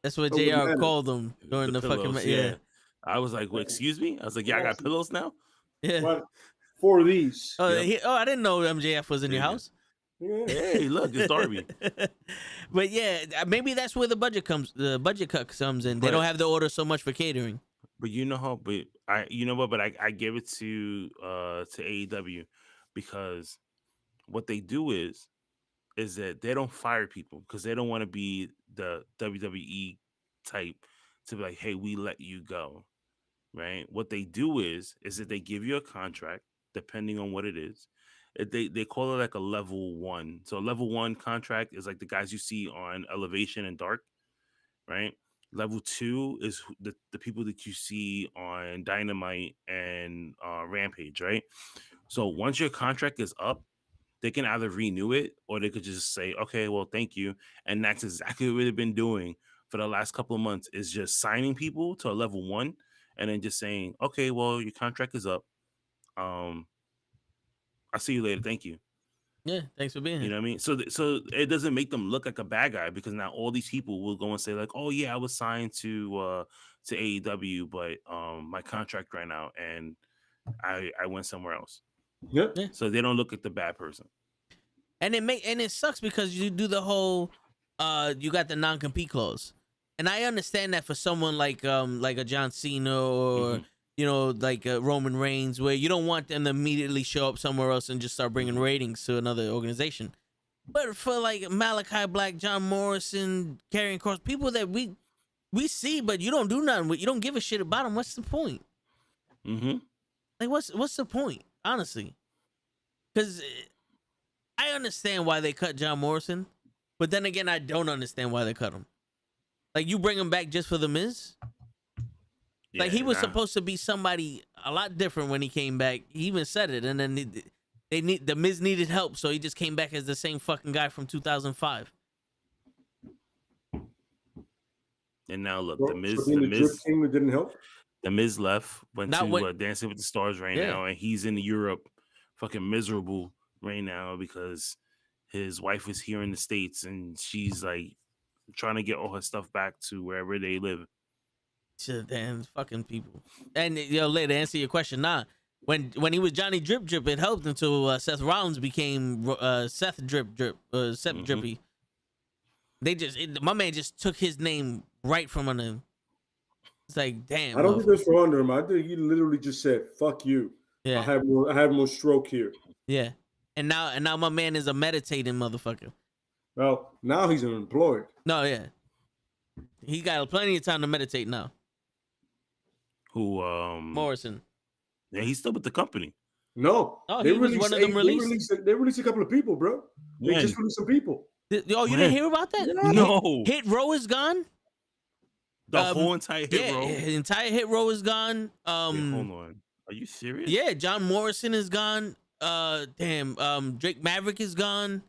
That's what JR called them during the pillows, fucking yeah. I was like, well, excuse me? I was like, yeah, I got pillows now? Yeah. Right. 4 of these. Oh, I didn't know MJF was in your house. Yeah. Hey, look, it's Darby. But yeah, maybe that's where the budget cut comes in. They don't have to order so much for catering. But you know how, I give it to AEW, because what they do is that they don't fire people, because they don't want to be the WWE type to be like, hey, we let you go, right? What they do is that they give you a contract, depending on what it is. They call it like a level 1. So a level 1 contract is like the guys you see on Elevation and Dark, right? Level 2 is the people that you see on Dynamite and Rampage, right? So once your contract is up, they can either renew it or they could just say, okay, well, thank you. And that's exactly what they've been doing for the last couple of months, is just signing people to a level 1 and then just saying, okay, well, your contract is up. I'll see you later. Thank you. Yeah, thanks for being here. You know what I mean? So it doesn't make them look like a bad guy, because now all these people will go and say like, oh yeah, I was signed to AEW, but my contract ran out and I went somewhere else. Yep. Yeah. So they don't look like the bad person. And it sucks because you do the whole you got the non-compete clause. And I understand that for someone like a John Cena or like Roman Reigns, where you don't want them to immediately show up somewhere else and just start bringing ratings to another organization. But for like Malachi Black, John Morrison, Karrion Kross, people that we see, but you don't do nothing with, you don't give a shit about them. What's the point? Mm-hmm. Like, what's the point, honestly? Because I understand why they cut John Morrison, but then again, I don't understand why they cut him. Like, you bring him back just for The Miz? Yeah, Like, he was supposed to be somebody a lot different when he came back. He even said it, and then The Miz needed help, so he just came back as the same fucking guy from 2005. And now look, Well, the Miz team that didn't help. The Miz went to Dancing with the Stars right now, and he's in Europe, fucking miserable right now because his wife is here in the States, and she's like trying to get all her stuff back to wherever they live. Damn fucking people. And later, answer your question. Nah, when he was Johnny Drip Drip, it helped until Seth Rollins became Seth Drip Drip, Seth Drippy. My man just took his name right from under him. It's like, damn. I don't think that's for under him. I think he literally just said, "Fuck you." Yeah. I have more stroke here. Yeah. And now my man is a meditating motherfucker. Well, now he's unemployed. No, yeah. He got plenty of time to meditate now. Who Morrison. Yeah, he's still with the company. No. He was one of them released. They released a couple of people, bro. They just released some people. You didn't hear about that? No. Hit Row is gone. The whole entire Hit Row? The entire Hit Row is gone. Hold on. Are you serious? Yeah, John Morrison is gone. Drake Maverick is gone.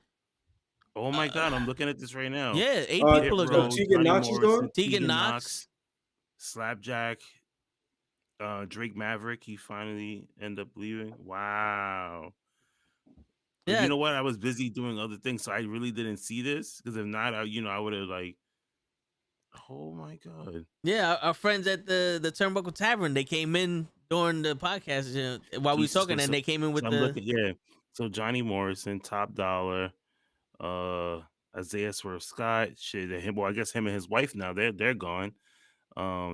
Oh my God, I'm looking at this right now. Yeah, 8 people are gone. Tegan Knox is gone. Tegan Knox. Slapjack. Drake Maverick, he finally ended up leaving. Wow. But Yeah. you know what? I was busy doing other things, so I really didn't see this. Because if not, I would have like. Oh my God. Yeah, our friends at the Turnbuckle Tavern, they came in during the podcast while we were talking, and they came in with So Johnny Morrison, Top Dollar, Isaiah Swerve Scott, I guess him and his wife now they're gone.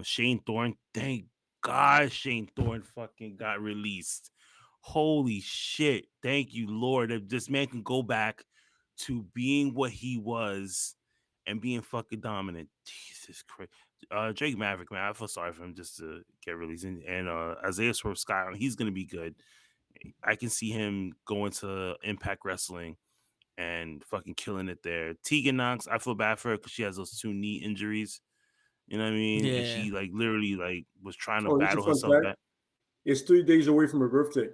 Shane Thorne, thank God Shane Thorne fucking got released. Holy shit. Thank you, Lord. If this man can go back to being what he was and being fucking dominant. Jesus Christ. Drake Maverick, man, I feel sorry for him just to get released. And Isaiah Swerve Scott, he's going to be good. I can see him going to Impact Wrestling and fucking killing it there. Tegan Knox, I feel bad for her because she has those 2 knee injuries. You know what I mean? Yeah. And she like literally like was trying to battle herself back. It's 3 days away from her birthday.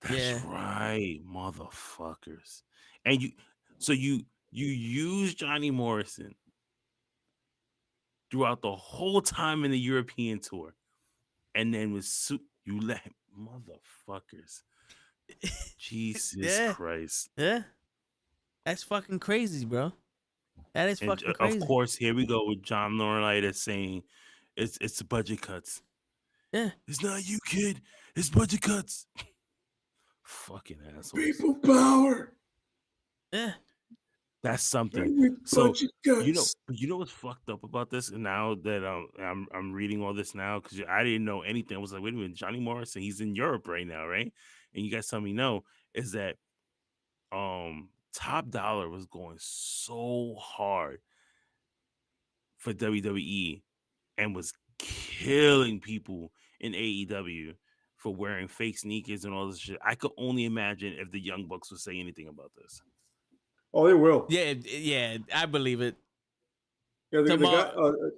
That's right, motherfuckers. And you use Johnny Morrison throughout the whole time in the European tour, and then you let him, motherfuckers. Jesus Christ. Yeah. That's fucking crazy, bro. That is fucking crazy. Of course, here we go with John Laurinaitis saying it's budget cuts. Yeah. It's not you, kid. It's budget cuts. Fucking assholes. People power. Yeah. That's something. So you know what's fucked up about this? And now that I'm reading all this now, because I didn't know anything. I was like, wait a minute, Johnny Morrison, he's in Europe right now, right? And you guys tell me no, is that Top Dollar was going so hard for WWE and was killing people in AEW for wearing fake sneakers and all this shit. I could only imagine if the Young Bucks would say anything about this. Oh, they will. Yeah, I believe it. Yeah, the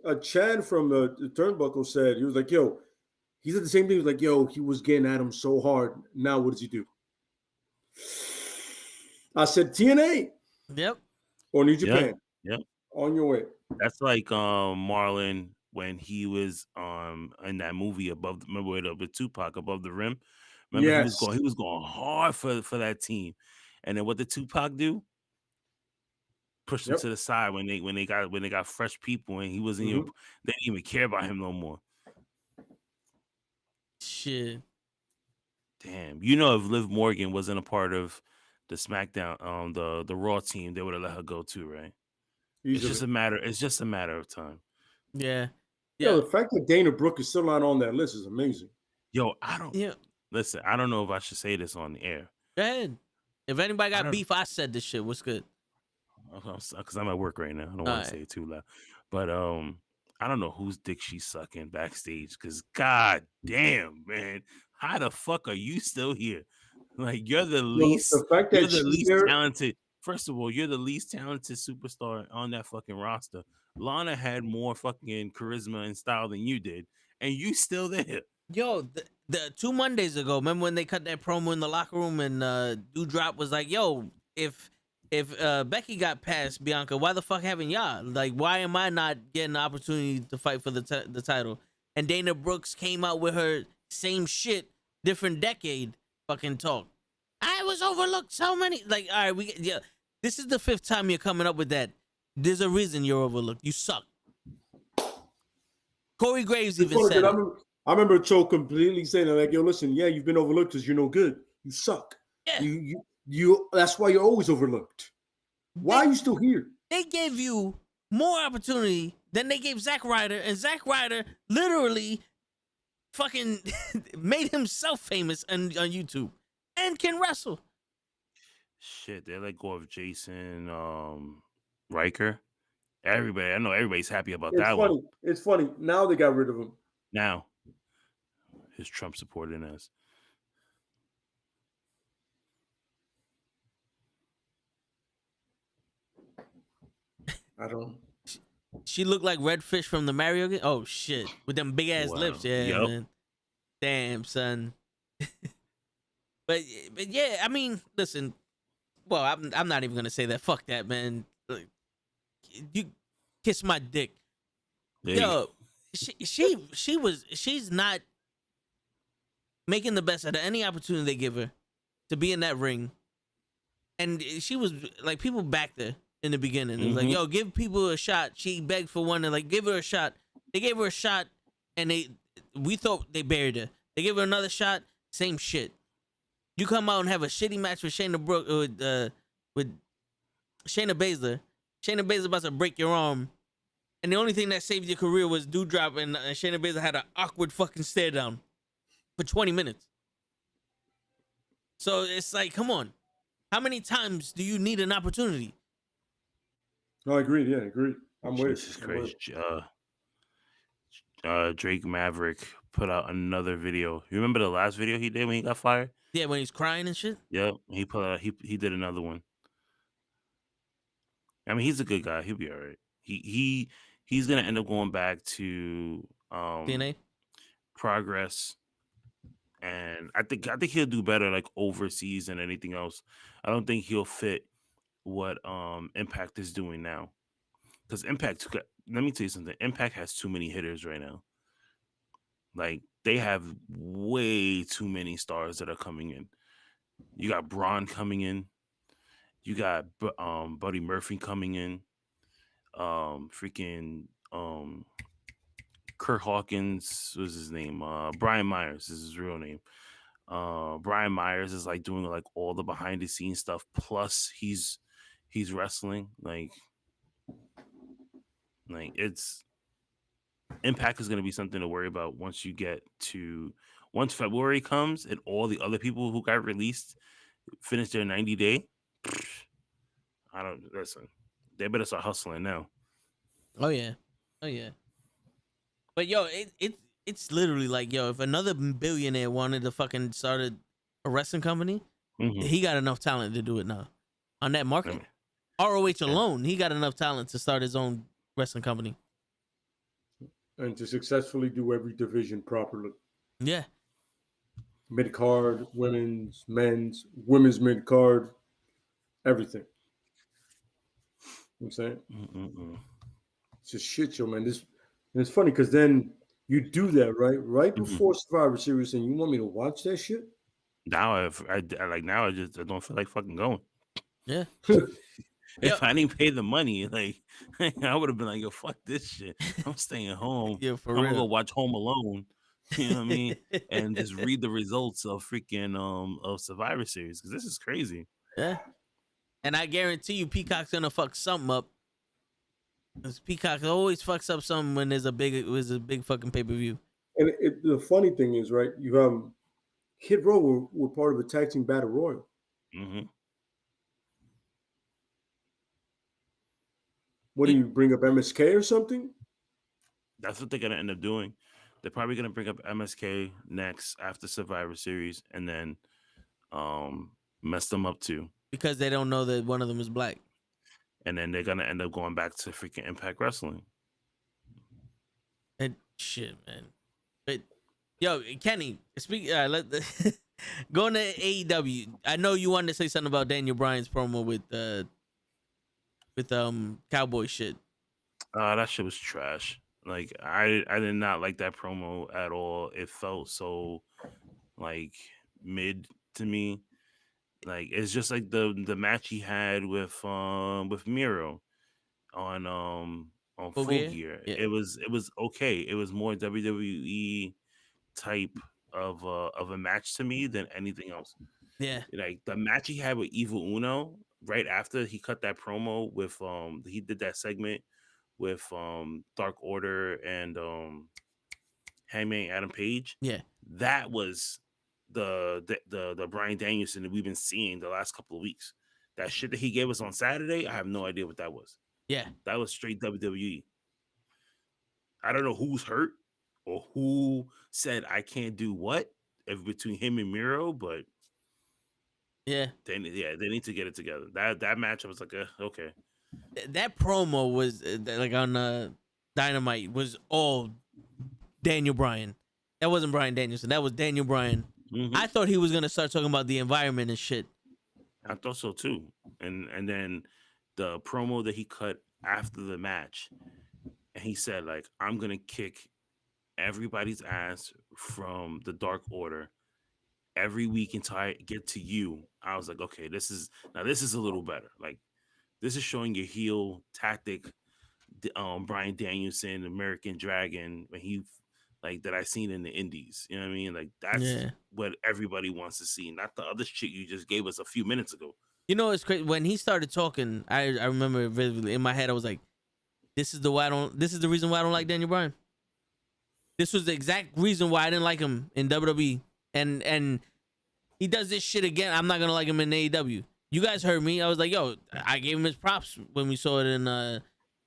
guy, Chad from the Turnbuckle said, he was like, yo, He said the same thing. He was like, yo, he was getting at him so hard. Now what does he do? I said TNA. Yep. Or New Japan. Yep. On your way. That's like Marlon when he was in that movie remember with Tupac, Above the Rim. Remember he was going hard for that team. And then what did Tupac do? Push them to the side when they got fresh people and he wasn't even they didn't even care about him no more. Shit. Damn. You know, if Liv Morgan wasn't a part of the SmackDown, the Raw team, they would have let her go too, right? It's just a matter of time. Yeah. Yo, the fact that Dana Brooke is still not on that list is amazing. Yo, listen, I don't know if I should say this on the air. Go ahead. If anybody got beef, I said this shit. What's good? Because I'm at work right now. I don't want to say it too loud. But I don't know whose dick she's sucking backstage. Because god damn, man, how the fuck are you still here? Like you're the least talented. First of all, you're the least talented superstar on that fucking roster. Lana had more fucking charisma and style than you did, and you still there. Yo, the 2 Mondays ago, remember when they cut that promo in the locker room and Doudrop was like, "Yo, if Becky got past Bianca, why the fuck haven't y'all? Like, why am I not getting the opportunity to fight for the title?" And Dana Brooks came out with her same shit, different decade fucking talk. I was overlooked so many. Like, all right, this is the 5th time you're coming up with that. There's a reason you're overlooked. You suck. Corey Graves even said it. I remember Cho completely saying, like, yo, listen, you've been overlooked because you're no good. You suck. Yeah. You that's why you're always overlooked. Why are you still here? They gave you more opportunity than they gave Zack Ryder, and Zack Ryder literally fucking made himself famous on YouTube and can wrestle. Shit, they let go of Jason Riker. I know everybody's happy about that one. It's funny. Now they got rid of him. Now, his Trump supporting us. I don't. She looked like Redfish from the Mario game. Oh shit, with them big ass lips. Yeah, man. Damn, son. but yeah, I mean, listen. Well, I'm not even gonna say that. Fuck that, man. You kiss my dick. Yo, she's not making the best out of any opportunity they give her to be in that ring. And she was like, people backed her in the beginning. It was like, yo, give people a shot. She begged for one and like, give her a shot. They gave her a shot and we thought they buried her. They gave her another shot, same shit. You come out and have a shitty match with Shayna with Shayna Baszler. Shayna Baszler about to break your arm. And the only thing that saved your career was Doudrop and Shayna Baszler had an awkward fucking stare down for 20 minutes. So it's like, come on. How many times do you need an opportunity? No, I agree. Yeah, I agree. I'm with this is crazy. Drake Maverick put out another video. You remember the last video he did when he got fired? Yeah, when he's crying and shit. Yep, he put out, he did another one. I mean, he's a good guy. He'll be all right. He's gonna end up going back to TNA Progress, and I think he'll do better like overseas than anything else. I don't think he'll fit what Impact is doing now, because Impact. Let me tell you something. Impact has too many hitters right now. Like they have way too many stars that are coming in. You got Braun coming in. You got Buddy Murphy coming in. Kurt Hawkins was his name. Brian Myers is his real name. Brian Myers is like doing like all the behind the scenes stuff. Plus he's wrestling. Like it's Impact is going to be something to worry about once February comes and all the other people who got released finish their 90-day. I don't listen. They better start hustling now. Oh yeah. But yo, it's literally like, yo, if another billionaire wanted to fucking start a wrestling company, he got enough talent to do it now. On that market, ROH alone, he got enough talent to start his own wrestling company. And to successfully do every division properly. Yeah. Mid card, women's, men's, women's mid card, everything. You know what I'm saying? It's just shit show, man. And it's funny because then you do that right before Survivor Series, and you want me to watch that shit. Now I don't feel like fucking going. Yeah. If I didn't pay the money, like I would have been like, yo, fuck this shit. I'm staying home. Yeah, for I'm gonna real. go watch Home Alone. You know what I mean? And just read the results of freaking of Survivor Series, because this is crazy. Yeah. And I guarantee you Peacock's gonna fuck something up. Because Peacock always fucks up something when there's a big fucking pay-per-view. And the funny thing is, right, you Kid Row were part of a tag team battle royal. What do you bring up, MSK or something? That's what they're gonna end up doing. They're probably gonna bring up MSK next after Survivor Series, and then mess them up too. Because they don't know that one of them is black. And then they're gonna end up going back to freaking Impact Wrestling. And shit, man. But yo, Kenny, going to AEW. I know you wanted to say something about Daniel Bryan's promo with cowboy shit. That shit was trash. Like I did not like that promo at all. It felt so like mid to me. Like it's just like the match he had with Miro on Full Gear. Yeah. It was okay. It was more WWE type of a match to me than anything else. Yeah. Like the match he had with Evil Uno right after he cut that promo with he did that segment with Dark Order and Hangman Adam Page. Yeah. That was the Bryan Danielson that we've been seeing the last couple of weeks. That shit that he gave us on Saturday, I have no idea what that was. Yeah. That was straight WWE. I don't know who's hurt or who said I can't do what between him and Miro, but yeah, they need to get it together. That match, I was like, okay. That promo was like on Dynamite was all Daniel Bryan. That wasn't Bryan Danielson. That was Daniel Bryan. I thought he was gonna start talking about the environment and shit. I thought so too. And then the promo that he cut after the match, and he said like, I'm gonna kick everybody's ass from the Dark Order every week until I get to you. I was like, okay, this is a little better. Like this is showing your heel tactic. Bryan Danielson, American Dragon, when he like that I seen in the indies. You know what I mean? Like that's what everybody wants to see, not the other shit you just gave us a few minutes ago. You know, it's crazy when he started talking. I remember vividly in my head. I was like, this is the reason why I don't like Daniel Bryan. This was the exact reason why I didn't like him in WWE. And he does this shit again. I'm not gonna like him in AEW. You guys heard me. I was like, yo, I gave him his props when we saw it in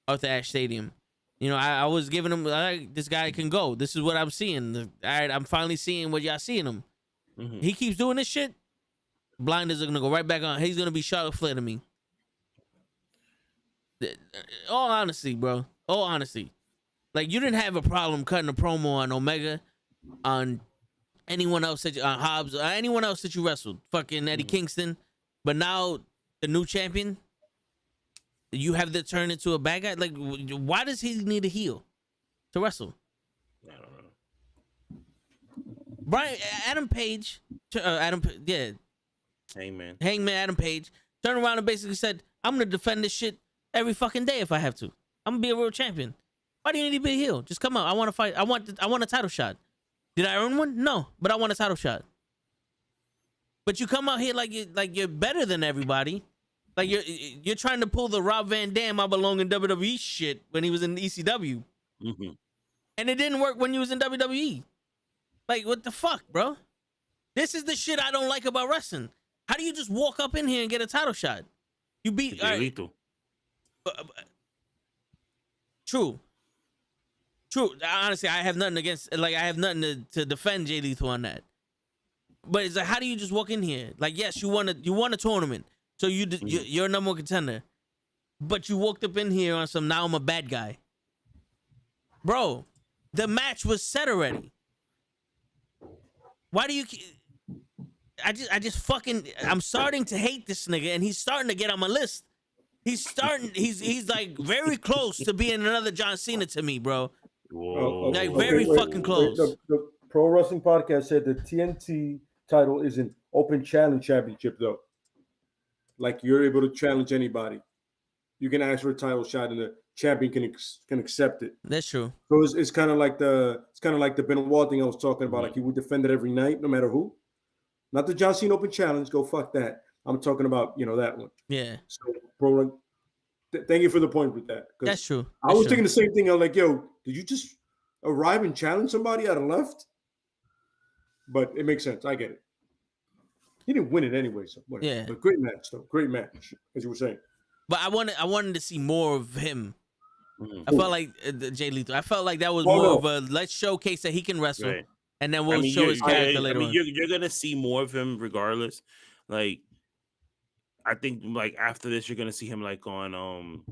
Arthur Ashe Stadium. You know, I was giving him, this guy can go. This is what I'm seeing. All right, I'm finally seeing what y'all seeing him. He keeps doing this shit. Blinders are gonna go right back on. He's gonna be Charlotte Flair to me. All honesty, bro. All honesty. Like, you didn't have a problem cutting a promo on Omega, on anyone else, on Hobbs, or anyone else that you wrestled. Fucking Eddie Kingston. But now, the new champion, you have to turn into a bad guy? Like, why does he need a heel to wrestle? I don't know. Adam Page, Hangman Adam Page, turned around and basically said, I'm going to defend this shit every fucking day if I have to. I'm going to be a real champion. Why do you need to be a heel? Just come out. I want to fight. I want a title shot. Did I earn one? No, but I want a title shot. But you come out here like you're better than everybody. Like you're trying to pull the Rob Van Dam I belong in WWE shit when he was in ECW. And it didn't work when he was in WWE. Like, what the fuck, bro? This is the shit I don't like about wrestling. How do you just walk up in here and get a title shot? You beat Lethal. True. Honestly, I have nothing against. Like, I have nothing to defend Jay Lethal on that. But it's like, how do you just walk in here? Like, yes, you won a tournament, so you're a number one contender. But you walked up in here on some now I'm a bad guy, bro. The match was set already. Why do you? I just fucking. I'm starting to hate this nigga, and he's starting to get on my list. He's starting. He's like very close to being another John Cena to me, bro. Whoa. Like very fucking close. The Pro Wrestling Podcast said the TNT title is an open challenge championship, though. Like you're able to challenge anybody. You can ask for a title shot, and the champion can accept it. That's true. So it's kind of like the Benoit thing I was talking about. Like he would defend it every night, no matter who. Not the John Cena Open Challenge. Go fuck that. I'm talking about that one. Yeah. So Pro, thank you for the point with that. That's true. I was thinking the same thing. I was like, yo, did you just arrive and challenge somebody out of left? But it makes sense. I get it. He didn't win it anyway. So whatever. Yeah. But great match, though. Great match, as you were saying. But I wanted to see more of him. I felt like Jay Lethal. I felt like that was more of a let's showcase that he can wrestle, and then we'll show his character later on. You're gonna see more of him regardless. Like, I think like after this, you're gonna see him like on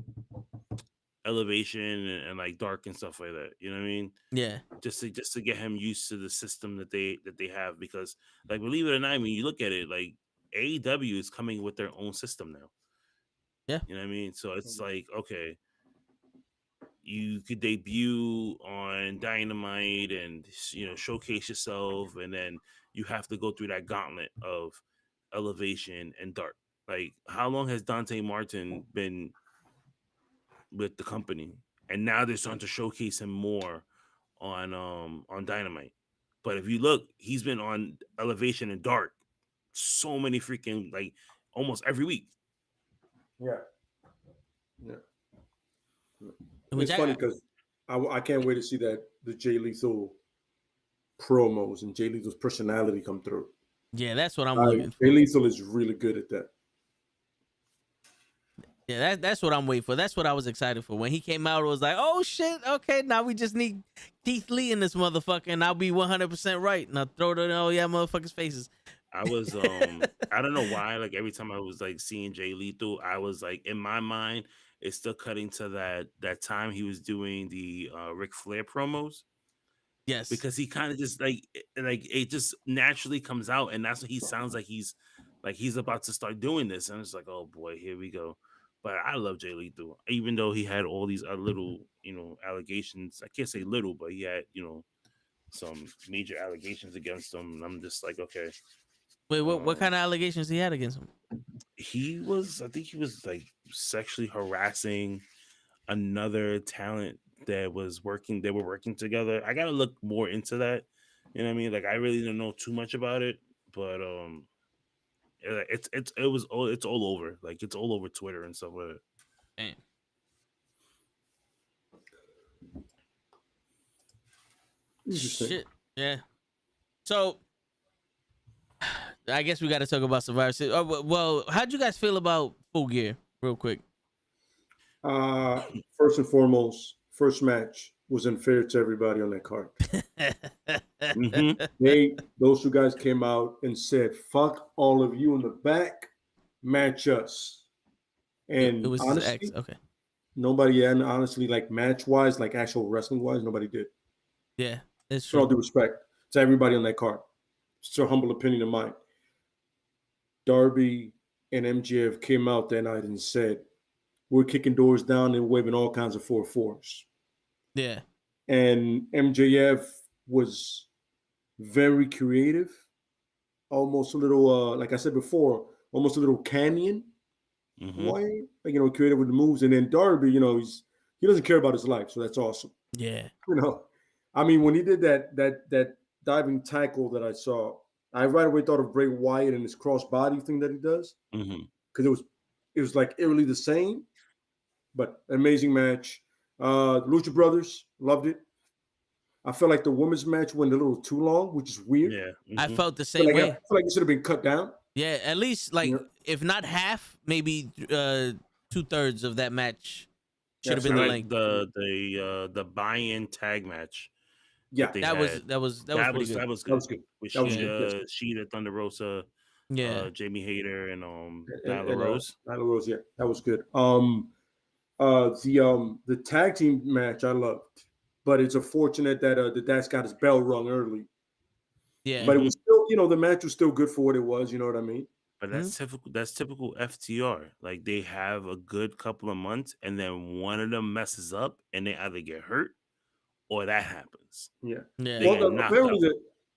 Elevation and like Dark and stuff like that. You know what I mean? Yeah. Just to get him used to the system that they have, because like believe it or not, when you look at it, like AEW is coming with their own system now. Yeah. You know what I mean? So it's like, okay, you could debut on Dynamite and showcase yourself, and then you have to go through that gauntlet of Elevation and Dark. Like, how long has Dante Martin been with the company? And now they're starting to showcase him more on Dynamite. But if you look, he's been on Elevation and Dark so many freaking, like, almost every week. Yeah. It's funny because I can't wait to see the Jay Lethal promos and Jay Lethal's personality come through. Yeah, that's what I'm looking for. Jay Lethal is really good at that. Yeah, that's what I'm waiting for. That's what I was excited for. When he came out, it was like, oh shit, okay, now we just need Keith Lee in this motherfucker, and I'll be 100% right. And I'll throw it in all y'all motherfuckers' faces. I was I don't know why, like every time I was like seeing Jay Lethal, I was like, in my mind, it's still cutting to that time he was doing the Ric Flair promos. Yes, because he kind of just like it just naturally comes out, and that's what he sounds like. He's about to start doing this, and it's like, oh boy, here we go. But I love Jay Lethal, even though he had all these little allegations. I can't say little, but he had some major allegations against him, and I'm just like, okay. Wait, what kind of allegations he had against him? I think he was like sexually harassing another talent they were working together. I gotta look more into that. You know what I mean? Like, I really don't know too much about it, but it's all over. Like, it's all over Twitter and stuff like that. Damn. Shit. Yeah. So I guess we got to talk about Survivor Series. Well, how'd you guys feel about Full Gear, real quick? First and foremost, first match was unfair to everybody on that card. Those two guys came out and said, "Fuck all of you in the back, match us." And it was honestly, okay. Nobody, and honestly, like match wise, like actual wrestling wise, nobody did. Yeah, it's true. With all due respect to everybody on that card. It's a humble opinion of mine. Darby and MJF came out that night and said, "We're kicking doors down and waving all kinds of 4-4s." Yeah. And MJF was very creative, almost a little, like I said before, almost a little Canyon. Why? Like, creative with the moves. And then Darby, he doesn't care about his life, so that's awesome. Yeah. I mean, when he did that diving tackle that I saw, I right away thought of Bray Wyatt and his cross-body thing that he does. Because it was like eerily the same, but amazing match. Lucha Brothers, loved it. I felt like the women's match went a little too long, which is weird. Yeah. I felt the same way. I feel like it should have been cut down. Yeah, at least if not half, maybe 2/3 of that match should have been the length. The buy-in tag match. Yeah, that was good. That was good. With Sheeta, Thunder Rosa, Jamie Hayter, and Nyla Rose. Nyla Rose, yeah, that was good. The tag team match I loved, but it's unfortunate that the Dax got his bell rung early. Yeah. But it was still, the match was still good for what it was. You know what I mean? But that's typical. That's typical FTR. Like they have a good couple of months, and then one of them messes up, and they either get hurt or that happens. Yeah. Yeah. Well, apparently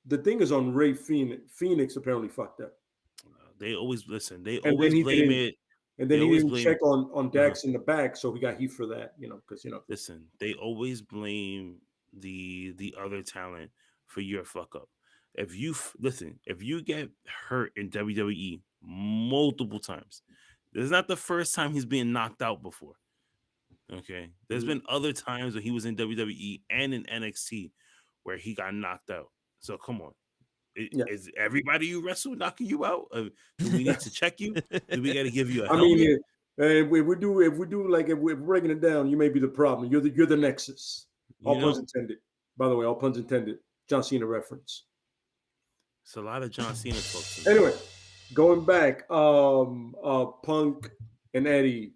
the thing is on Ray Phoenix. Phoenix apparently fucked up. They always listen. They always blame it. And then he didn't check on Dax in the back, so he got heat for that. Because Listen, they always blame the other talent for your fuck up. If you get hurt in WWE multiple times, this is not the first time he's being knocked out before. Okay, there's been other times when he was in WWE and in NXT where he got knocked out. So come on, is everybody you wrestle knocking you out? Do we need to check you? Do we got to give you a helmet? I mean, if we're breaking it down, you may be the problem. You're the nexus. All puns intended. By the way, all puns intended. John Cena reference. It's a lot of John Cena folks. Anyway, going back, Punk and Eddie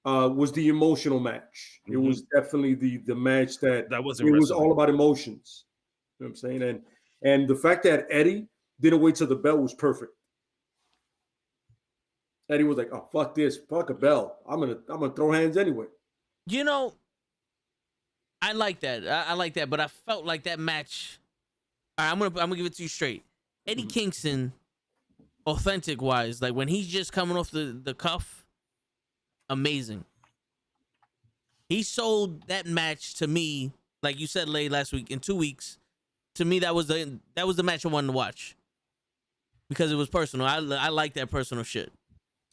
was the emotional match. It was definitely the match that wasn't. It was all about emotions. You know what I'm saying? And the fact that Eddie didn't wait till the bell was perfect. Eddie was like, "Oh, fuck this, fuck a bell. I'm gonna throw hands anyway." I like that. I like that, but I felt like that match. All right, I'm gonna give it to you straight. Eddie Kingston, authentic wise, like when he's just coming off the cuff, amazing. He sold that match to me, like you said late last week, in 2 weeks. To me, that was the match I wanted to watch because it was personal. I like that personal shit.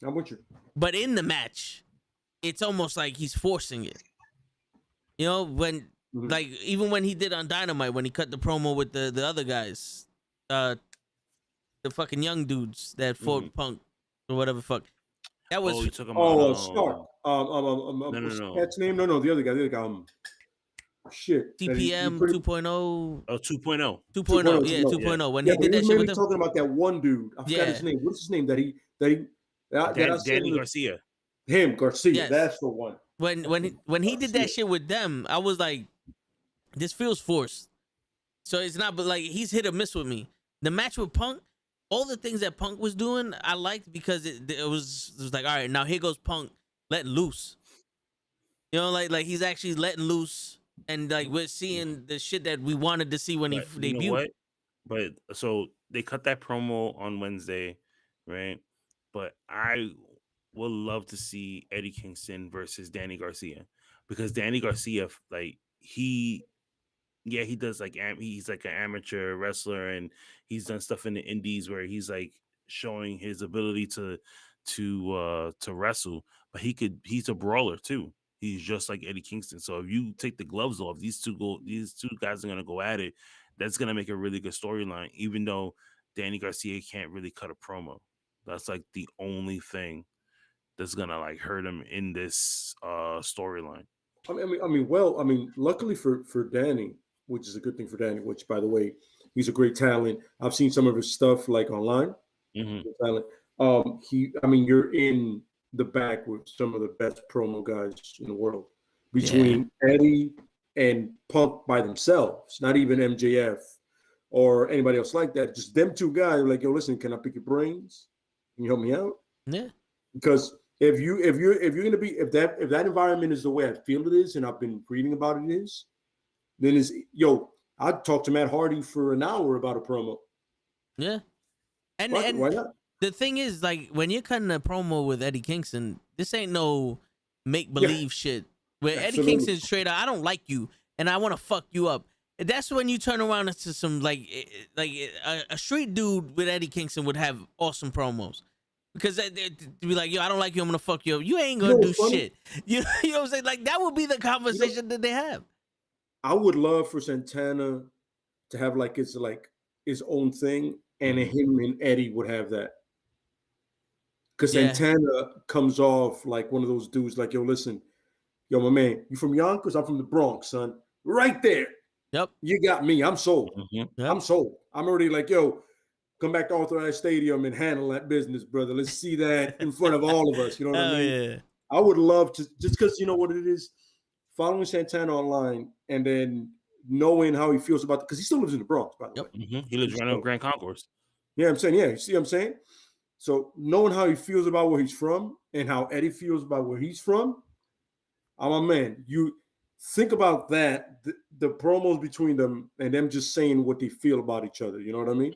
I'm with you. But in the match, it's almost like he's forcing it. When like even when he did on Dynamite, when he cut the promo with the other guys, the fucking young dudes that fought Punk or whatever fuck. That was Stark. No. That's name? No, the other guy. Shit. TPM 2.0. Oh, 2.0. 2.0. Yeah, 2.0. When he did that shit with them. Talking about that one dude. I forgot his name. What's his name? Danny Garcia. Him, Garcia. Yes. That's the one. When he did that shit with them, I was like, this feels forced. So it's not, but like he's hit or miss with me. The match with Punk, all the things that Punk was doing, I liked because it was like, all right, now here goes Punk letting loose. Like he's actually letting loose, and like we're seeing the shit that we wanted to see when he debuted. You know what? But so they cut that promo on Wednesday, right? But I would love to see Eddie Kingston versus Danny Garcia, because Danny Garcia, like he does like he's like an amateur wrestler, and he's done stuff in the indies where he's like showing his ability to wrestle, but he's a brawler too. He's just like Eddie Kingston. So if you take the gloves off, these two guys are gonna go at it. That's gonna make a really good storyline, even though Danny Garcia can't really cut a promo. That's like the only thing that's gonna like hurt him in this storyline. I mean, luckily for Danny, which is a good thing for Danny, which by the way, he's a great talent. I've seen some of his stuff like online. Talent. You're in the back with some of the best promo guys in the world, between Eddie and Punk by themselves, not even MJF or anybody else like that. Just them two guys are like, yo, listen, can I pick your brains? Can you help me out? Yeah. Because if that environment is the way I feel it is, and I've been reading about it is, then I'd talk to Matt Hardy for an hour about a promo. Yeah. And why not? The thing is, like, when you're cutting a promo with Eddie Kingston, this ain't no make-believe shit. Where Eddie Kingston's straight out, I don't like you, and I want to fuck you up. That's when you turn around into some, like a street dude with Eddie Kingston would have awesome promos. Because they'd be like, yo, I don't like you, I'm going to fuck you up. You ain't going to do shit. You know what I'm saying? Like, that would be the conversation that they have. I would love for Santana to have, like, his own thing, and him and Eddie would have that. Because Santana comes off like one of those dudes like, yo, listen, yo, my man, you from Yonkers? I'm from the Bronx, son. Right there. Yep. You got me. I'm sold. Yep. I'm sold. I'm already like, yo, come back to Authorized Stadium and handle that business, brother. Let's see that in front of all of us. You know what I mean? Yeah. I would love to, just because you know what it is, following Santana online and then knowing how he feels about because he still lives in the Bronx, by the way. He lives right on Grand Concourse. Yeah, I'm saying, yeah, you see what I'm saying? So knowing how he feels about where he's from and how Eddie feels about where he's from, I'm a man. You think about that, the promos between them and them just saying what they feel about each other. You know what I mean?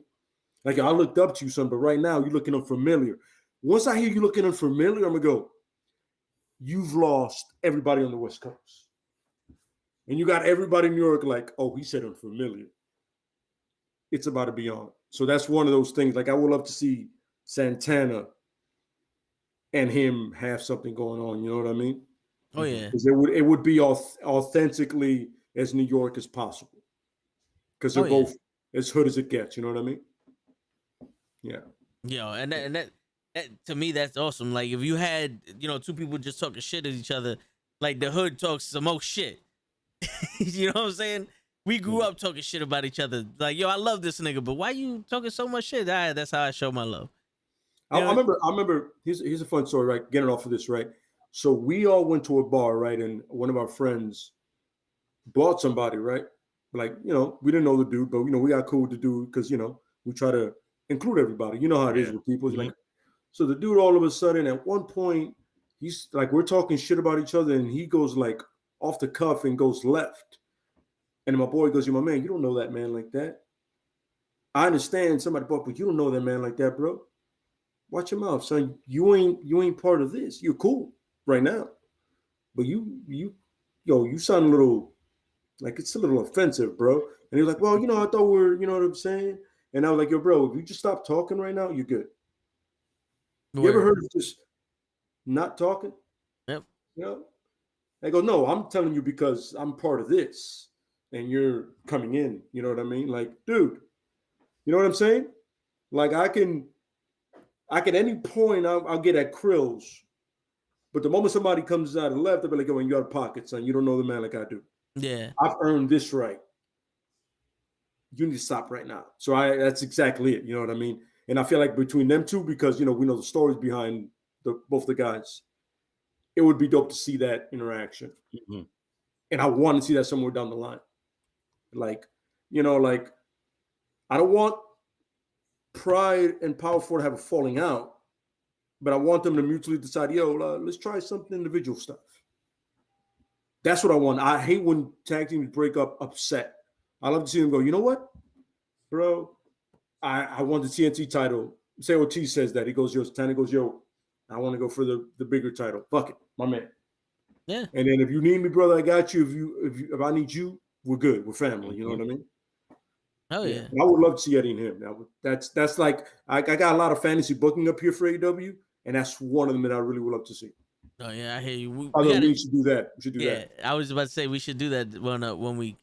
Like, I looked up to you, son, but right now you're looking unfamiliar. Once I hear you looking unfamiliar, I'm going to go, you've lost everybody on the West Coast. And you got everybody in New York like, oh, he said unfamiliar. It's about to be on. So that's one of those things. Like, I would love to see Santana and him have something going on. You know what I mean? Oh, yeah. Because it would be authentically as New York as possible. Because they're both as hood as it gets. You know what I mean? Yeah. Yeah, and that to me, that's awesome. Like, if you had, two people just talking shit at each other, like the hood talks the most shit. You know what I'm saying? We grew up talking shit about each other. Like, yo, I love this nigga, but why you talking so much shit? That's how I show my love. I remember. Here's a fun story, right? Getting off of this, right? So we all went to a bar, right? And one of our friends bought somebody, right? Like, we didn't know the dude, but we got cool with the dude because we try to include everybody. You know how it is with people. It's like, so the dude all of a sudden at one point, he's like, we're talking shit about each other, and he goes like off the cuff and goes left. And my boy goes, my man, you don't know that man like that. I understand somebody bought, but you don't know that man like that, bro. Watch your mouth, son. You ain't part of this. You're cool right now. But you sound a little like it's a little offensive, bro. And he was like, well, I thought we're, you know what I'm saying? And I was like, yo, bro, if you just stop talking right now, you're good. You ever heard of just not talking? Yep. I go, no, I'm telling you because I'm part of this. And you're coming in, you know what I mean? Like, dude, you know what I'm saying? Like, I can at any point, I'll get at Krills. But the moment somebody comes out of the left, they'll be like, yo, you out of pocket, son. You don't know the man like I do. Yeah. I've earned this right. You need to stop right now. So that's exactly it. You know what I mean? And I feel like between them two, because, we know the stories behind both the guys, it would be dope to see that interaction. Mm-hmm. And I want to see that somewhere down the line. Like, I don't want Pride and Power 4 to have a falling out, but I want them to mutually decide, let's try some individual stuff. That's what I want. I hate when tag teams break up upset. I love to see them go, you know what, bro? I want the TNT title. Say Ortiz says that. He goes, Santana goes, I want to go for the bigger title. Fuck it, my man. Yeah. And then if you need me, brother, I got you. If I need you, we're good. We're family. You know what I mean? Oh yeah. I would love to see Eddie and him. That's like I got a lot of fantasy booking up here for AEW, and that's one of them that I really would love to see. Oh yeah, I hear you. We should do that. We should do that. Yeah, I was about to say we should do that one week.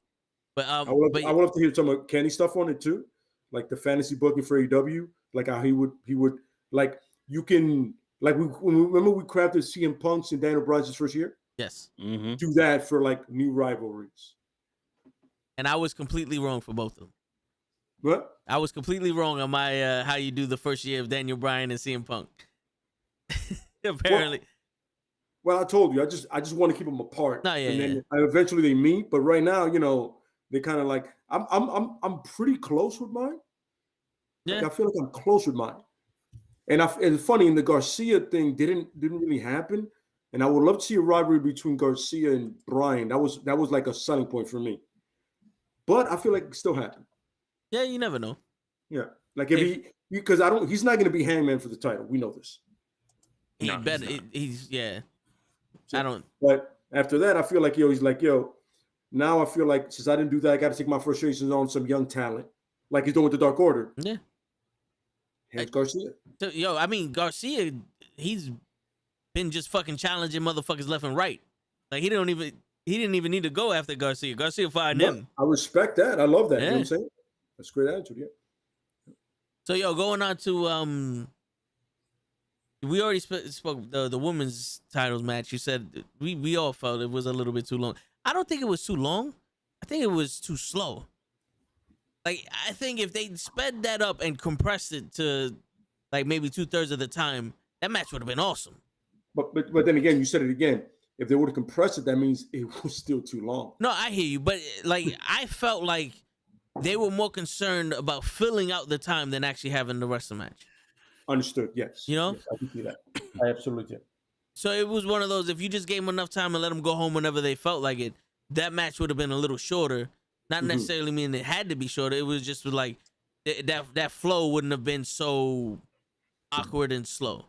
But I would love to hear some of Kenny stuff on it too, like the fantasy booking for AEW, like how he would like you can like remember we crafted CM Punk's and Daniel Bryan's first year. Yes. Mm-hmm. Do that for like new rivalries. And I was completely wrong for both of them. What? I was completely wrong on my how you do the first year of Daniel Bryan and CM Punk. Apparently. Well, I told you, I just want to keep them apart. No, yeah, and then eventually they meet. But right now, they kind of like I'm pretty close with mine. Yeah. Like, I feel like I'm close with mine. And it's funny, in the Garcia thing didn't really happen. And I would love to see a rivalry between Garcia and Bryan. That was like a selling point for me. But I feel like it still happened. Yeah, you never know. Yeah, like if he's not going to be Hangman for the title. We know this. He's I don't. But after that, I feel like he's like now I feel like since I didn't do that, I got to take my frustrations on some young talent, like he's doing with the Dark Order. Yeah. Hence Garcia. So, I mean Garcia, he's been just fucking challenging motherfuckers left and right. Like he didn't even need to go after Garcia. Garcia fired him. I respect that. I love that. Yeah. You know what I'm saying? That's a great attitude, yeah. So going on to we already spoke the women's titles match. You said we all felt it was a little bit too long. I don't think it was too long. I think it was too slow. Like I think if they sped that up and compressed it to like maybe 2/3 of the time, that match would have been awesome. But then again, you said it again. if they would have compressed it, that means it was still too long. No, I hear you, but like I felt like they were more concerned about filling out the time than actually having the wrestling match. Understood. Yes. You know, yes, I can see that. I absolutely do. So it was one of those. If you just gave them enough time and let them go home whenever they felt like it, that match would have been a little shorter. Not necessarily meaning it had to be shorter. It was just like that flow wouldn't have been so awkward and slow.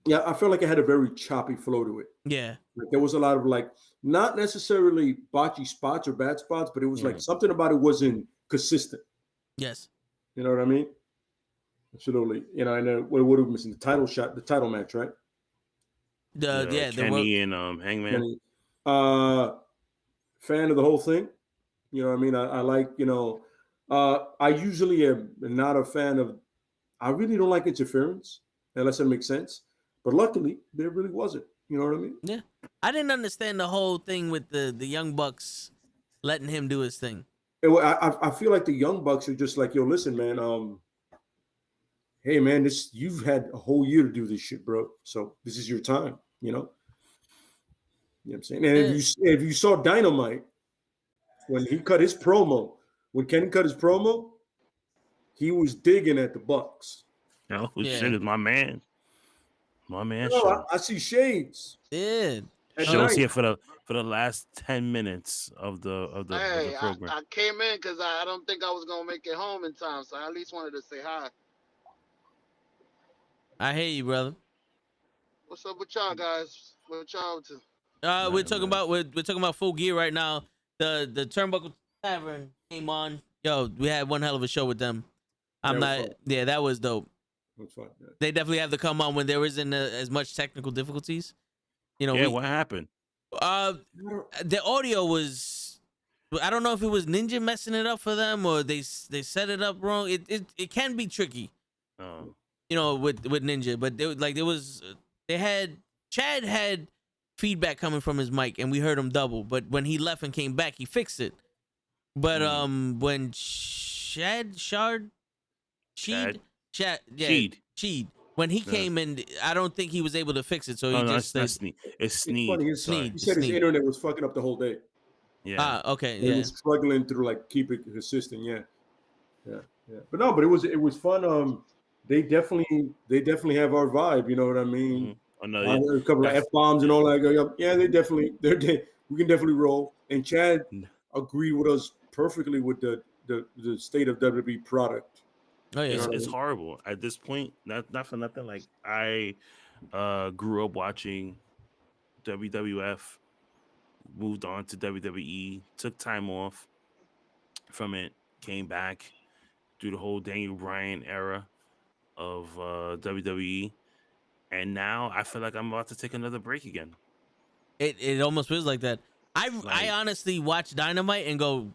Yeah, I felt like it had a very choppy flow to it. Yeah. Like there was a lot of like, not necessarily botchy spots or bad spots, but it was like something about it wasn't consistent. Yes. You know what I mean? Absolutely. You know, and what are we missing? The title shot, the title match, right? Kenny and Hangman. Kenny. Fan of the whole thing. You know what I mean? I like, you know, I usually am not a fan of, I really don't like interference unless it makes sense. But luckily, there really wasn't. You know what I mean? Yeah. I didn't understand the whole thing with the Young Bucks letting him do his thing. I feel like the Young Bucks are just like, yo, listen, man, hey, man, you've had a whole year to do this shit, bro. So this is your time, you know? You know what I'm saying? And if you saw Dynamite, when he cut his promo, when Kenny cut his promo, he was digging at the Bucks. Oh, shit is my man. My man. No, I see shades. Yeah. Show's here for the last 10 minutes of the program. I came in because I don't think I was gonna make it home in time, so I at least wanted to say hi. I hear you, brother. What's up with y'all guys? What y'all up to? We're talking about Full Gear right now. The Turnbuckle Tavern came on. Yo, we had one hell of a show with them. That was dope. That's fine. Yeah. They definitely have to come on when there isn't as much technical difficulties. You know. What happened? The audio was. I don't know if it was Ninja messing it up for them or they set it up wrong. It can be tricky. Oh. You know, with Ninja, but Chad had feedback coming from his mic and we heard him double, but when he left and came back, he fixed it. But when Cheed, when he came in, I don't think he was able to fix it, so it's Sneed. It's funny. He said his internet was fucking up the whole day. Yeah. Okay. He was struggling through like keep it consistent. Yeah. But no, but it was fun. They definitely have our vibe. You know what I mean? A couple of F-bombs and all that. Yeah, we can definitely roll. And Chad agreed with us perfectly with the state of WWE product. Oh yeah, it's horrible at this point. Not for nothing. Like I grew up watching WWF, moved on to WWE, took time off from it, came back through the whole Daniel Bryan era of WWE, and now I feel like I'm about to take another break again. It almost feels like that. I honestly watch Dynamite and go,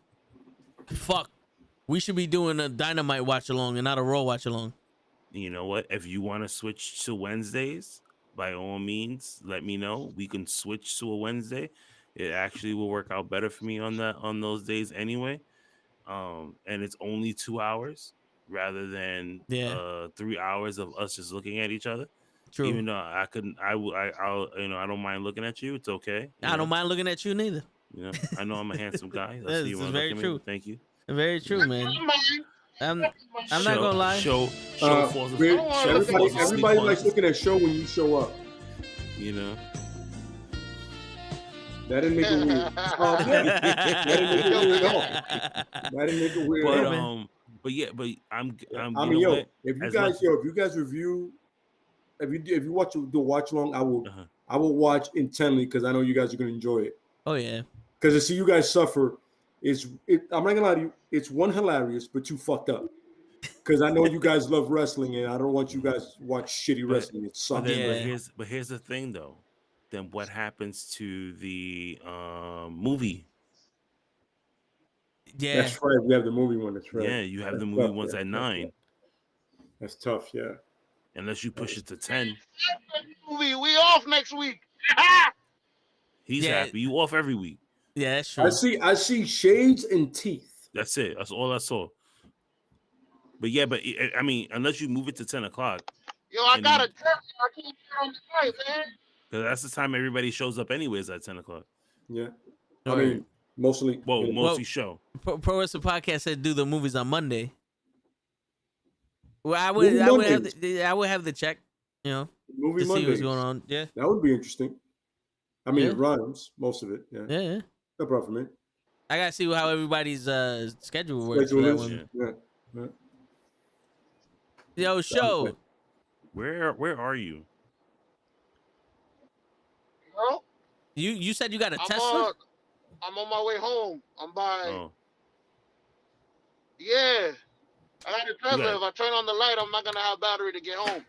fuck, we should be doing a Dynamite watch along and not a Raw watch along. You know what? If you want to switch to Wednesdays, by all means, let me know. We can switch to a Wednesday. It actually will work out better for me on those days anyway. And it's only 2 hours rather than 3 hours of us just looking at each other. True. Even though I'll I don't mind looking at you. It's okay. I don't mind looking at you neither. You know, I know I'm a handsome guy. This is very true. Thank you. Very true, man. I'm not gonna lie. Everybody likes looking at show when you show up. You know. That didn't make it weird. That didn't make it weird. But I'm. I mean, yo, if you guys review, if you watch the watch along, I will watch intently because I know you guys are gonna enjoy it. Oh yeah. Because to see you guys suffer, I'm not gonna lie to you, it's one hilarious, but two fucked up. Because I know you guys love wrestling, and I don't want you guys to watch shitty wrestling. It sucks. But here's the thing, though. Then what happens to the movie? Yeah, that's right. We have the movie one. That's right. Yeah, you have the movie ones at 9. That's tough. Yeah. Unless you push it to 10. We off next week. He's happy. You off every week. Yeah, that's true. I see shades and teeth. That's it. That's all I saw. But yeah, I mean, unless you move it to 10 o'clock. Yo, I got a test. I can't get on the night, man. Because that's the time everybody shows up anyways at 10 o'clock. Yeah. I mean, mostly. Mostly show. Pro Wrestling Podcast said do the movies on Monday. Well, I would have the check, you know, movie to Mondays. see what's going on. Yeah. That would be interesting. I mean, it rhymes, most of it. Yeah. Yeah. No problem for me. I gotta see how everybody's schedule works for that one. Yeah. Yo, show. Where are you? Bro, You said you got a Tesla? I'm on my way home. I'm by. Oh. Yeah. I got a Tesla. If I turn on the light, I'm not gonna have battery to get home.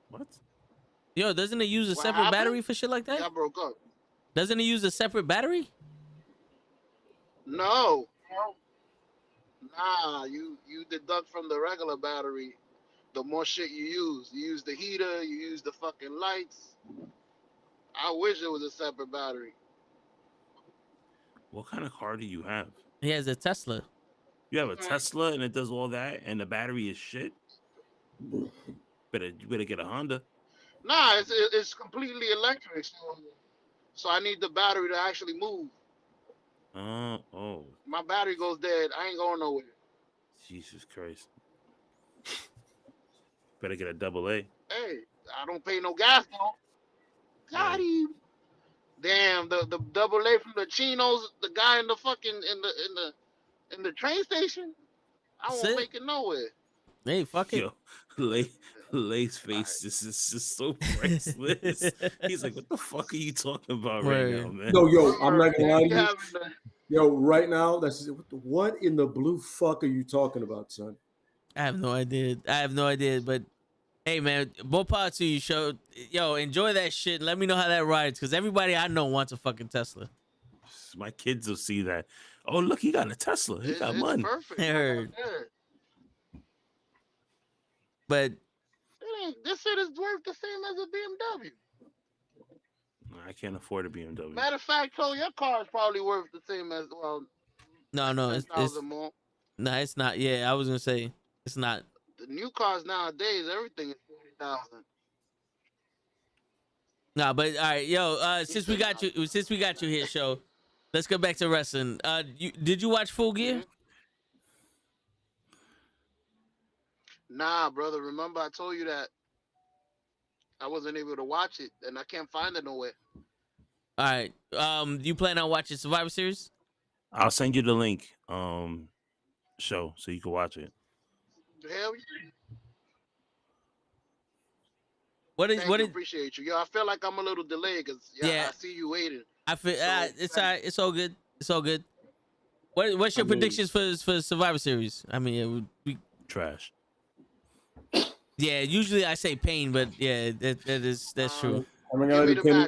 What? Yo, doesn't it use a separate battery for shit like that? Yeah, I broke up. Doesn't it use a separate battery? No. Nah, you deduct from the regular battery the more shit you use. You use the heater, you use the fucking lights. I wish it was a separate battery. What kind of car do you have? He has a Tesla. You have a Tesla and it does all that and the battery is shit? You better get a Honda. Nah, it's completely electric. So I need the battery to actually move. Oh. My battery goes dead. I ain't going nowhere. Jesus Christ. Better get a AA. Hey, I don't pay no gas though. Got him. Damn, the AA from the Chinos, the guy in the fucking in the train station. I won't make it nowhere. Hey, fuck it. Yo, Lay's face is just so priceless. He's like, what the fuck are you talking about right now, man? No, I'm not gonna lie to you. Yo, right now, what in the blue fuck are you talking about, son? I have no idea, but hey, man, more power to you, show. Yo, enjoy that shit. Let me know how that rides, because everybody I know wants a fucking Tesla. My kids will see that. Oh, look, he got a Tesla. He got money. Perfect. I heard. But this shit is worth the same as a BMW. I can't afford a BMW. Matter of fact, so your car is probably worth the same as No, it's more. No, it's not. Yeah, I was gonna say it's not. The new cars nowadays, everything is 40,000. Nah, but all right, yo. Since we got you here, show. Let's go back to wrestling. Did you watch Full Gear? Nah, brother. Remember I told you that I wasn't able to watch it, and I can't find it nowhere. All right. You plan on watching Survivor Series? I'll send you the link. Show so you can watch it. Hell yeah. What appreciate you. Yo, I feel like I'm a little delayed because I see you waiting. I feel it's all right. It's all good. It's all good. What's your predictions for Survivor Series? I mean, trash. Yeah, usually I say pain, but yeah, that's true. I mean, Kenny,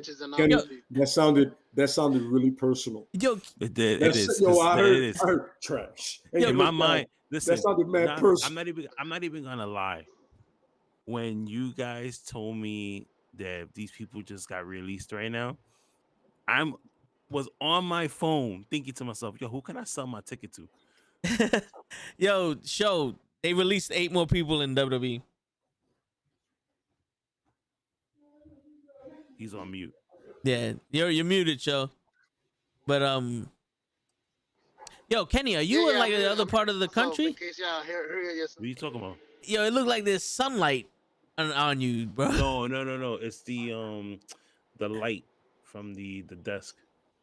that sounded really personal. Yo, it did. It is. Yo, I heard trash. In my mind, listen, that sounded mad personal. I'm not even gonna lie. When you guys told me that these people just got released right now, was on my phone thinking to myself, yo, who can I sell my ticket to? Yo, show they released 8 more people in WWE. He's on mute. Yeah, you're muted, show. But yo, Kenny, are you in like the other part of the country? In case y'all hear what are you talking about? Yo, it looked like there's sunlight on you, bro. No. It's the light from the desk.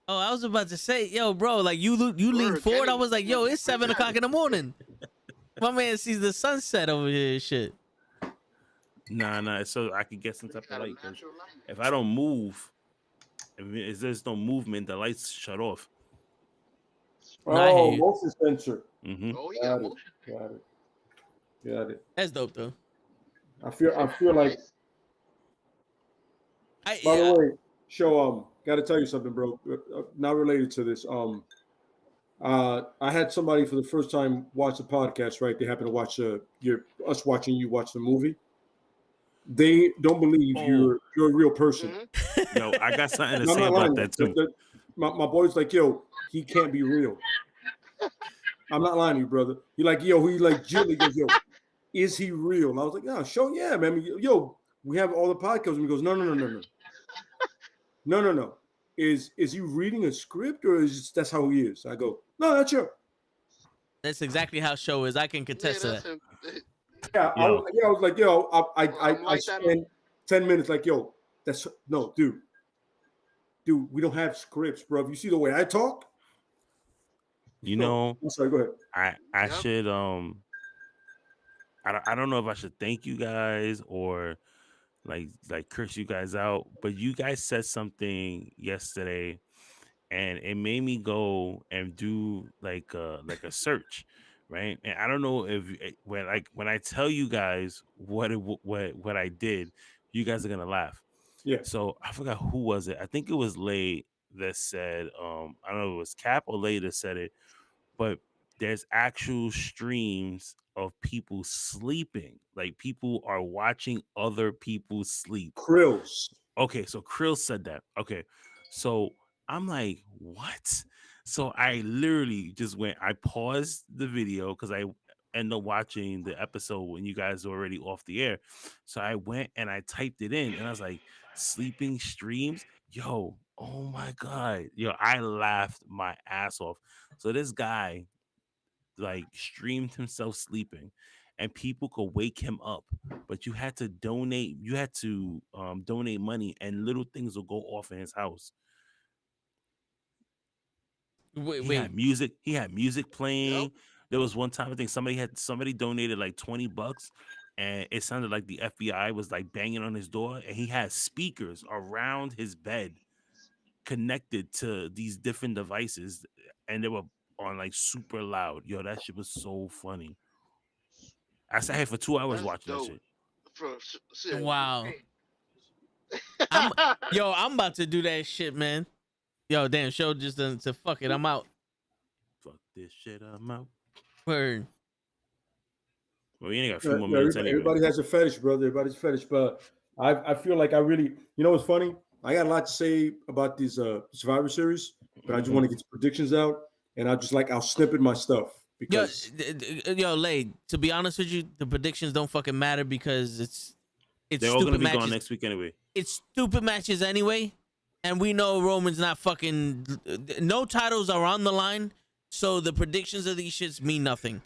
Oh, I was about to say, yo, bro, like you leaned forward. Kenny. I was like, yo, it's 7 o'clock in the morning. My man sees the sunset over here and shit. Nah, so I could get some type of light. If I don't move, if there's no movement, the lights shut off. Oh, motion sensor. Mm-hmm. Oh, yeah, Got it. That's dope, though. I feel like. By the way, show got to tell you something, bro. Not related to this. I had somebody for the first time watch the podcast. Right, they happen to watch us watching you watch the movie. They don't believe you're a real person. Mm-hmm. Yo, I got something to say about that too. My boy's like, yo, he can't be real. I'm not lying to you, brother. You're like, yo, he like Jimmy goes, yo, is he real? And I was like, yeah, show, yeah, man. Yo, we have all the podcasts. And he goes, no. Is he reading a script or is that's how he is? I go, no, that's sure. That's exactly how show is. I can contest to that. Yeah, I was like, yo, I spent 10 minutes like, yo, that's no, dude, we don't have scripts, bro. You see the way I talk? You know, I'm sorry, go ahead. I should I don't know if I should thank you guys or like curse you guys out, but you guys said something yesterday and it made me go and do like a search, right? And I don't know if when I tell you guys what I did, you guys are gonna laugh. Yeah. So I forgot who was it. I think it was Lay that said, I don't know if it was Cap or Lay that said it, but there's actual streams of people sleeping. Like people are watching other people sleep. Krills. Okay, so Krill said that. Okay, so I'm like, what? So I literally just I paused the video because I ended up watching the episode when you guys were already off the air. So I went and I typed it in and I was like, sleeping streams? Yo, oh my God. Yo, I laughed my ass off. So this guy like streamed himself sleeping and people could wake him up, but you had to donate donate money and little things will go off in his house. He had music playing. Yep. There was one time I think somebody donated like $20 and it sounded like the FBI was like banging on his door and he had speakers around his bed connected to these different devices and they were on like super loud. Yo, that shit was so funny. I sat here for 2 hours watching that shit. Wow. I'm about to do that shit, man. Yo, damn, show just done to fuck it. I'm out. Fuck this shit, I'm out. Word. Well, we ain't got a few more minutes anyway. Everybody has a fetish, brother. Everybody's fetish. But I feel like I really, you know what's funny? I got a lot to say about these Survivor Series, but I just want to get the predictions out. And I'll snippet my stuff. Because yo, Lay, to be honest with you, the predictions don't fucking matter because it's they're all gonna be gone next week anyway. It's stupid matches anyway, and we know Roman's not fucking. No titles are on the line, so the predictions of these shits mean nothing.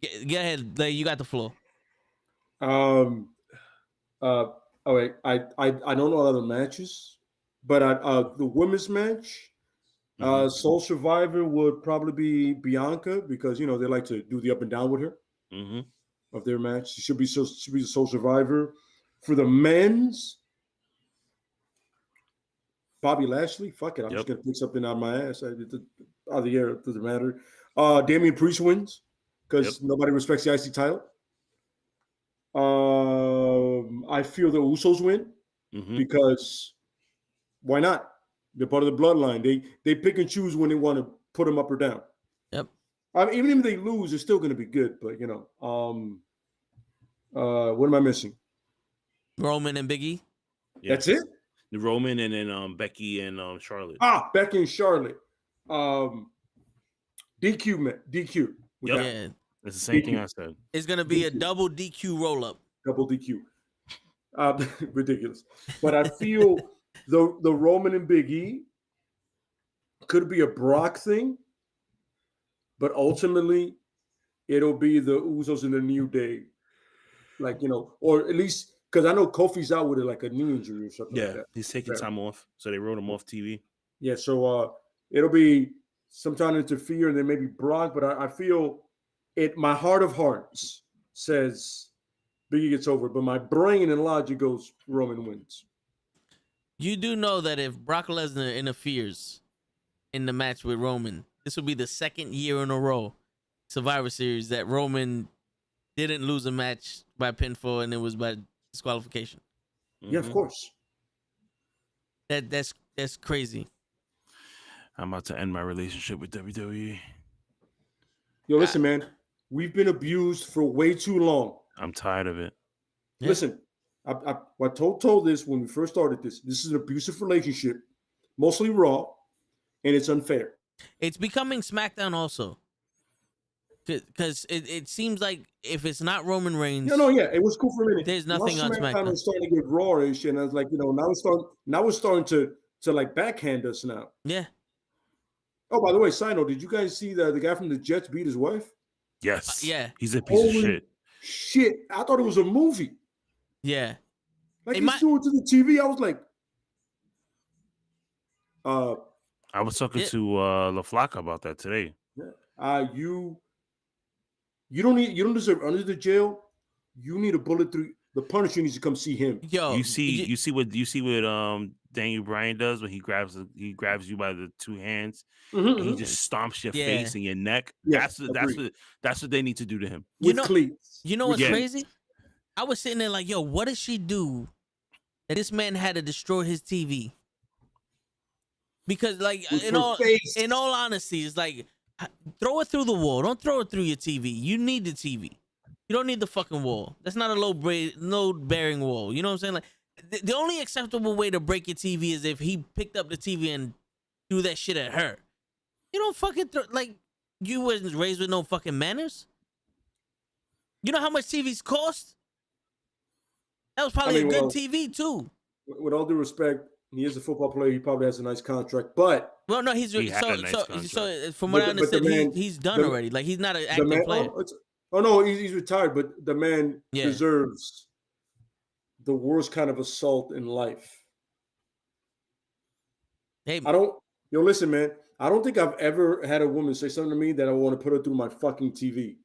Get ahead, Lay. You got the floor. Oh wait, I don't know other matches, but the women's match. Sole Survivor would probably be Bianca because they like to do the up and down with her of their match. She should be the Sole Survivor. For the men's, Bobby Lashley. Fuck it, I'm just gonna pick something out of my ass. Out of the air, it doesn't matter. Damian Priest wins because nobody respects the IC title. I feel the Usos win because why not? They're part of the bloodline. They pick and choose when they want to put them up or down. Yep. I mean, even if they lose, they're still going to be good. But what am I missing? Roman and Big E. Yeah. That's it. The Roman and then Becky and Charlotte. Becky and Charlotte. DQ. Yeah, it's the same thing I said. It's gonna be a double DQ roll up. Double DQ. Ridiculous. But I feel. The Roman and Big E could be a Brock thing, but ultimately it'll be the Usos in the New Day, or at least because I know Kofi's out with like a knee injury or something. Like that. He's taking time off, so they wrote him off TV. Yeah, so it'll be sometime interfere and then maybe Brock, but I feel it. My heart of hearts says Big E gets over, but my brain and logic goes Roman wins. You do know that if Brock Lesnar interferes in the match with Roman, this will be the second year in a row Survivor Series that Roman didn't lose a match by pinfall and it was by disqualification. Yeah, of course. That's crazy. I'm about to end my relationship with WWE. Yo, listen, man. We've been abused for way too long. I'm tired of it. Yeah. Listen. I told this when we first started this. This is an abusive relationship, mostly Raw, and it's unfair. It's becoming SmackDown also. Because it seems like if it's not Roman Reigns, it was cool for a minute. There's nothing on SmackDown. Was starting to get raw-ish, and I was like, now we're starting to like backhand us now. Yeah. Oh, by the way, side note, did you guys see the guy from the Jets beat his wife? Yes. Yeah. He's a piece of shit. Shit, I thought it was a movie. Yeah. Like he threw it to the TV. I was like, I was talking to LaFlaca about that today. You don't deserve under the jail. You need a bullet through. The Punisher needs to come see him. Yo, you see what Daniel Bryan does when he grabs you by the two hands and he just stomps your face and your neck. Yeah, that's what they need to do to him. Cleats. You know what's crazy? I was sitting there like, yo, what did she do that this man had to destroy his TV? Because like in all honesty, it's like throw it through the wall. Don't throw it through your TV. You need the TV. You don't need the fucking wall. That's not a load-bearing wall. You know what I'm saying? Like the only acceptable way to break your TV is if he picked up the TV and threw that shit at her. You don't fucking like you wasn't raised with no fucking manners. You know how much TVs cost? That was probably a good TV too. With all due respect, he is a football player. He probably has a nice contract, but no, so from what I understand, he's done already. Like he's not an active player. Oh no, he's retired, but the man deserves the worst kind of assault in life. Hey, listen, man. I don't think I've ever had a woman say something to me that I want to put her through my fucking TV.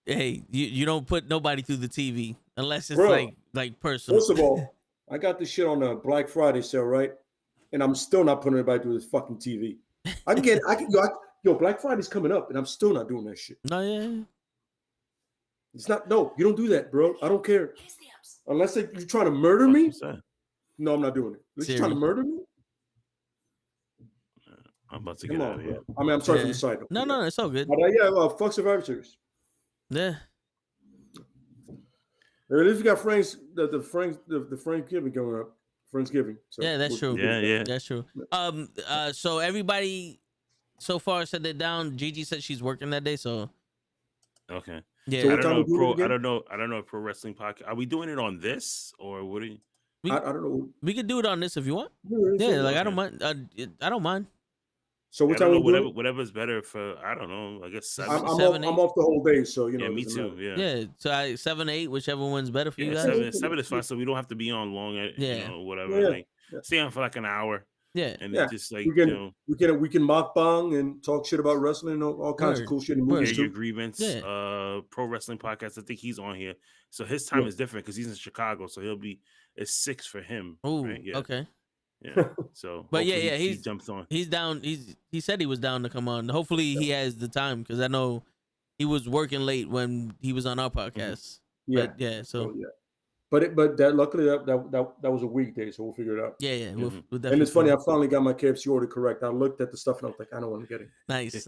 Hey, you don't put nobody through the TV unless it's like personal. First of all, I got this shit on a Black Friday sale, right? And I'm still not putting anybody through this fucking TV. Black Friday's coming up, and I'm still not doing that shit. No, yeah. It's not. No, you don't do that, bro. I don't care. Unless you're trying to murder me. No, I'm not doing it. Unless you're trying to murder me. I'm about to get out of here. I mean, I'm sorry for the side. No, it's all good. But fuck Survivor Series. Yeah. At least we got the Friendsgiving coming up. Friendsgiving. So yeah, that's true. Yeah, that's true. So everybody so far said they're down. Gigi said she's working that day, so okay. Yeah, so I don't know if Pro Wrestling Podcast. Are we doing it on this or what? I don't know. We could do it on this if you want. Yeah, like I don't mind. I don't mind. So what time? Whatever's better for. I don't know. I guess 7. I'm off the whole day, so you know. Yeah, me too. Yeah. So 7, 8, whichever one's better for you guys. 7 is fine, so we don't have to be on long. Whatever. Yeah. Like stay on for like an hour. Yeah. And just like we can mock bong and talk shit about wrestling and all kinds of cool shit in movies too. Your grievance. Pro Wrestling Podcast. I think he's on here, so his time is different because he's in Chicago, so it's 6 for him. Oh, right? Yeah. Okay. Yeah. So, but he jumps on. He's down. He said he was down to come on. Hopefully he has the time because I know he was working late when he was on our podcast. Yeah. But But luckily that was a weekday, so we'll figure it out. Yeah. We'll and it's funny, I finally got my KFC order correct. I looked at the stuff and I was like, I don't want to get it. Nice. It's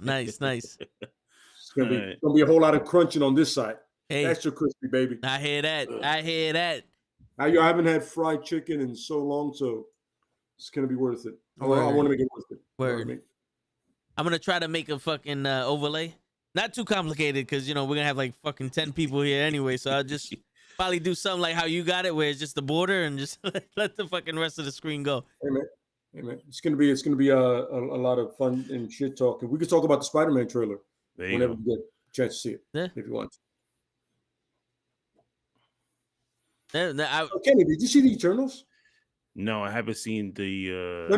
gonna be a whole lot of crunching on this side. Hey, extra crispy, baby. I hear that. I haven't had fried chicken in so long, so it's gonna be worth it. I want to make it worth it. Word. I'm gonna try to make a fucking overlay. Not too complicated, because we're gonna have like fucking 10 people here anyway. So I'll just probably do something like how you got it, where it's just the border and just let the fucking rest of the screen go. Hey man, it's gonna be a lot of fun and shit talking. We could talk about the Spider-Man trailer whenever we get a chance to see it. Yeah. If you want. To. Kenny, did you see the Eternals? No, I haven't seen the.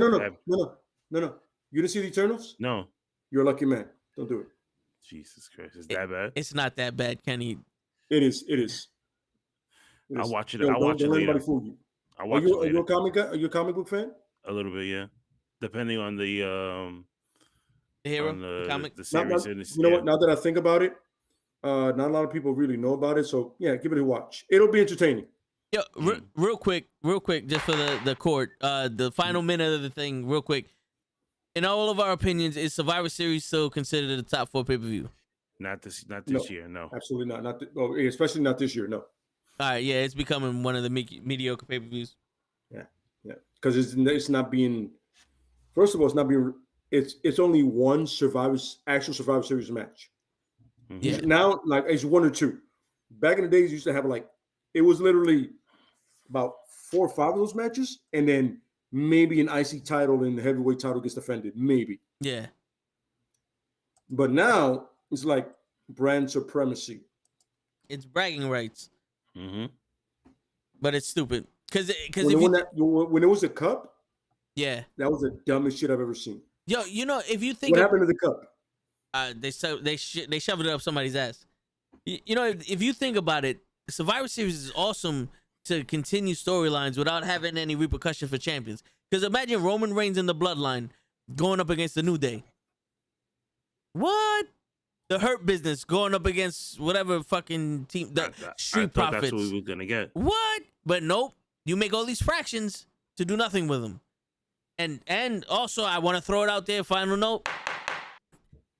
No. You didn't see the Eternals? No. You're a lucky man. Don't do it. Jesus Christ, is that bad? It's not that bad, Kenny. It is. I'll watch it. I'll watch it later. Fool you. Are you a comic guy? Are you a comic book fan? A little bit, yeah. Depending on the hero, the comic, the series. You know what? Now that I think about it, not a lot of people really know about it. So yeah, give it a watch. It'll be entertaining. Yo, real quick, just for the court, the final minute of the thing, real quick. In all of our opinions, is Survivor Series still considered the top 4 pay-per-view? Not this year, no. Absolutely not. Especially not this year, no. All right, yeah, it's becoming one of the mediocre pay-per-views. Yeah, because it's not being. First of all, it's it's only one actual Survivor Series match. Yeah. Now, like, it's 1 or 2. Back in the days, you used to have it was literally about 4 or 5 of those matches, and then maybe an IC title and the heavyweight title gets defended, maybe. Yeah. But now it's like brand supremacy. It's bragging rights. Mm-hmm. But it's stupid because when it was a cup, yeah, that was the dumbest shit I've ever seen. Yo, if you think what happened to the cup? They shoved it up somebody's ass. If you think about it, Survivor Series is awesome to continue storylines without having any repercussion for champions. Because imagine Roman Reigns in the Bloodline going up against the New Day. What? The Hurt Business going up against whatever fucking team, the Street Profits. That's what we were gonna get. What? But nope. You make all these fractions to do nothing with them. And also, I want to throw it out there. Final note: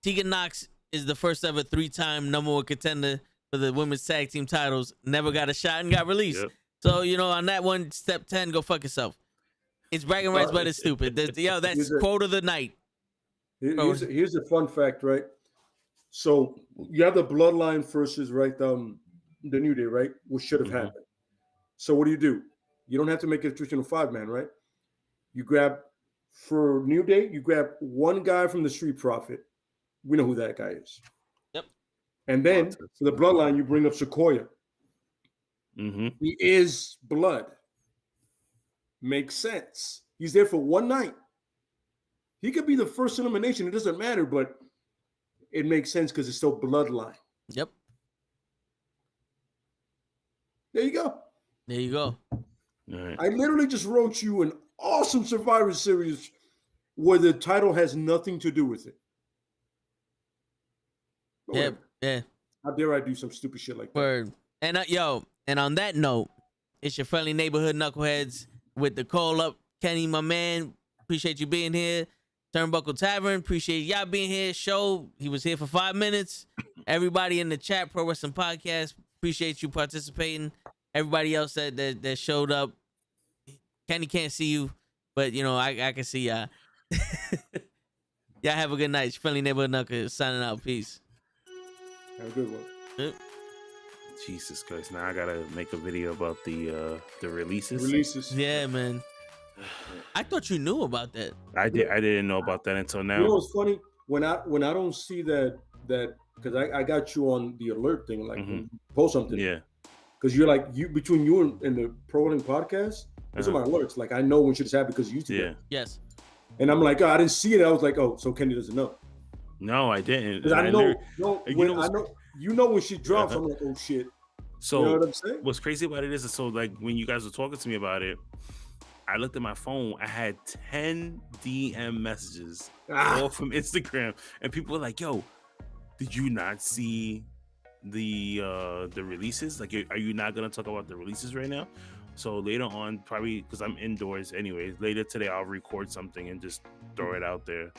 Tegan Nox is the first ever 3-time #1 contender for the women's tag team titles. Never got a shot and got released. Yep. So on that one, step 10, go fuck yourself. It's bragging rights, but it's stupid. That's quote of the night. Here's a fun fact, right? So you have the Bloodline versus the New Day, right? Which should have happened. So what do? You don't have to make it a traditional 5-man, right? You grab for New Day, you grab one guy from the Street Profit. We know who that guy is. Yep. And then for the Bloodline, you bring up Sequoia. Mm-hmm. He is blood. Makes sense. He's there for one night. He could be the first elimination. It doesn't matter, but it makes sense because it's still Bloodline. Yep. There you go. There you go. All right. I literally just wrote you an awesome Survivor Series where the title has nothing to do with it. Yeah. How dare I do some stupid shit like that? Word. And and on that note, it's your friendly neighborhood knuckleheads with DaCallUp. Kenny, my man, appreciate you being here. Turnbuckle Tavern, appreciate y'all being here. Show, he was here for 5 minutes. Everybody in the chat, Pro Wrestling Podcast, appreciate you participating. Everybody else that showed up, Kenny can't see you, but I can see y'all. Y'all have a good night. It's your friendly neighborhood knuckleheads signing out. Peace. Have a good one. Yep. Jesus Christ! Now I gotta make a video about the releases. Yeah, man. I thought you knew about that. I didn't know about that until now. You know what's funny? When I don't see that because I got you on the alert thing, like when you post something. Yeah. Because you're like between you and the Pro Wrestling Podcast, those are my alerts. Like I know when shit's happened because YouTube. Yeah. Yes. And I'm like, I didn't see it. I was like, so Kenny doesn't know. No, I didn't. Because I know when she drops, I'm like, oh shit. So you know what I'm saying? What's crazy about it is, so like when you guys were talking to me about it, I looked at my phone. I had 10 DM messages, all from Instagram, and people were like, "Yo, did you not see the releases? Like, are you not gonna talk about the releases right now?" So later on, probably because I'm indoors anyways, later today I'll record something and just throw it out there.